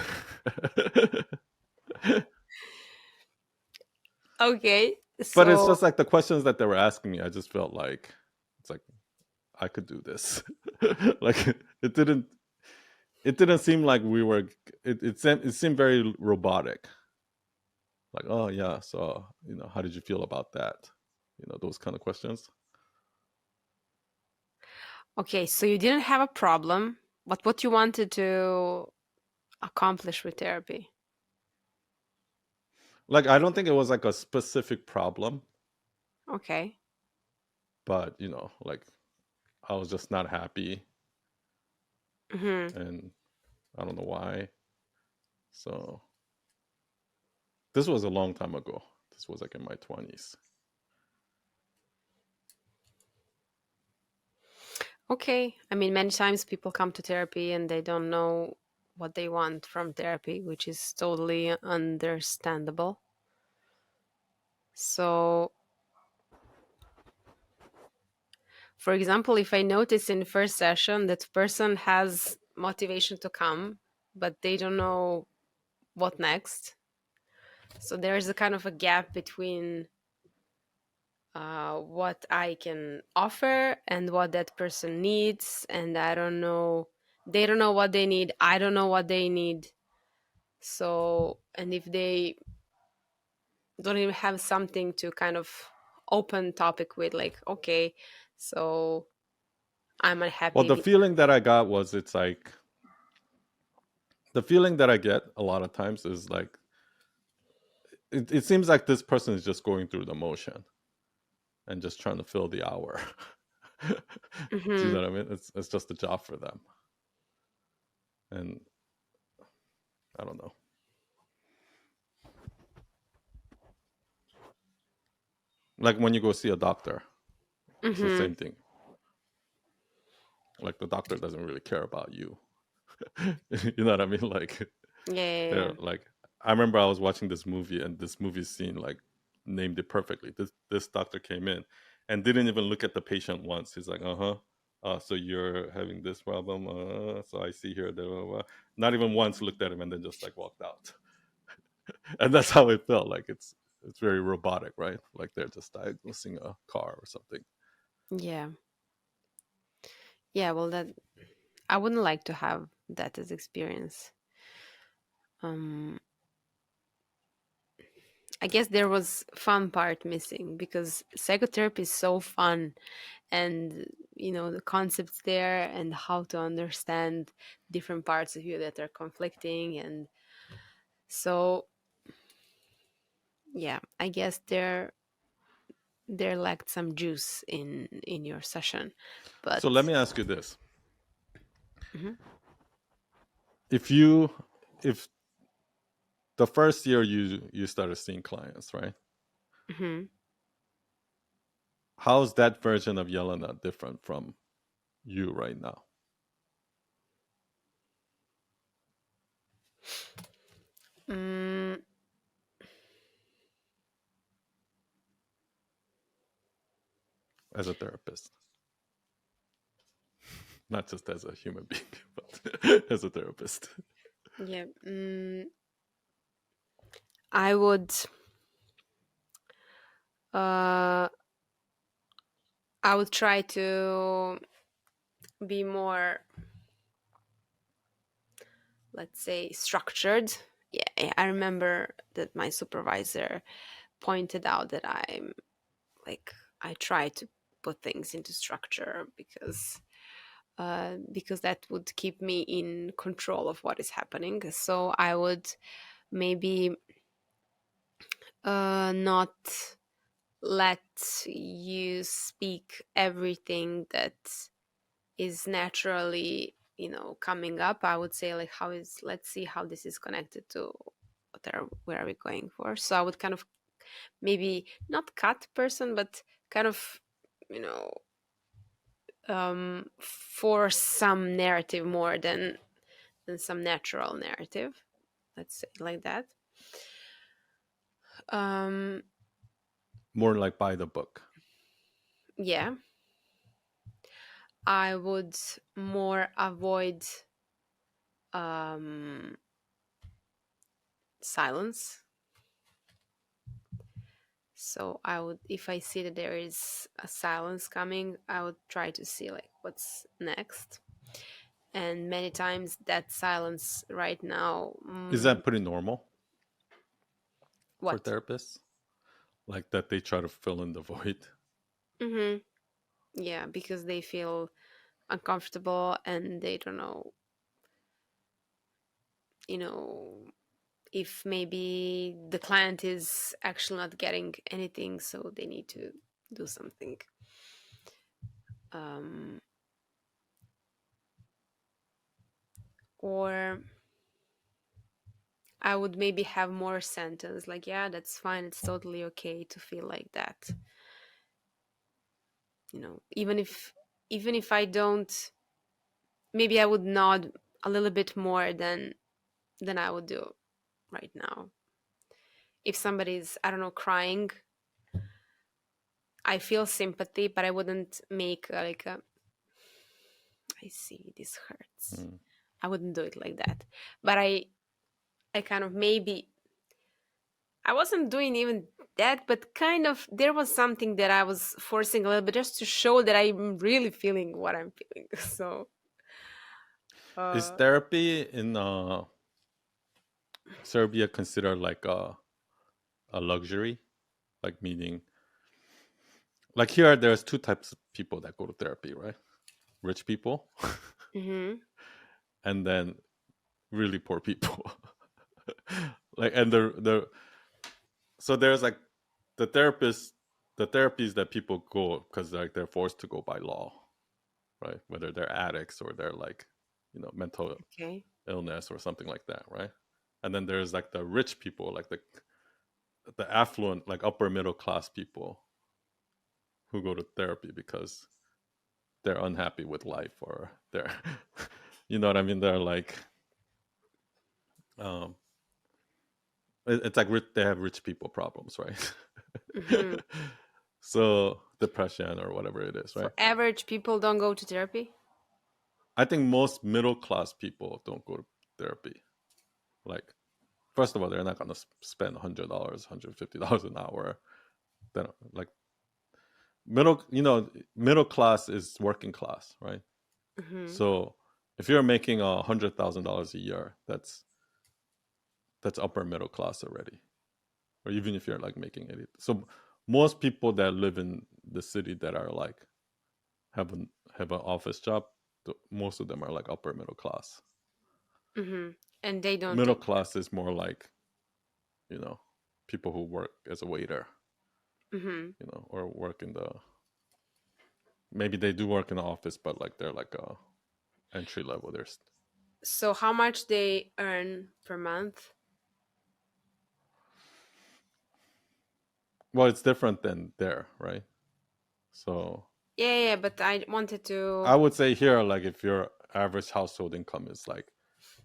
Okay, but it's so just like the questions that they were asking me. I just felt like it's like I could do this. Like it didn't. It didn't seem like we were. It seemed very robotic. Like, oh yeah, so how did you feel about that? Those kind of questions. okay, so you didn't have a problem, but what you wanted to accomplish with therapy? Like, I don't think it was like a specific problem, Okay. but like I was just not happy, Hmm. and I don't know why. So this was a long time ago. This was like in my 20s. Okay. I mean, many times people come to therapy and they don't know what they want from therapy, which is totally understandable. So, for example, if I notice in the first session that person has motivation to come, but they don't know what next, so there is a kind of a gap between what I can offer and what that person needs, and I don't know. They don't know what they need. I don't know what they need. So, and if they don't even have something to kind of open topic with, like, okay, so I'm Well, unhappy the with. feeling that I got was it's like the feeling that I get a lot of times is like it seems like this person is just going through the motion and just trying to fill the hour. Do you Hmm. know what I mean? It's just a job for them, and I don't know. Like when you go see a doctor, it's the Hmm. same thing. Like the doctor doesn't really care about you. You know what I mean? Like Yeah, yeah, they're yeah. like I remember I was watching this movie and this movie scene like named it perfectly. This doctor came in and didn't even look at the patient once. He's like, uh-huh. So you're having this problem. So I see here. Not even once looked at him and then just like walked out. And that's how it felt. Like it's very robotic, right? Like they're just diagnosing a car or something. Yeah. Yeah, well, that I wouldn't like to have that as experience. Um, I guess there was fun part missing because psychotherapy is so fun, and the concepts there and how to understand different parts of you that are conflicting, and so yeah, I guess there lacked some juice in your session, So let but me ask you this: mhm, if you if the first year you started seeing clients, right? mhm. How's that version of Yelena different from you right now Mm, as a therapist? Not just as a human being, but as a therapist. yeah. I would uh I would try to be more, let's say, structured. Yeah, I remember that my supervisor pointed out that I try to put things into structure because that would keep me in control of what is happening. So I would maybe not let you speak everything that is naturally, coming up. I would say, like, let's see how this is connected to where are we going for. So I would kind of maybe not cut person, but kind of, you know for some narrative more than some natural narrative, let's say it like that. um More like by the book. yeah, I would more avoid um silence. So I would, if I see that there is a silence coming, I would try to see like what's next. And many times that silence right now, Is that pretty normal for what? therapists? Like that they try to fill in the void? Mm-hmm. Yeah, because they feel uncomfortable and they don't know, you know, if maybe the client is actually not getting anything, so they need to do something. Um, or I would maybe have more sentence like, yeah, that's fine. It's totally okay to feel like that. Even if I don't, maybe I would nod a little bit more than I would do right now. If somebody's, I don't know, crying, I feel sympathy, but I wouldn't make like a, I see this hurts. Mm. I wouldn't do it like that. But I kind of maybe, I wasn't doing even that, but kind of there was something that I was forcing a little bit just to show that I'm really feeling what I'm feeling. So Is uh therapy in Serbia considered like a luxury? Like meaning, like here, there's two types of people that go to therapy, right? Rich people, mhm. and then really poor people. Like, and the so there's like the therapists, the therapies that people go because like they're forced to go by law, right? Whether they're addicts or they're like, mental Okay. illness or something like that, right? And then there's like the rich people, like the affluent, like upper middle class people who go to therapy because they're unhappy with life or they're, you know what I mean? They're like, um, it's like they have rich people problems, right? Mhm. So depression or whatever it is, For right? average people don't go to therapy? I think most middle class people don't go to therapy. Like, first of all, they're not going to spend $100, $150 an hour. Then, like, middle class is working class, right? Mhm. So if you're making $100,000 a year, that's upper middle class already. Or even if you're like making it. So most people that live in the city that are like have an have an office job, most of them are like upper middle class. Mhm. And they don't Middle do. class is more like, you know, people who work as a waiter, Mhm. or work in the, maybe they do work in the office, but like they're like a entry level. There's, So how much they earn per month? well, it's different than there, right? So Yeah, yeah, but I wanted I to. would say here, like if your average household income is like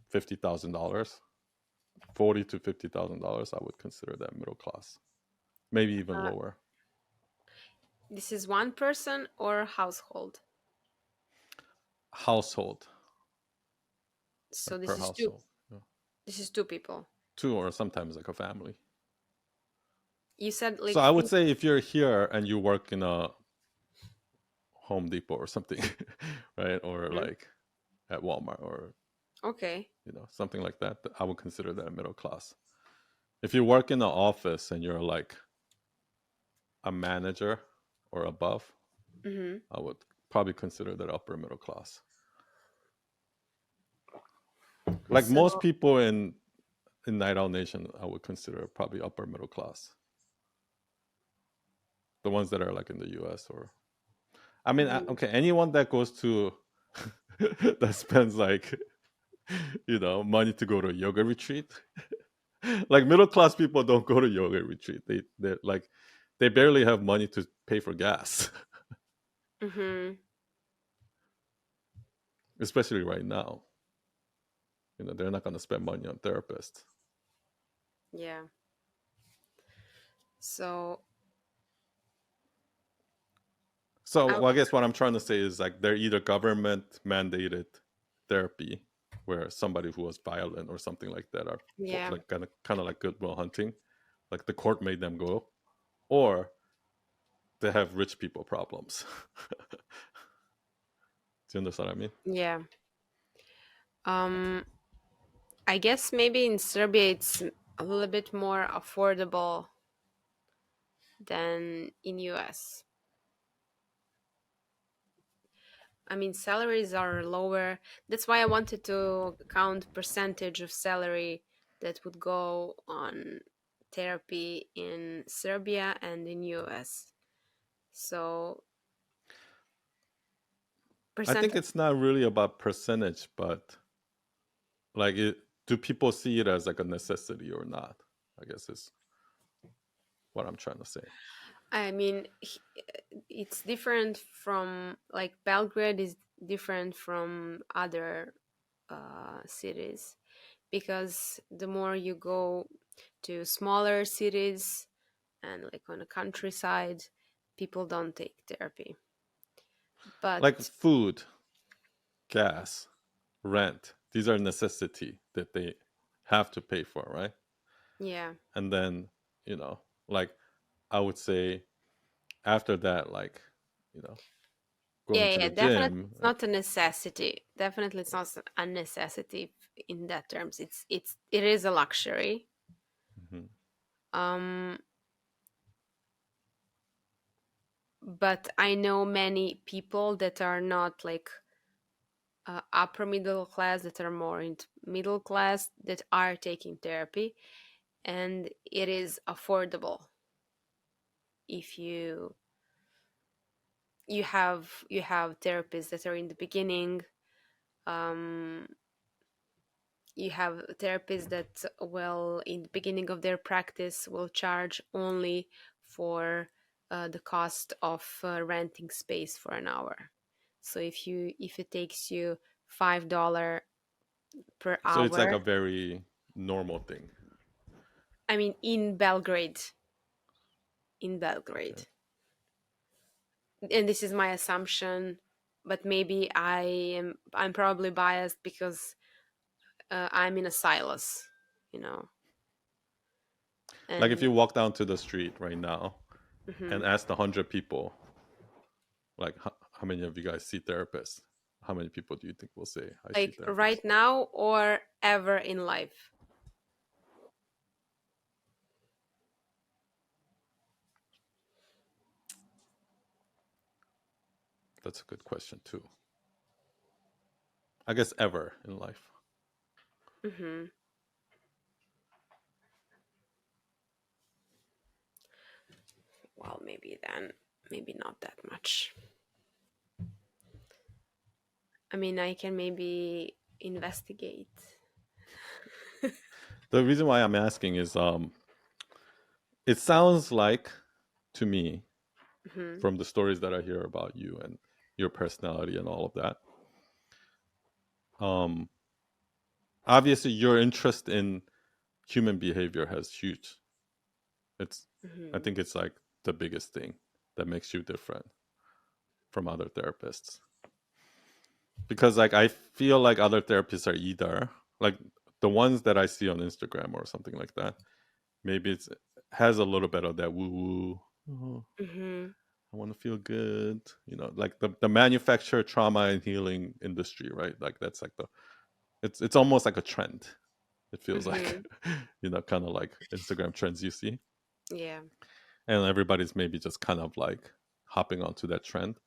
$50,000, 40 to $50,000, I would consider that middle class, maybe even uh, lower. this is one person or household? Household, So like this per is two. household. Yeah. This is two people. Two or sometimes like a family. You said So like I would 50. say if you're here and you work in a Home Depot or something, right? Or like at Walmart or Okay. something like that, I would consider that a middle class. If you work in an office and you're like a manager or above, Mm-hmm. I would probably consider that upper middle class. Like So most people in Night Owl Nation, I would consider probably upper middle class. the ones that are like in the US, or I mean, Mm-hmm. okay, anyone that goes to that spends like money to go to a yoga retreat. Like middle class people don't go to yoga retreat. They like they barely have money to pay for gas, Mm-hmm. especially right now. They're not going to spend money on therapists. Yeah. So So I, well, I guess what I'm trying to say is like they're either government mandated therapy, where somebody who was violent or something like that are yeah. like kind of like Goodwill Hunting, like the court made them go, or they have rich people problems. Do you understand what I mean? Yeah. Um, I guess maybe in Serbia it's a little bit more affordable than in US. I mean, salaries are lower. That's why I wanted to count percentage of salary that would go on therapy in Serbia and in US. So I think percentage. it's not really about percentage, but like do people see it as like a necessity or not? I guess is what I'm trying to say. I mean, it's different from like Belgrade is different from other cities because the more you go to smaller cities and like on a countryside, people don't take therapy. Like But food, gas, rent, these are necessity that they have to pay for, right? yeah, And then, you know, like I would say after that, like, you know, going yeah, to yeah, the definitely gym, it's not a necessity. Definitely, it's not a necessity in that terms. It is a luxury. mhm. Um, but I know many people that are not like upper middle class, that are more into middle class, that are taking therapy, and it is affordable if you have therapists that are in the beginning. um you have therapists that will in the beginning of their practice will charge only for the cost of renting space for an hour. So if it takes you $5 per So it's like hour. a very normal thing. I mean, in Belgrade, Okay. and this is my assumption, but maybe I'm probably biased because I'm in a silos, you know, Like if and you walk down to the street right now mhm. and ask 100 people, like how many of you guys see therapists? How many people do you think will say I see Like therapists? right now or ever in life. That's a good question too. I guess ever in life. Hmm. Well, maybe then, maybe not that much. I mean, I can maybe investigate. The reason why I'm asking is it sounds like to me Hmm. from the stories that I hear about you and your personality and all of that. Um Obviously your interest in human behavior has huge. It's I Hmm. think it's like the biggest thing that makes you different from other therapists. Because like I feel like other therapists are either like the ones that I see on Instagram or something like that. Maybe it's has a little bit of that woo woo. Oh, Hmm. I want to feel good, like the manufactured trauma and healing industry, right? Like that's like it's almost like a trend. It feels like, Hmm. kind of like Instagram trends you see, Yeah. and everybody's maybe just kind of like hopping onto that trend.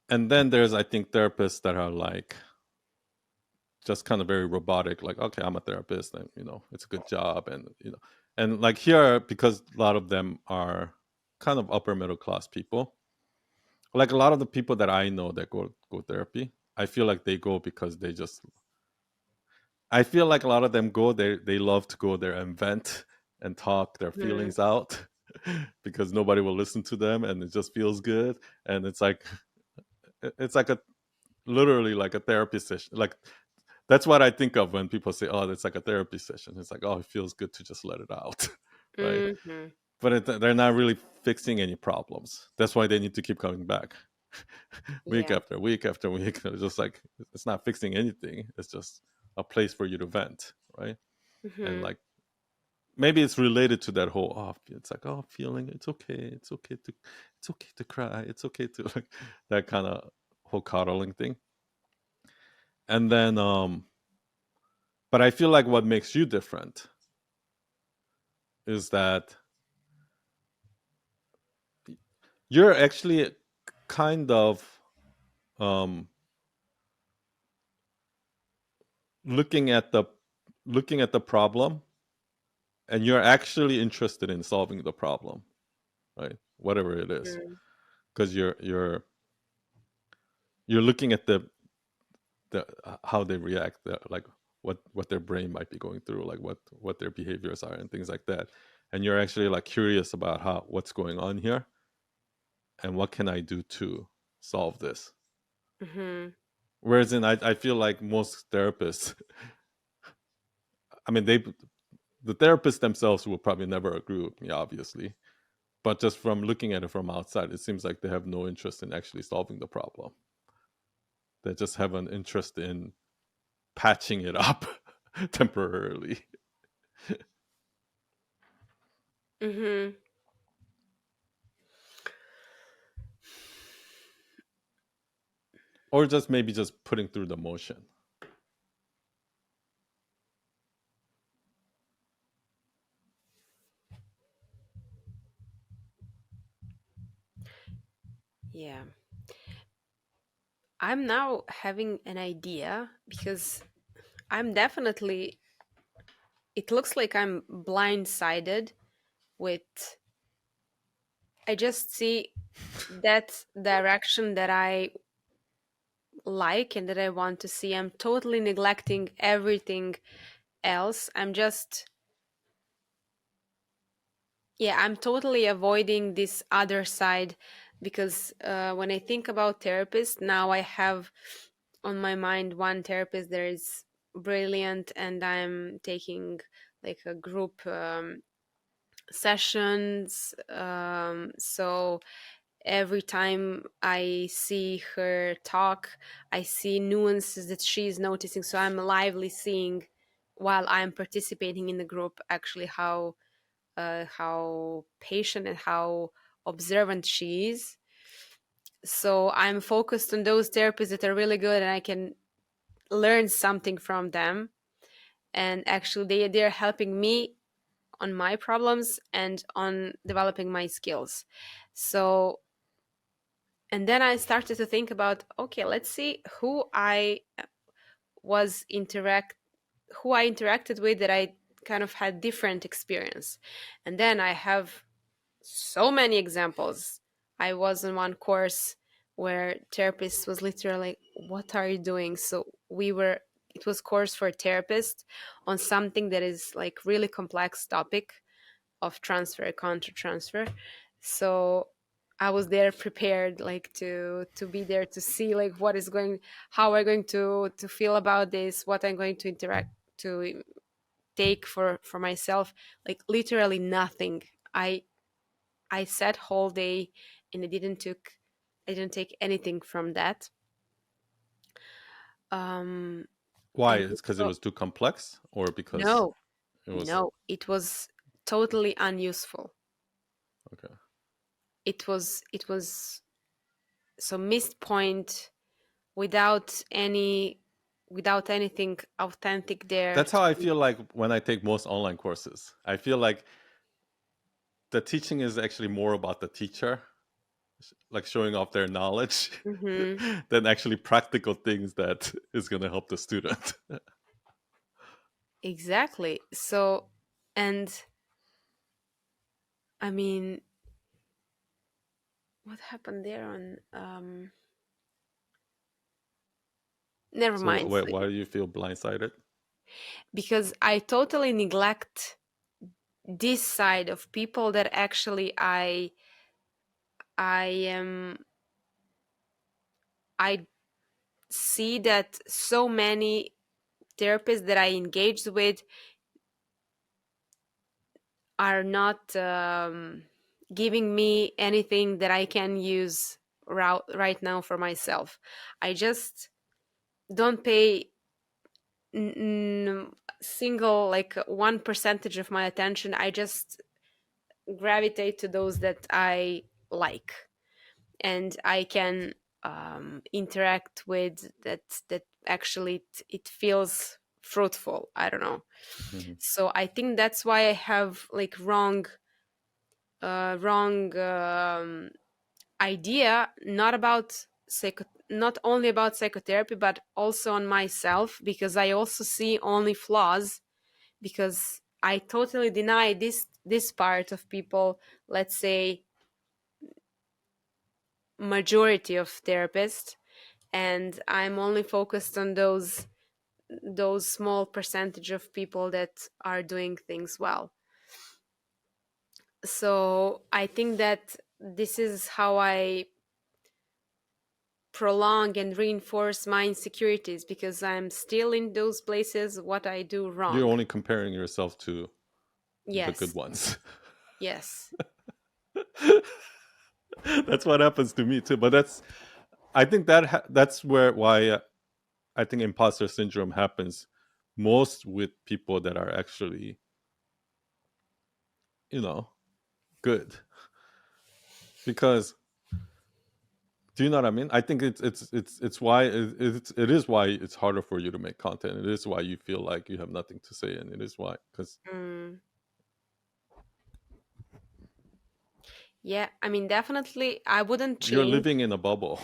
And then there's, I think, therapists that are like just kind of very robotic, like, okay, I'm a therapist, and it's a good job, and And like here, because a lot of them are kind of upper middle class people, like a lot of the people that I know that go therapy, I feel like they go because they just, I feel like a lot of them go, they love to go there and vent and talk their Mm-hmm. feelings out because nobody will listen to them, and it just feels good. And it's like a literally like a therapy session. Like that's what I think of when people say, "Oh, it's like a therapy session." It's like, "Oh, it feels good to just let it out," right? Mm-hmm. But they're not really fixing any problems. That's why they need to keep coming back week Yeah. after week after week. It's just like it's not fixing anything. It's just a place for you to vent, right? And Mm-hmm. like maybe it's related to that whole, oh, it's like, oh, feeling, it's okay to cry, it's okay to like that kind of whole coddling thing. And then but I feel like what makes you different is that you're actually kind of um looking at the looking at the problem, and you're actually interested in solving the problem, right? Whatever it is, because you're looking at the how they react, like what their brain might be going through, like what their behaviors are and things like that. And you're actually like curious about how what's going on here, and what can I do to solve this. Mm-hmm. Whereas I feel like most therapists, I mean, the therapists themselves will probably never agree with me, obviously, but just from looking at it from outside, it seems like they have no interest in actually solving the problem. They just have an interest in patching it up temporarily, Mm-hmm. or just maybe just putting through the motion. Yeah. I'm now having an idea because I'm definitely, it looks like I'm blindsided with, I just see that direction that I like and that I want to see. I'm totally neglecting everything else. Yeah, I'm totally avoiding this other side because when I think about therapists, now I have on my mind one therapist that is brilliant, and I'm taking like a group sessions. So every time I see her talk, I see nuances that she's noticing. So I'm lively seeing while I'm participating in the group actually how patient and how observant she is. So I'm focused on those therapists that are really good and I can learn something from them. And actually, they're helping me on my problems and on developing my skills. So, and then I started to think about, okay, let's see was interact who I interacted with that I kind of had different experience. And then I have so many examples. I was in one course where therapist was literally like, "What are you doing?" So it was course for a therapist on something that is like really complex topic of transfer, counter transfer. So I was there prepared, like to be there to see like what is going, how I'm going to feel about this, what I'm going to interact to take for myself. Like literally nothing. I sat whole day and I didn't take anything from that. Um Why? and It's because it also, was too complex, or because no, it was no, it was totally unuseful. okay. It was so missed point without any without anything authentic there That's how to I be. feel like when I take most online courses. I feel like the teaching is actually more about the teacher, like showing off their knowledge, Hmm. than actually practical things that is going to help the student. Exactly. So, and I mean, what happened there on never So mind. why do you feel blindsided? Because I totally neglect this side of people that actually I am I see that so many therapists that I engaged with are not giving me anything that I can use right now for myself. I just don't pay single like 1% of my attention. I just gravitate to those that I like and I can interact with, that actually it feels fruitful. I don't know. Hmm. So I think that's why I have like wrong idea, not about not only about psychotherapy but also on myself, because I also see only flaws, because I totally deny this part of people, let's say majority of therapists, and I'm only focused on those small percentage of people that are doing things well. So I think that this is how I prolong and reinforce my insecurities, because I'm still in those places what I do You're wrong. only comparing yourself to the good Yes. ones. Yes. That's what happens to me too. But I think that's why I think imposter syndrome happens most with people that are actually, you know, good. Because do you know what I mean? I think it's why it is why it's harder for you to make content. It is why you feel like you have nothing to say, and it is why because Mm. Yeah, I mean, definitely I wouldn't you're change. living in a bubble.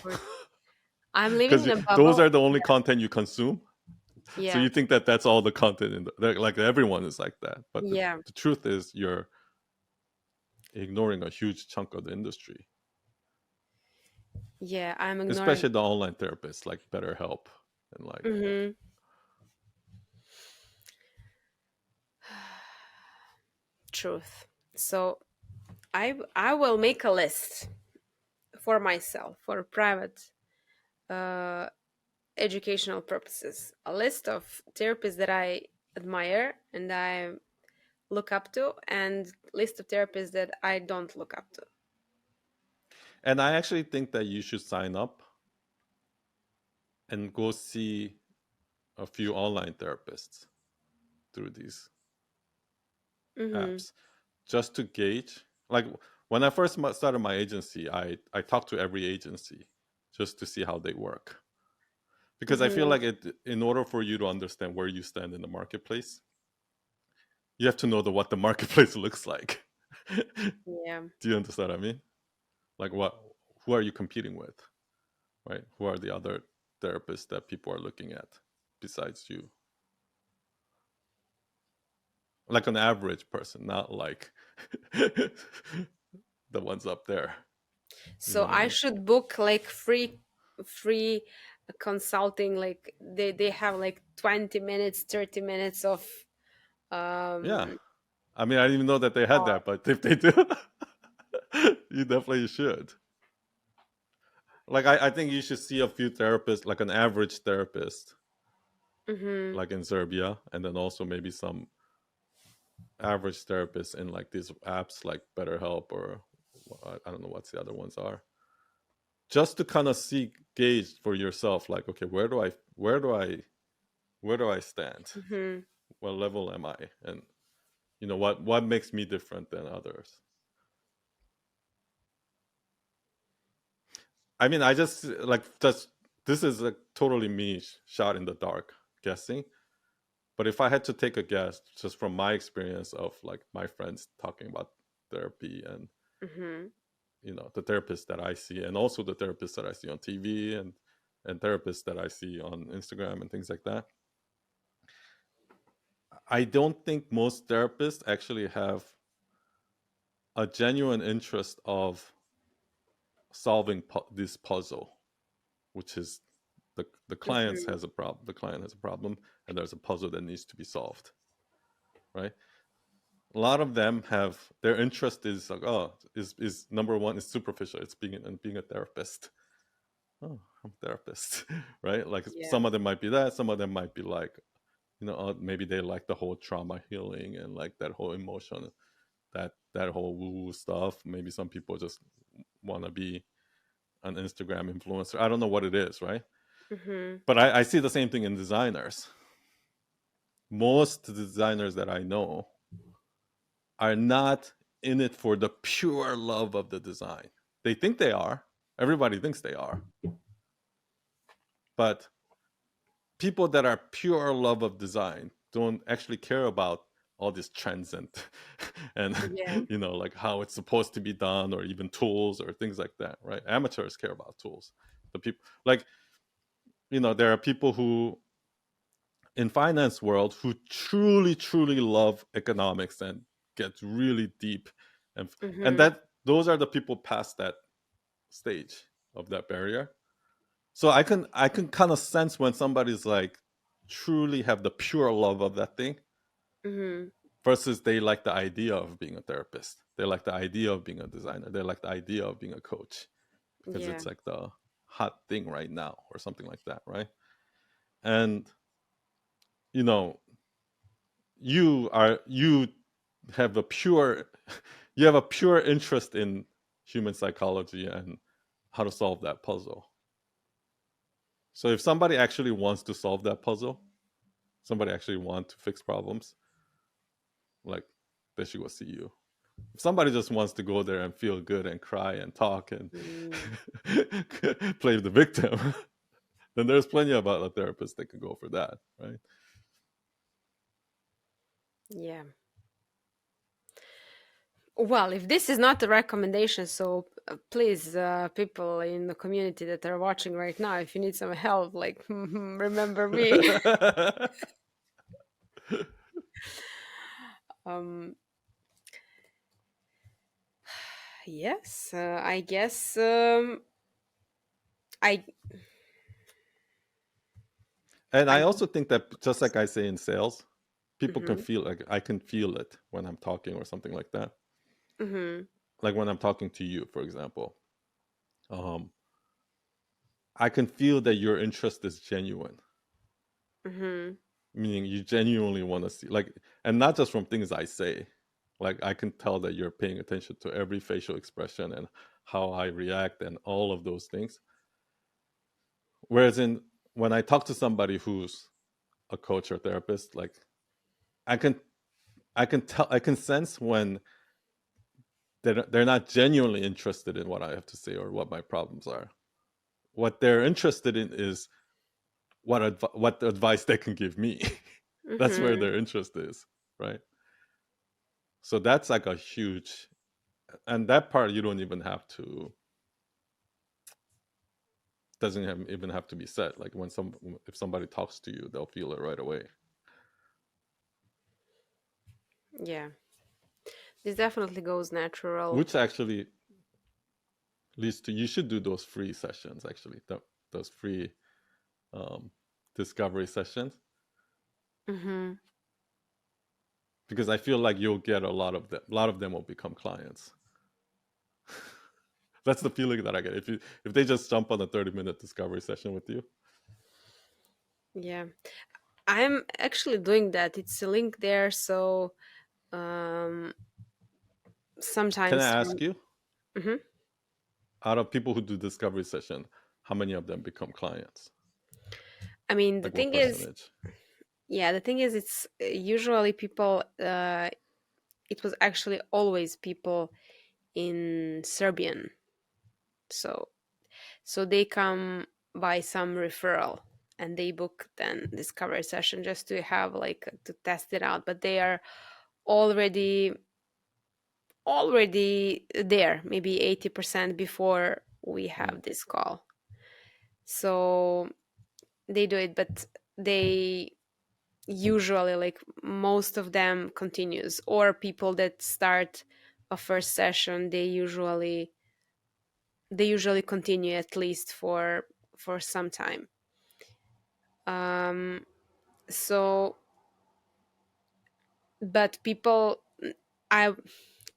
I'm living Because in a those bubble. are the only content you consume. So Yeah. you think that that's all the content in like everyone is like that. But Yeah. the truth is you're ignoring a huge chunk of the industry, Yeah, I'm ignoring. especially the online therapists like BetterHelp and like Hmm. Truth. So I will make a list for myself for private uh, educational purposes. A list of therapists that I admire and I look up to, and list of therapists that I don't look up to. and I actually think that you should sign up and go see a few online therapists through these Hmm. apps just to gauge like when I first started my agency I talked to every agency just to see how they work because I feel Hmm. like it in order for you to understand where you stand in the marketplace you have to know what the marketplace looks like. Yeah. Do you understand what I mean? Like who are you competing with, right? Who are the other therapists that people are looking at besides you? Like an average person, not like the ones up there. You know So what I I mean? should book like free consulting, like they have like 20 minutes, 30 minutes of Yeah. um I mean, I didn't even know that they had that, but if they do, you definitely should. Like, I think you should see a few therapists, like an average therapist, mhm, like in Serbia, and then also maybe some average therapists in like these apps like BetterHelp or I don't know what the other ones are. Just to kind of see gauge for yourself, like, okay, where do I stand? mhm. What level am I? And what makes me different than others? I mean, I just like just this is like totally me shot in the dark guessing. But if I had to take a guess, just from my experience of like my friends talking about therapy and Mhm. the therapists that I see, and also the therapists that I see on TV and therapists that I see on Instagram and things like that, I don't think most therapists actually have a genuine interest of solving this puzzle, which is the client Mm-hmm. has a problem. The client has a problem, and there's a puzzle that needs to be solved, right? A lot of them have their interest is like, oh, is number one is superficial. It's being a therapist. Oh, I'm a therapist, right? Like Yeah. some of them might be that. Some of them might be like, maybe they like the whole trauma healing and like that whole emotion, that whole woo stuff. Maybe some people just want to be an Instagram influencer. I don't know what it is, right? Mm-hmm. But I see the same thing in designers. Most designers that I know are not in it for the pure love of the design. They think they are. Everybody thinks they are. But people that are pure love of design don't actually care about all this transcend and Yeah. like how it's supposed to be done, or even tools or things like that, right? Amateurs care about tools. The people, like, there are people who in finance world who truly truly love economics and get really deep, and Mm-hmm. that those are the people past that stage of that barrier. So I can kind of sense when somebody's like truly have the pure love of that thing Mm-hmm. versus they like the idea of being a therapist. They like the idea of being a designer. They like the idea of being a coach because Yeah. it's like the hot thing right now or something like that, right? And you know, you have a pure you have a pure interest in human psychology and how to solve that puzzle. So if somebody actually wants to solve that puzzle, somebody actually want to fix problems, like they should go see you. If somebody just wants to go there and feel good and cry and talk and Mm. play the victim, then there's plenty of other therapists that can go for that, right? Yeah. Well, if this is not a recommendation, so please, people in the community that are watching right now, if you need some help, like remember me. um, yes, I guess I. And I I. also think that, just like I say in sales, people can Mm-hmm. feel, like I can feel it when I'm talking or something like that. Mm-hmm. Like when I'm talking to you, for example, um, I can feel that your interest is genuine, Mm-hmm. meaning you genuinely want to see, like, and not just from things I say. Like I can tell that you're paying attention to every facial expression and how I react and all of those things. Whereas when I talk to somebody who's a coach or therapist, like I can I can sense when they're not genuinely interested in what I have to say or what my problems are. What they're interested in is what advice they can give me. That's where Mm-hmm. their interest is, right? So that's like a huge, and that part you don't even have to, even have to be said. Like if somebody talks to you, they'll feel it right away. Yeah, this definitely goes natural. Which actually leads to, you should do those free sessions. Actually, those free um, discovery sessions, Mm-hmm. because I feel like you'll get a lot of them. A lot of them will become clients. That's the feeling that I get if they just jump on a 30-minute discovery session with you. Yeah, I'm actually doing that. It's a link there, so um, Can I sometimes. ask you, Mhm. out of people who do discovery session, how many of them become clients? I mean, the Like what thing is, percentage? yeah, the thing is, it's usually people. It was actually always people in Serbian, so they come by some referral and they book then discovery session just to have like to test it out. But they are already there, maybe 80% before we Mm. have this call. So they do it, but they usually, like most of them continues, or people that start a first session, they usually continue at least for some time. um so but people, i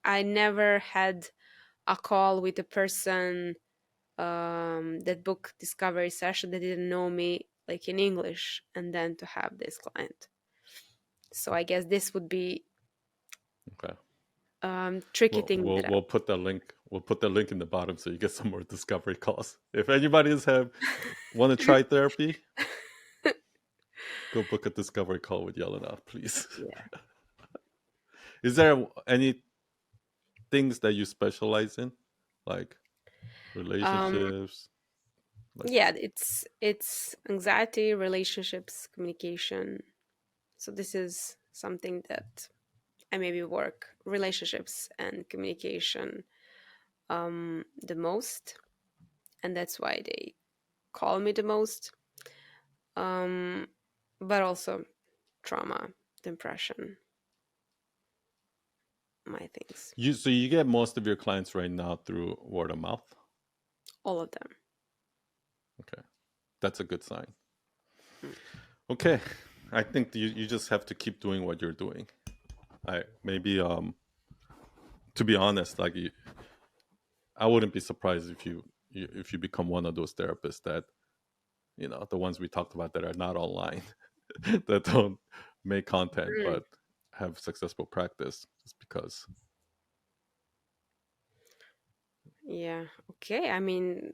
I never had a call with a person that booked discovery session that didn't know me like in English, and then to have this client. So I guess this would be Okay. tricky We'll thing we'll that we'll put the link. We'll put the link in the bottom so you get some more discovery calls. If anybody's have want to try therapy, go book a discovery call with Yelena, please. yeah. Is there any things that you specialize in, like um relationships? Like, yeah, it's anxiety, relationships, communication. So this is something that I maybe work relationships and communication the most, and that's why they call me the most. um but also trauma, depression, my things, you get most of your clients right now through word of mouth. all of them. Okay, that's a good sign. Mm. Okay, I think you just have to keep doing what you're doing. I maybe to be honest, like I wouldn't be surprised if you become one of those therapists that the ones we talked about that are not online, that don't make content Mm. but have successful practice, just because. Yeah, okay. I mean,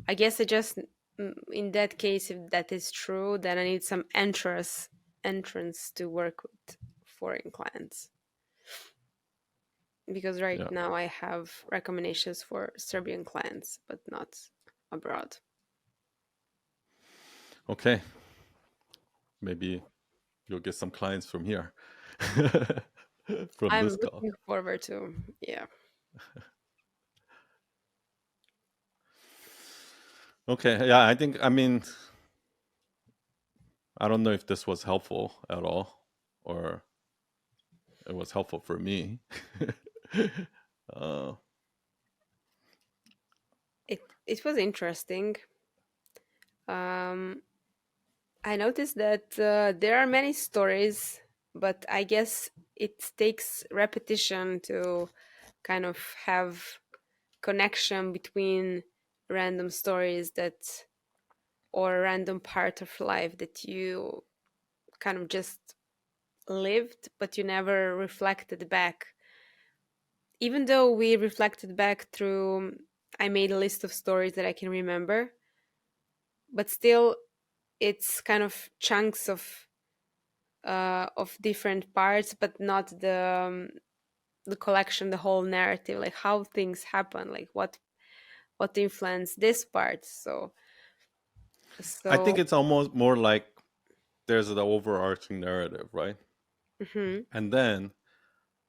I guess I just, in that case, if that is true, then I need some entrance to work with foreign clients, because right Yeah. now I have recommendations for Serbian clients, but not abroad. Okay, maybe you'll get some clients from here, from I'm this call. looking forward to, yeah. Okay, yeah, I mean, I don't know if this was helpful at all, or it was helpful for me. uh, It was interesting. Um, I noticed that there are many stories, but I guess it takes repetition to kind of have connection between random stories that, or a random part of life that you kind of just lived, but you never reflected back. Even though we reflected back through, I made a list of stories that I can remember, but still, it's kind of chunks of different parts, but not the collection, the whole narrative, like how things happen, like what influenced this part. So I think so. it's almost more like there's the overarching narrative, right? Mhm. And then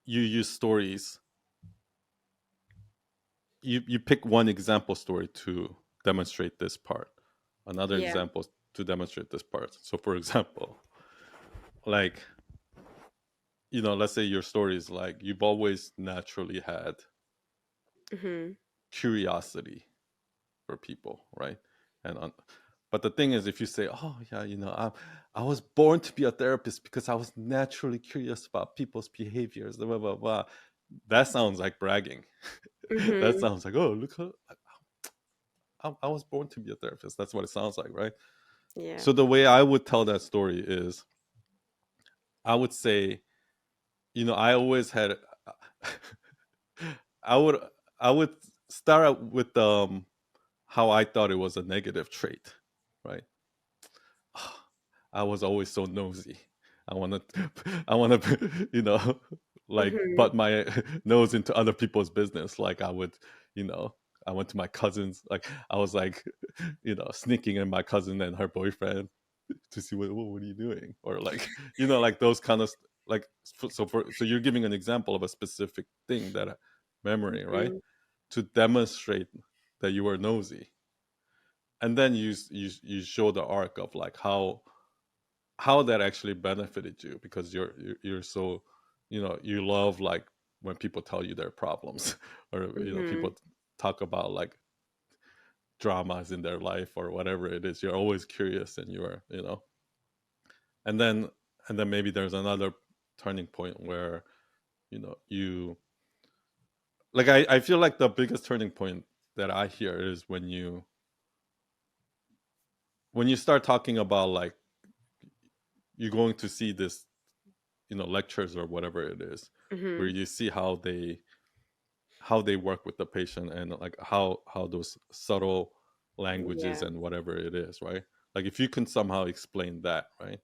you use stories. You pick one example story to demonstrate this part, another Yeah. example to demonstrate this part. So, for example, like let's say your story is like you've always naturally had Mhm. curiosity for people, right? And but the thing is, if you say, "Oh yeah, I was born to be a therapist because I was naturally curious about people's behaviors," blah blah blah, that sounds like bragging. That Mhm. sounds like, "Oh, look, I was born to be a therapist." That's what it sounds like, right? Yeah. So the way I would tell that story is, I would say, I always had. I would I would start out with how I thought it was a negative trait, right? I was always so nosy. I want to, I want to, like Mhm. butt my nose into other people's business. Like I would, you know, I went to my cousins. Like I was like, sneaking in my cousin and her boyfriend to see what are you doing, or like, like those kind of like. So you're giving an example of a specific thing that memory, right? Mhm. To demonstrate that you were nosy, and then you show the arc of like how that actually benefited you, because you're so you love like when people tell you their problems, or Mm-hmm. people talk about like dramas in their life or whatever it is. You're always curious, and you're and then maybe there's another turning point where you like I feel like the biggest turning point that I hear is when you start talking about like you're going to see this lectures or whatever it is, where Mm-hmm. you see how they work with the patient, and like how those subtle languages Yeah. and whatever it is, right? Like if you can somehow explain that, right,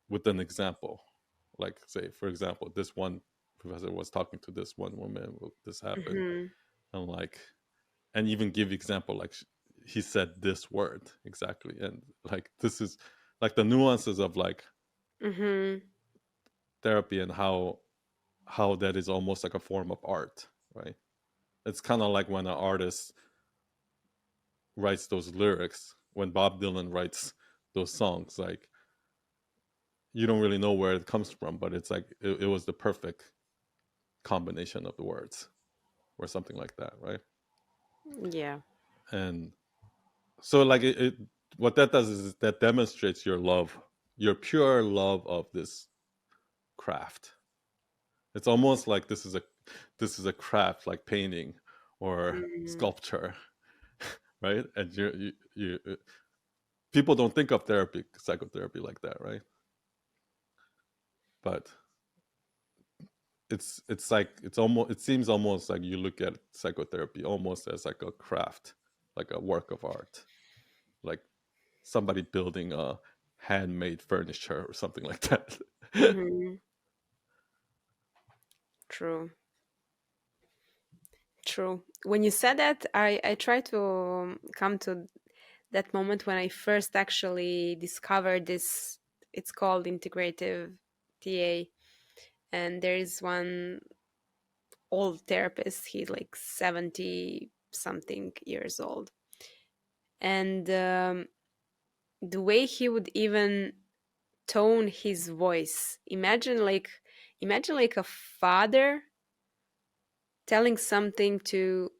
with an example, like say for example, this one professor was talking to this one woman, this happened, Mm-hmm. and like and even give example like he said this word exactly, and like this is like the nuances of like Mm-hmm. therapy, and how that is almost like a form of art, right? It's kind of like when an artist writes those lyrics, when Bob Dylan writes those songs, like you don't really know where it comes from, but it's like it was the perfect combination of the words or something like that, right? Yeah. And so like what that does is that demonstrates your love, your pure love of this craft. It's almost like this is a craft, like painting or Mm-hmm. sculpture, right? And people don't think of psychotherapy like that, right? But it's like it seems almost like you look at psychotherapy almost as like a craft, like a work of art, like somebody building a handmade furniture or something like that. Mm-hmm. True. True. When you said that, I try to come to that moment when I first actually discovered this. It's called integrative TA, and there is one old therapist. He's like 70 something years old, and the way he would even tone his voice. Imagine like a father telling something to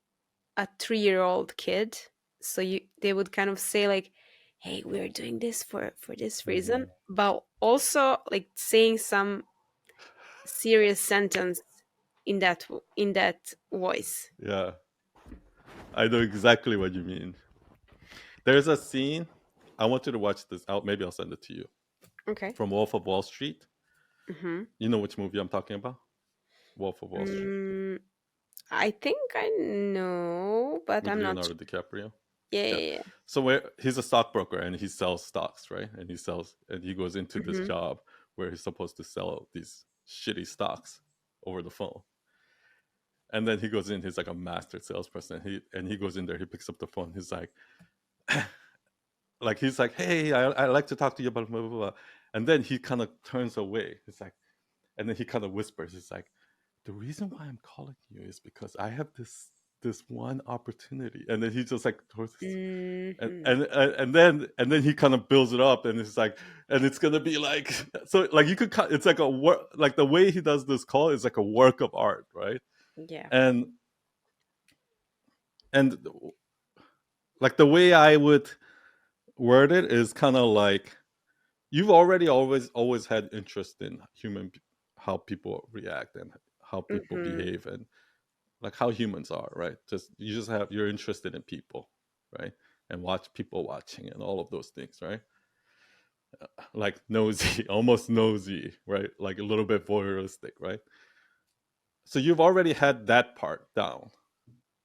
a 3-year old kid. So they would kind of say like, hey, we're doing this for this reason, Mhm. but also like saying some serious sentence in that voice. Yeah, I know exactly what you mean. There's a scene. I want you to watch this out. Maybe I'll send it to you. Okay. From Wolf of Wall Street. Mm-hmm. You know which movie I'm talking about? Wolf of Wall Street mm, I think I know, but with I'm not Leonardo DiCaprio. yeah, Yeah. yeah, So where he's a stockbroker and he sells stocks, right? And he goes into yeah. this Mm-hmm. job where he's supposed to sell these shitty stocks over the phone. And then he goes in, he's like a master salesperson. He goes in there, he picks up the phone, he's like, hey, I like to talk to you about blah blah blah. And then he kind of turns away. It's like, and then he kind of whispers, it's like, the reason why I'm calling you is because I have this one opportunity. And then he just like throws this, Mm-hmm. and then he kind of builds it up, and it's like, and it's gonna be like, so like you could it's like a work, like the way he does this call is like a work of art, right? Yeah. And and like the way I would word it is kind of like you've already always had interest in how people react and how people Mm-hmm. behave, and like how humans are, right? You're interested in people, right? And watch people watching and all of those things, right? Like nosy, almost nosy, right? Like a little bit voyeuristic, right? So you've already had that part down,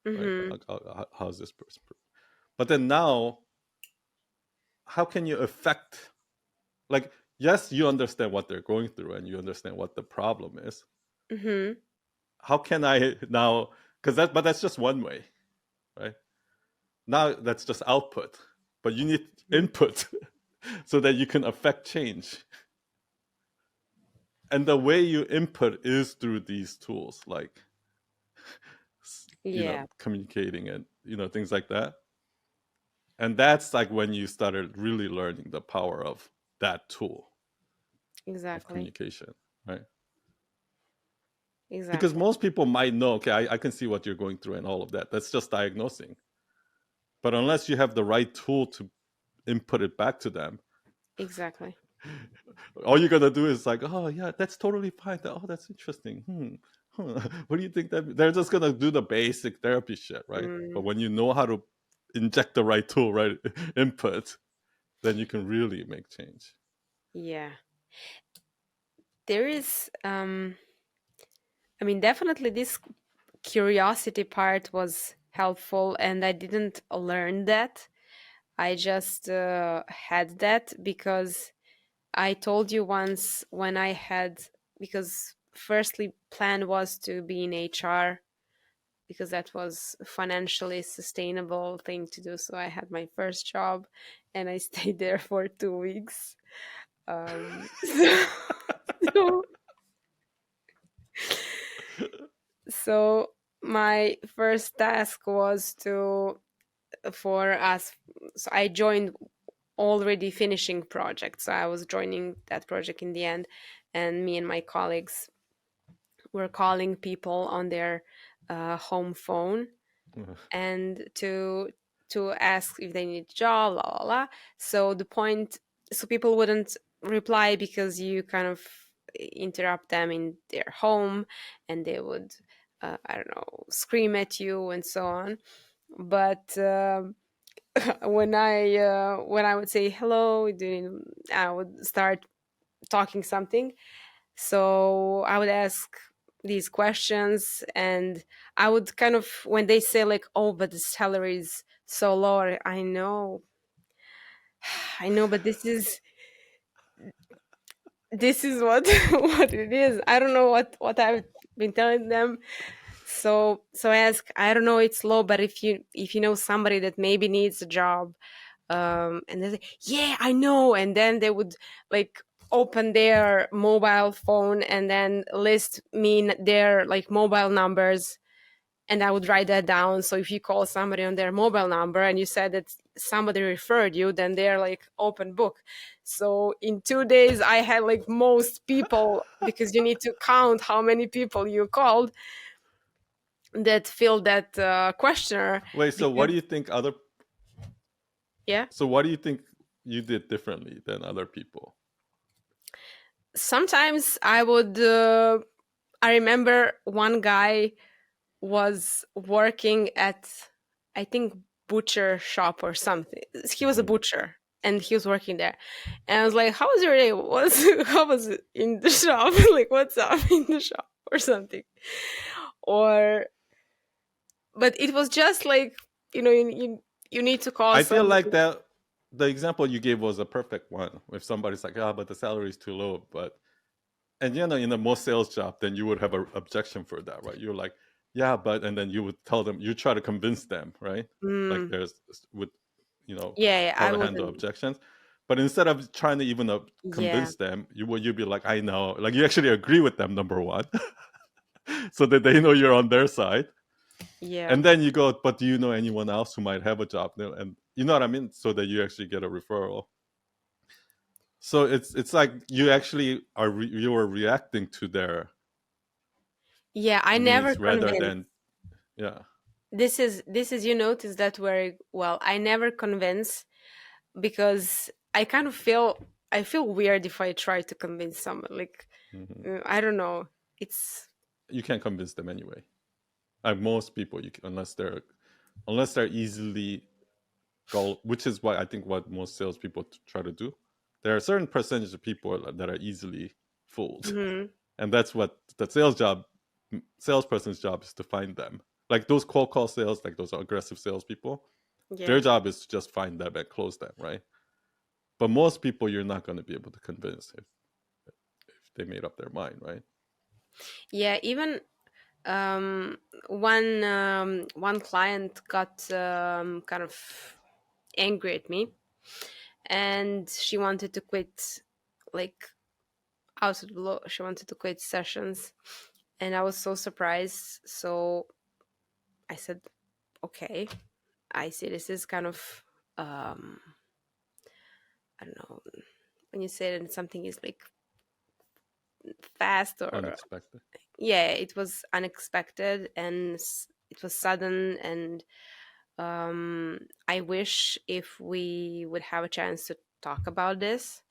right? Mm-hmm. Like, how's this person? But then now, how can you affect? Like, yes, you understand what they're going through and you understand what the problem is. Mm-hmm. How can I now? But that's just one way, right? Now that's just output, but you need input so that you can affect change. And the way you input is through these tools, like Yeah, communicating and things like that. And that's like when you started really learning the power of that tool of exactly. communication, right? Because exactly, most people might know, okay, I can see what you're going through and all of that. That's just diagnosing. But unless you have the right tool to input it back to them, exactly. all you're gonna do is like, oh yeah, that's totally fine. Oh, that's interesting. What do you think that they're just gonna do the basic therapy shit, right? But Mm, when you know how to inject the right tool, right input, then you can really make change. yeah, there is. I mean, definitely this curiosity part was helpful, and I didn't learn that. I just had that because I told you once when I had, because firstly plan was to be in HR because that was financially sustainable thing to do. So I had my first job and I stayed there for 2 weeks. So, so, so my first task was to for us. So I joined already finishing project. So I was joining that project in the end, and me and my colleagues were calling people on their home phone and to ask if they need a job, la la la. So the point, so people wouldn't reply because you kind of interrupt them in their home, and they would, I don't know, scream at you and so on. But when I would say hello, I would start talking something. So I would ask these questions, and I would kind of, when they say like, "Oh, but the salary is so low," I know, but this is what what it is. I don't know what I've been telling them. So I ask, I don't know, it's low, but if you know somebody that maybe needs a job, and they say, yeah, I know, and then they would like open their mobile phone and then list me their like mobile numbers, and I would write that down. So if you call somebody on their mobile number and you said that somebody referred you, then they're like open book. So in 2 days I had like most people, because you need to count how many people you called that filled that questionnaire. Wait, so what Because do you think other? yeah, So what do you think you did differently than other people? sometimes I remember one guy was working at, I think, butcher shop or something. He was a Mhm. butcher and he was working there. And I was like, "How was your day? How was it in the shop? Like, what's up in the shop or something?" Or, but it was just like, you need to call I feel like somebody. that the example you gave was a perfect one. If somebody's like, "Ah, but the salary is too low," but and in a most sales job, then you would have an objection for that, right? You're like, "Yeah, but," and then you would tell them, you try to convince them, right? Like Mm, there's with yeah, yeah, how I to handle wouldn't. objections. But instead of trying to even Yeah, convince them, you'd be like, "I know," like you actually agree with them, number one, so that they know you're on their side. yeah, And then you go, but do you know anyone else who might have a job? And you know what I mean, so that you actually get a referral. So it's like you actually you are reacting to their yeah. I never needs rather convinced. than yeah. This is you notice that very well. I never convince because I feel weird if I try to convince someone. Like, Hmm. I don't know. It's You can't convince them anyway. Like most people, unless they're easily gull, which is what I think what most salespeople try to do. There are a certain percentage of people that are easily fooled, Mhm. and that's what the salesperson's job is to find them. Like those cold call sales, like those aggressive salespeople, their Yeah, job is to just find them and close them, right? But most people, you're not going to be able to convince if they made up their mind, right? yeah. Even one client got kind of angry at me, and she wanted to quit, like out of the blue. She wanted to quit sessions, and I was so surprised. So I said, "Okay, I see this is kind of um, I don't know, when you say that something is like fast or Unexpected. yeah, it was unexpected and it was sudden, and I wish if we would have a chance to talk about this.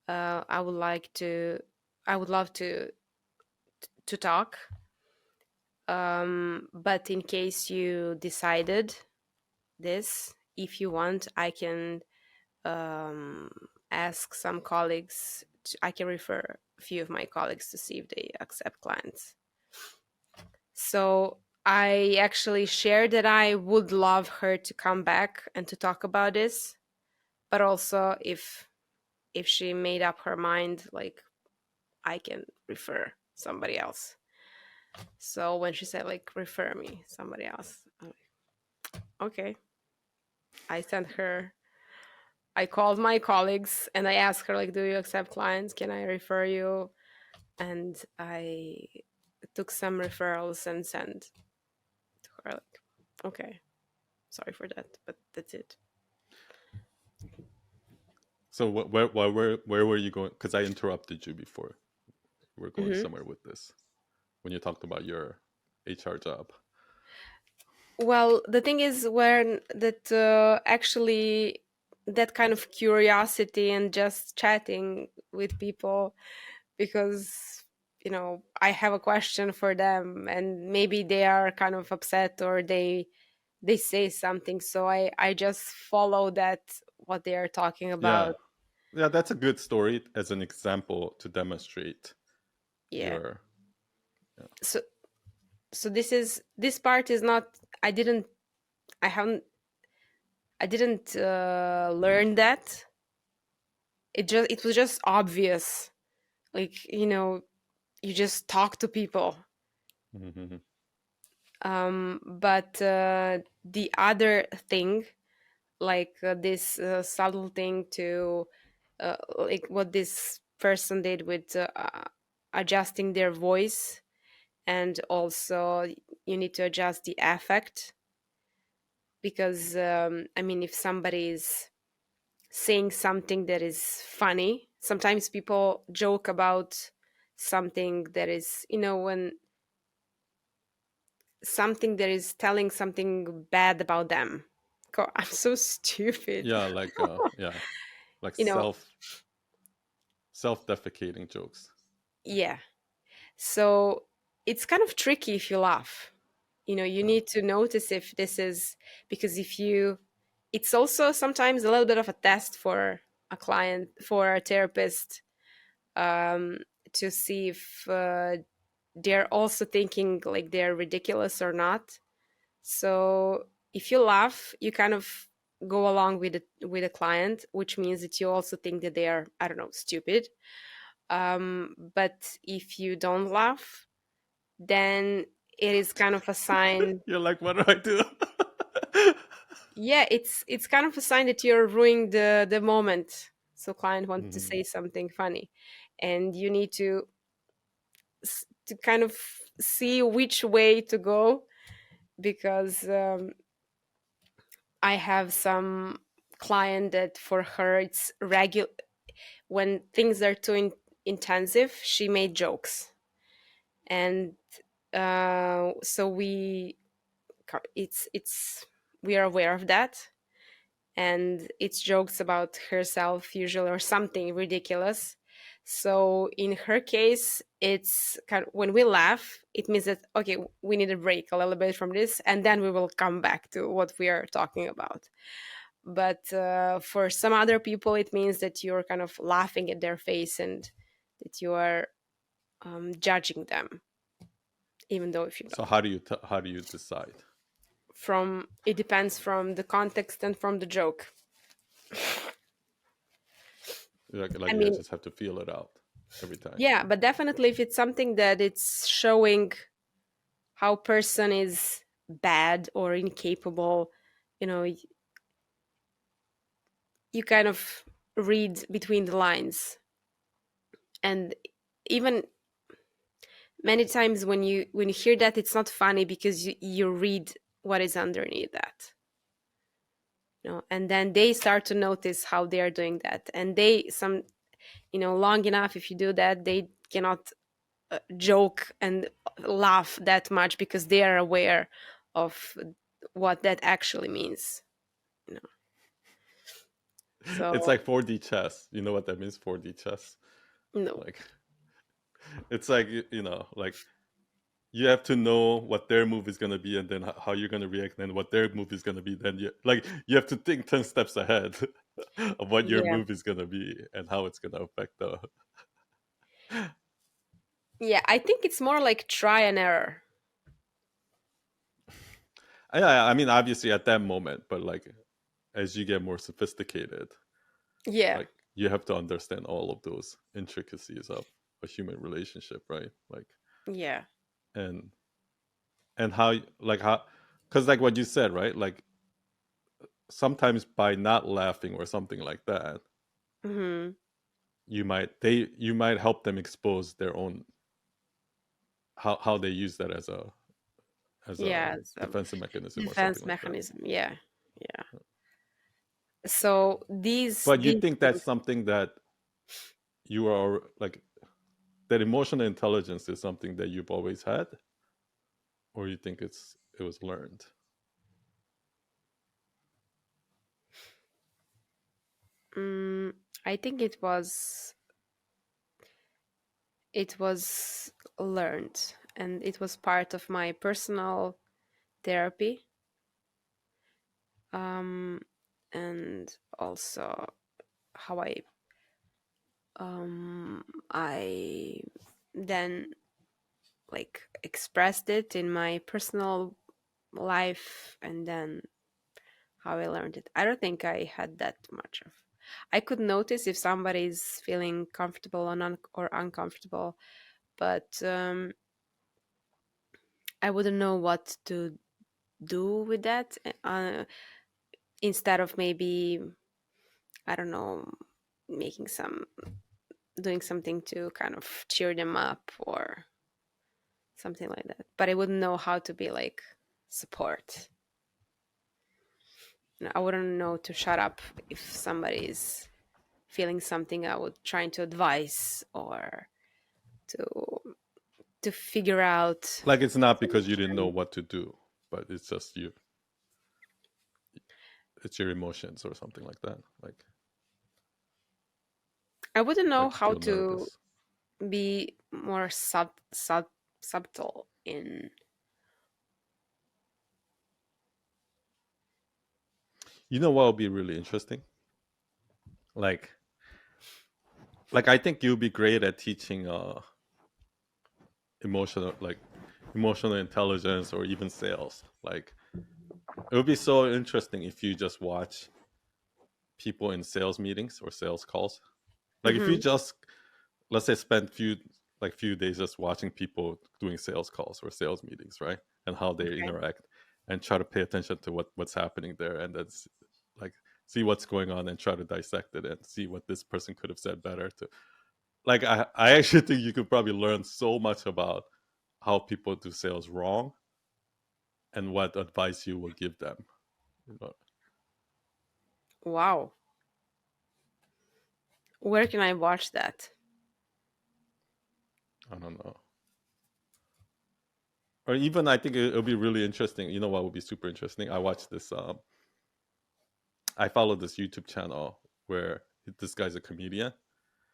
I would like to. I would love to talk. But in case you decided this, if you want, I can um, ask some colleagues. I can refer a few of my colleagues to see if they accept clients. So I actually shared that I would love her to come back and to talk about this, but also if she made up her mind, like, I can refer somebody else. So when she said like refer me somebody else, I'm like, okay. I sent her. I called my colleagues and I asked her like, do you accept clients? Can I refer you? And I took some referrals and sent to her like, okay, sorry for that, but that's it. So where were you going? Because I interrupted you before. You were going Hmm. somewhere with this when you talked about your HR job. Well, the thing is when that actually that kind of curiosity and just chatting with people, because I have a question for them and maybe they are kind of upset or they say something, so I just follow that what they are talking Yeah, about. yeah, that's a good story as an example to demonstrate Yeah. your. Yeah, So this part is not. I haven't I didn't learn that. It was just obvious, like, you just talk to people. Mhm. But the other thing, like this subtle thing to like what this person did with adjusting their voice, and also you need to adjust the affect, because I mean, if somebody is saying something that is funny, sometimes people joke about something that is, when something that is telling something bad about them. God, I'm so stupid. Yeah, like yeah, like you know self-defecating jokes. yeah. So it's kind of tricky if you laugh. You Yeah, need to notice if this is, because if you, it's also sometimes a little bit of a test for a client, for a therapist, um, to see if they're also thinking like they're ridiculous or not. So if you laugh, you kind of go along with the client, which means that you also think that they are, I don't know, stupid. But if you don't laugh, then it is kind of a sign. you're like, what do I do? Yeah, it's kind of a sign that you're ruining the moment. So client wants to Mhm. say something funny, and you need to kind of see which way to go, because I have some client that for her it's regular. When things are too intensive, she made jokes, and so it's we are aware of that, and it's jokes about herself usually or something ridiculous. So in her case, it's kind of, when we laugh, it means that okay, we need a break a little bit from this, and then we will come back to what we are talking about. But for some other people, it means that you're kind of laughing at their face and that you are judging them, even though if you So don't. how do you decide? From It depends from the context and from the joke. Like I you mean, just have to feel it out every time. yeah, but definitely if it's something that it's showing how person is bad or incapable, you know, you kind of read between the lines. And even many times when you hear that, it's not funny because you read what is underneath that. And then they start to notice how they are doing that, and they some long enough, if you do that, they cannot joke and laugh that much because they are aware of what that actually means, you know. It's So like 4D chess. You know what that means? 4D chess. no. Like it's like like you have to know what their move is gonna be, and then how you're gonna react, and what their move is gonna be. Then you have to think 10 steps ahead of what your Yeah. move is gonna be and how it's gonna affect the. Yeah, I think it's more like try and error. Yeah, I mean, obviously at that moment, but like as you get more sophisticated, Yeah. like you have to understand all of those intricacies of a human relationship, right? Like Yeah. and how like how because like what you said, right? Like sometimes by not laughing or something like that, Hmm. you might help them expose their own how they use that as a Yeah, it's a defensive mechanism or something defense like that. mechanism. Yeah. Yeah. So But you these think that's things. something that you are like that emotional intelligence is something that you've always had, or you think it was learned? mm, I think it was learned, and it was part of my personal therapy, um and also how I then like expressed it in my personal life, and then how I learned it. I don't think I had that much of. I could notice if somebody's feeling comfortable or uncomfortable, but I wouldn't know what to do with that. Instead of maybe, I don't know, making some doing something to kind of cheer them up or something like that. But I wouldn't know how to be like support. I wouldn't know to shut up if somebody's feeling something. I would try to advise or to figure out Like it's not because you didn't know solution. what to do, but it's just it's your emotions or something like that. I wouldn't know Like you how feel to nervous. be more subtle in. You know what would be really interesting? Like I think you'll be great at teaching emotional like emotional intelligence or even sales. Like it would be so interesting if you just watch people in sales meetings or sales calls. Like if you Mhm. just let's say spend few days just watching people doing sales calls or sales meetings, right? And how they Okay. interact and try to pay attention to what's happening there and that's like see what's going on and try to dissect it and see what this person could have said better to like I actually think you could probably learn so much about how people do sales wrong and what advice you will give them. You know, Wow. Where can I watch that? I don't know. Or even I think it'll be really interesting. You know what would be super interesting? I watched this. I follow this YouTube channel where this guy's a comedian,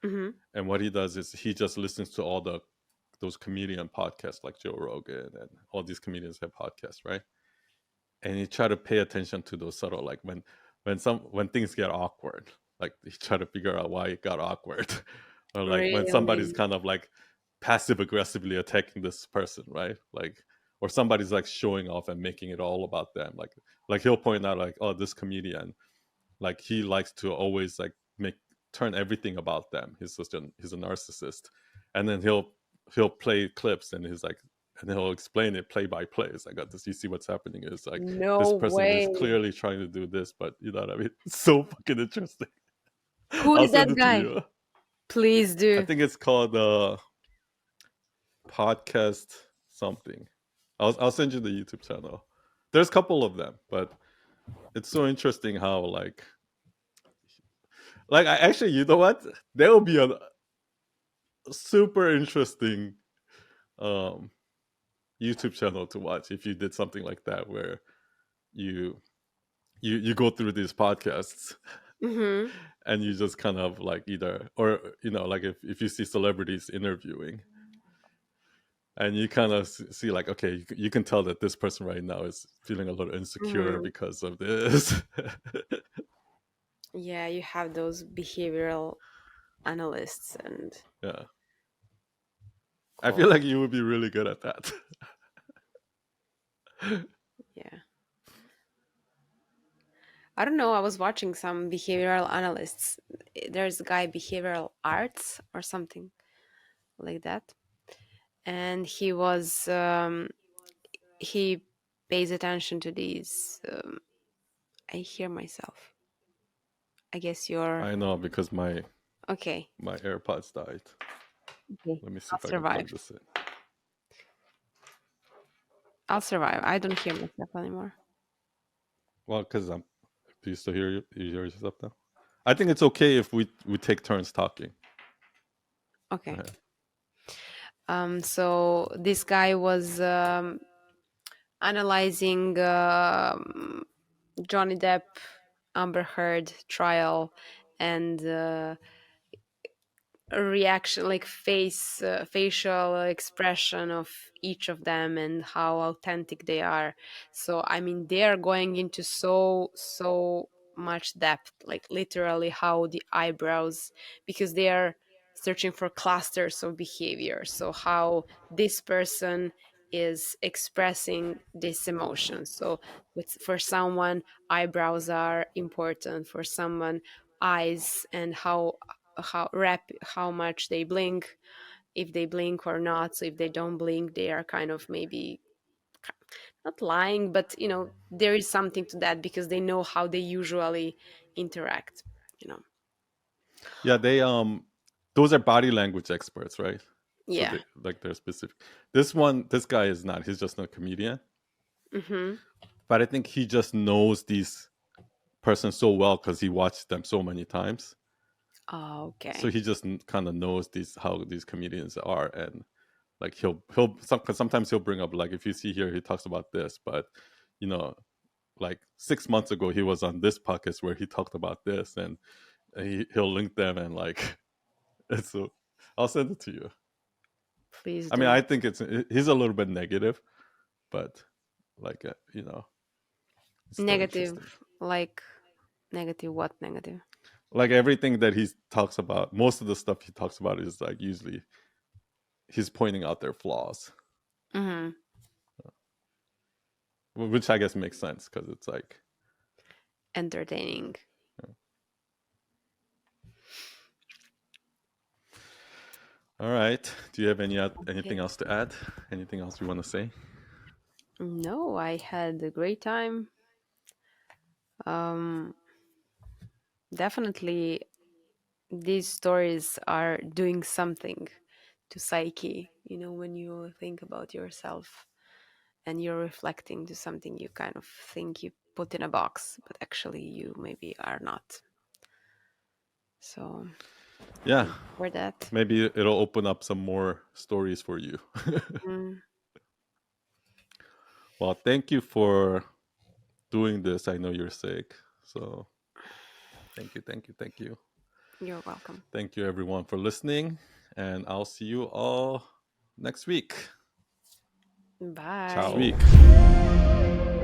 Mhm. and what he does is he just listens to all those comedian podcasts like Joe Rogan and all these comedians have podcasts, right? And he try to pay attention to those subtle like when things get awkward, like he try to figure out why it got awkward, or like when somebody's Really? kind of like passive aggressively attacking this person, right? Like or somebody's like showing off and making it all about them. Like he'll point out like, oh, this comedian like he likes to always like make turn everything about them. He's a narcissist, and then he'll play clips and he's like and he'll explain it play by play. It's like this. You see what's happening is like No this person is way. clearly trying to do this, but you know what I mean. It's so fucking interesting. Who I'll is that send it to guy? you. Please I do. think it's called podcast something. I'll send you the YouTube channel. There's a couple of them, but it's so interesting how I actually you know what there will be a super interesting. um, YouTube channel to watch if you did something like that, where you you go through these podcasts Mm-hmm. and you just kind of like either, or like if you see celebrities interviewing and you kind of see like, okay, you can tell that this person right now is feeling a little insecure Mm-hmm. because of this. Yeah, you have those behavioral analysts and Yeah, I feel coach. like you would be really good at that. Yeah. I don't know. I was watching some behavioral analysts. There's a guy, behavioral arts or something like that. And he pays attention to these. I hear myself. I guess you're I know, because okay. my AirPods died. Okay. Let me see I'll if I can survive. plug this in. I'll survive. I don't hear myself anymore. Well, because I'm. Do you still hear you hear yourself now? I think it's okay if we take turns talking. Go Okay. ahead. So this guy was analyzing Johnny Depp Amber Heard trial and a reaction, like facial expression of each of them and how authentic they are. So I mean, they are going into so much depth, like literally how the eyebrows, because they are searching for clusters of behavior, so how this person is expressing this emotion. So for someone, eyebrows are important, for someone, eyes, and how much they blink, if they blink or not. So if they don't blink, they are kind of maybe not lying, but there is something to that because they know how they usually interact you know Yeah, those are body language experts, right? So yeah. they're specific. This guy is not. He's just a comedian, Mm-hmm. but I think he just knows these persons so well because he watched them so many times. Oh, So okay. he just kind of knows how these comedians are, and like sometimes he'll bring up, like, if you see here, he talks about this, but you know, like 6 months ago he was on this podcast where he talked about this, and he'll link them, and like, it's so. I'll send it to you. Please I mean, do. I think he's a little bit negative, but like, it's still interesting. Negative, like negative, what negative? Like everything that he talks about, most of the stuff he talks about is like usually he's pointing out their flaws, Mm-hmm. which I guess makes sense because it's like, Entertaining. all right. Do you have anything Okay. else to add? Anything else you want to say? No, I had a great time. um Definitely these stories are doing something to psyche, when you think about yourself and you're reflecting to something you kind of think you put in a box, but actually you maybe are not. So Yeah, thank you for that. maybe it'll open up some more stories for you. Mm, Well, thank you for doing this. I know you're sick, so thank you, thank you, thank you. you're welcome. Thank you, everyone, for listening, and I'll see you all next week. Bye. Ciao.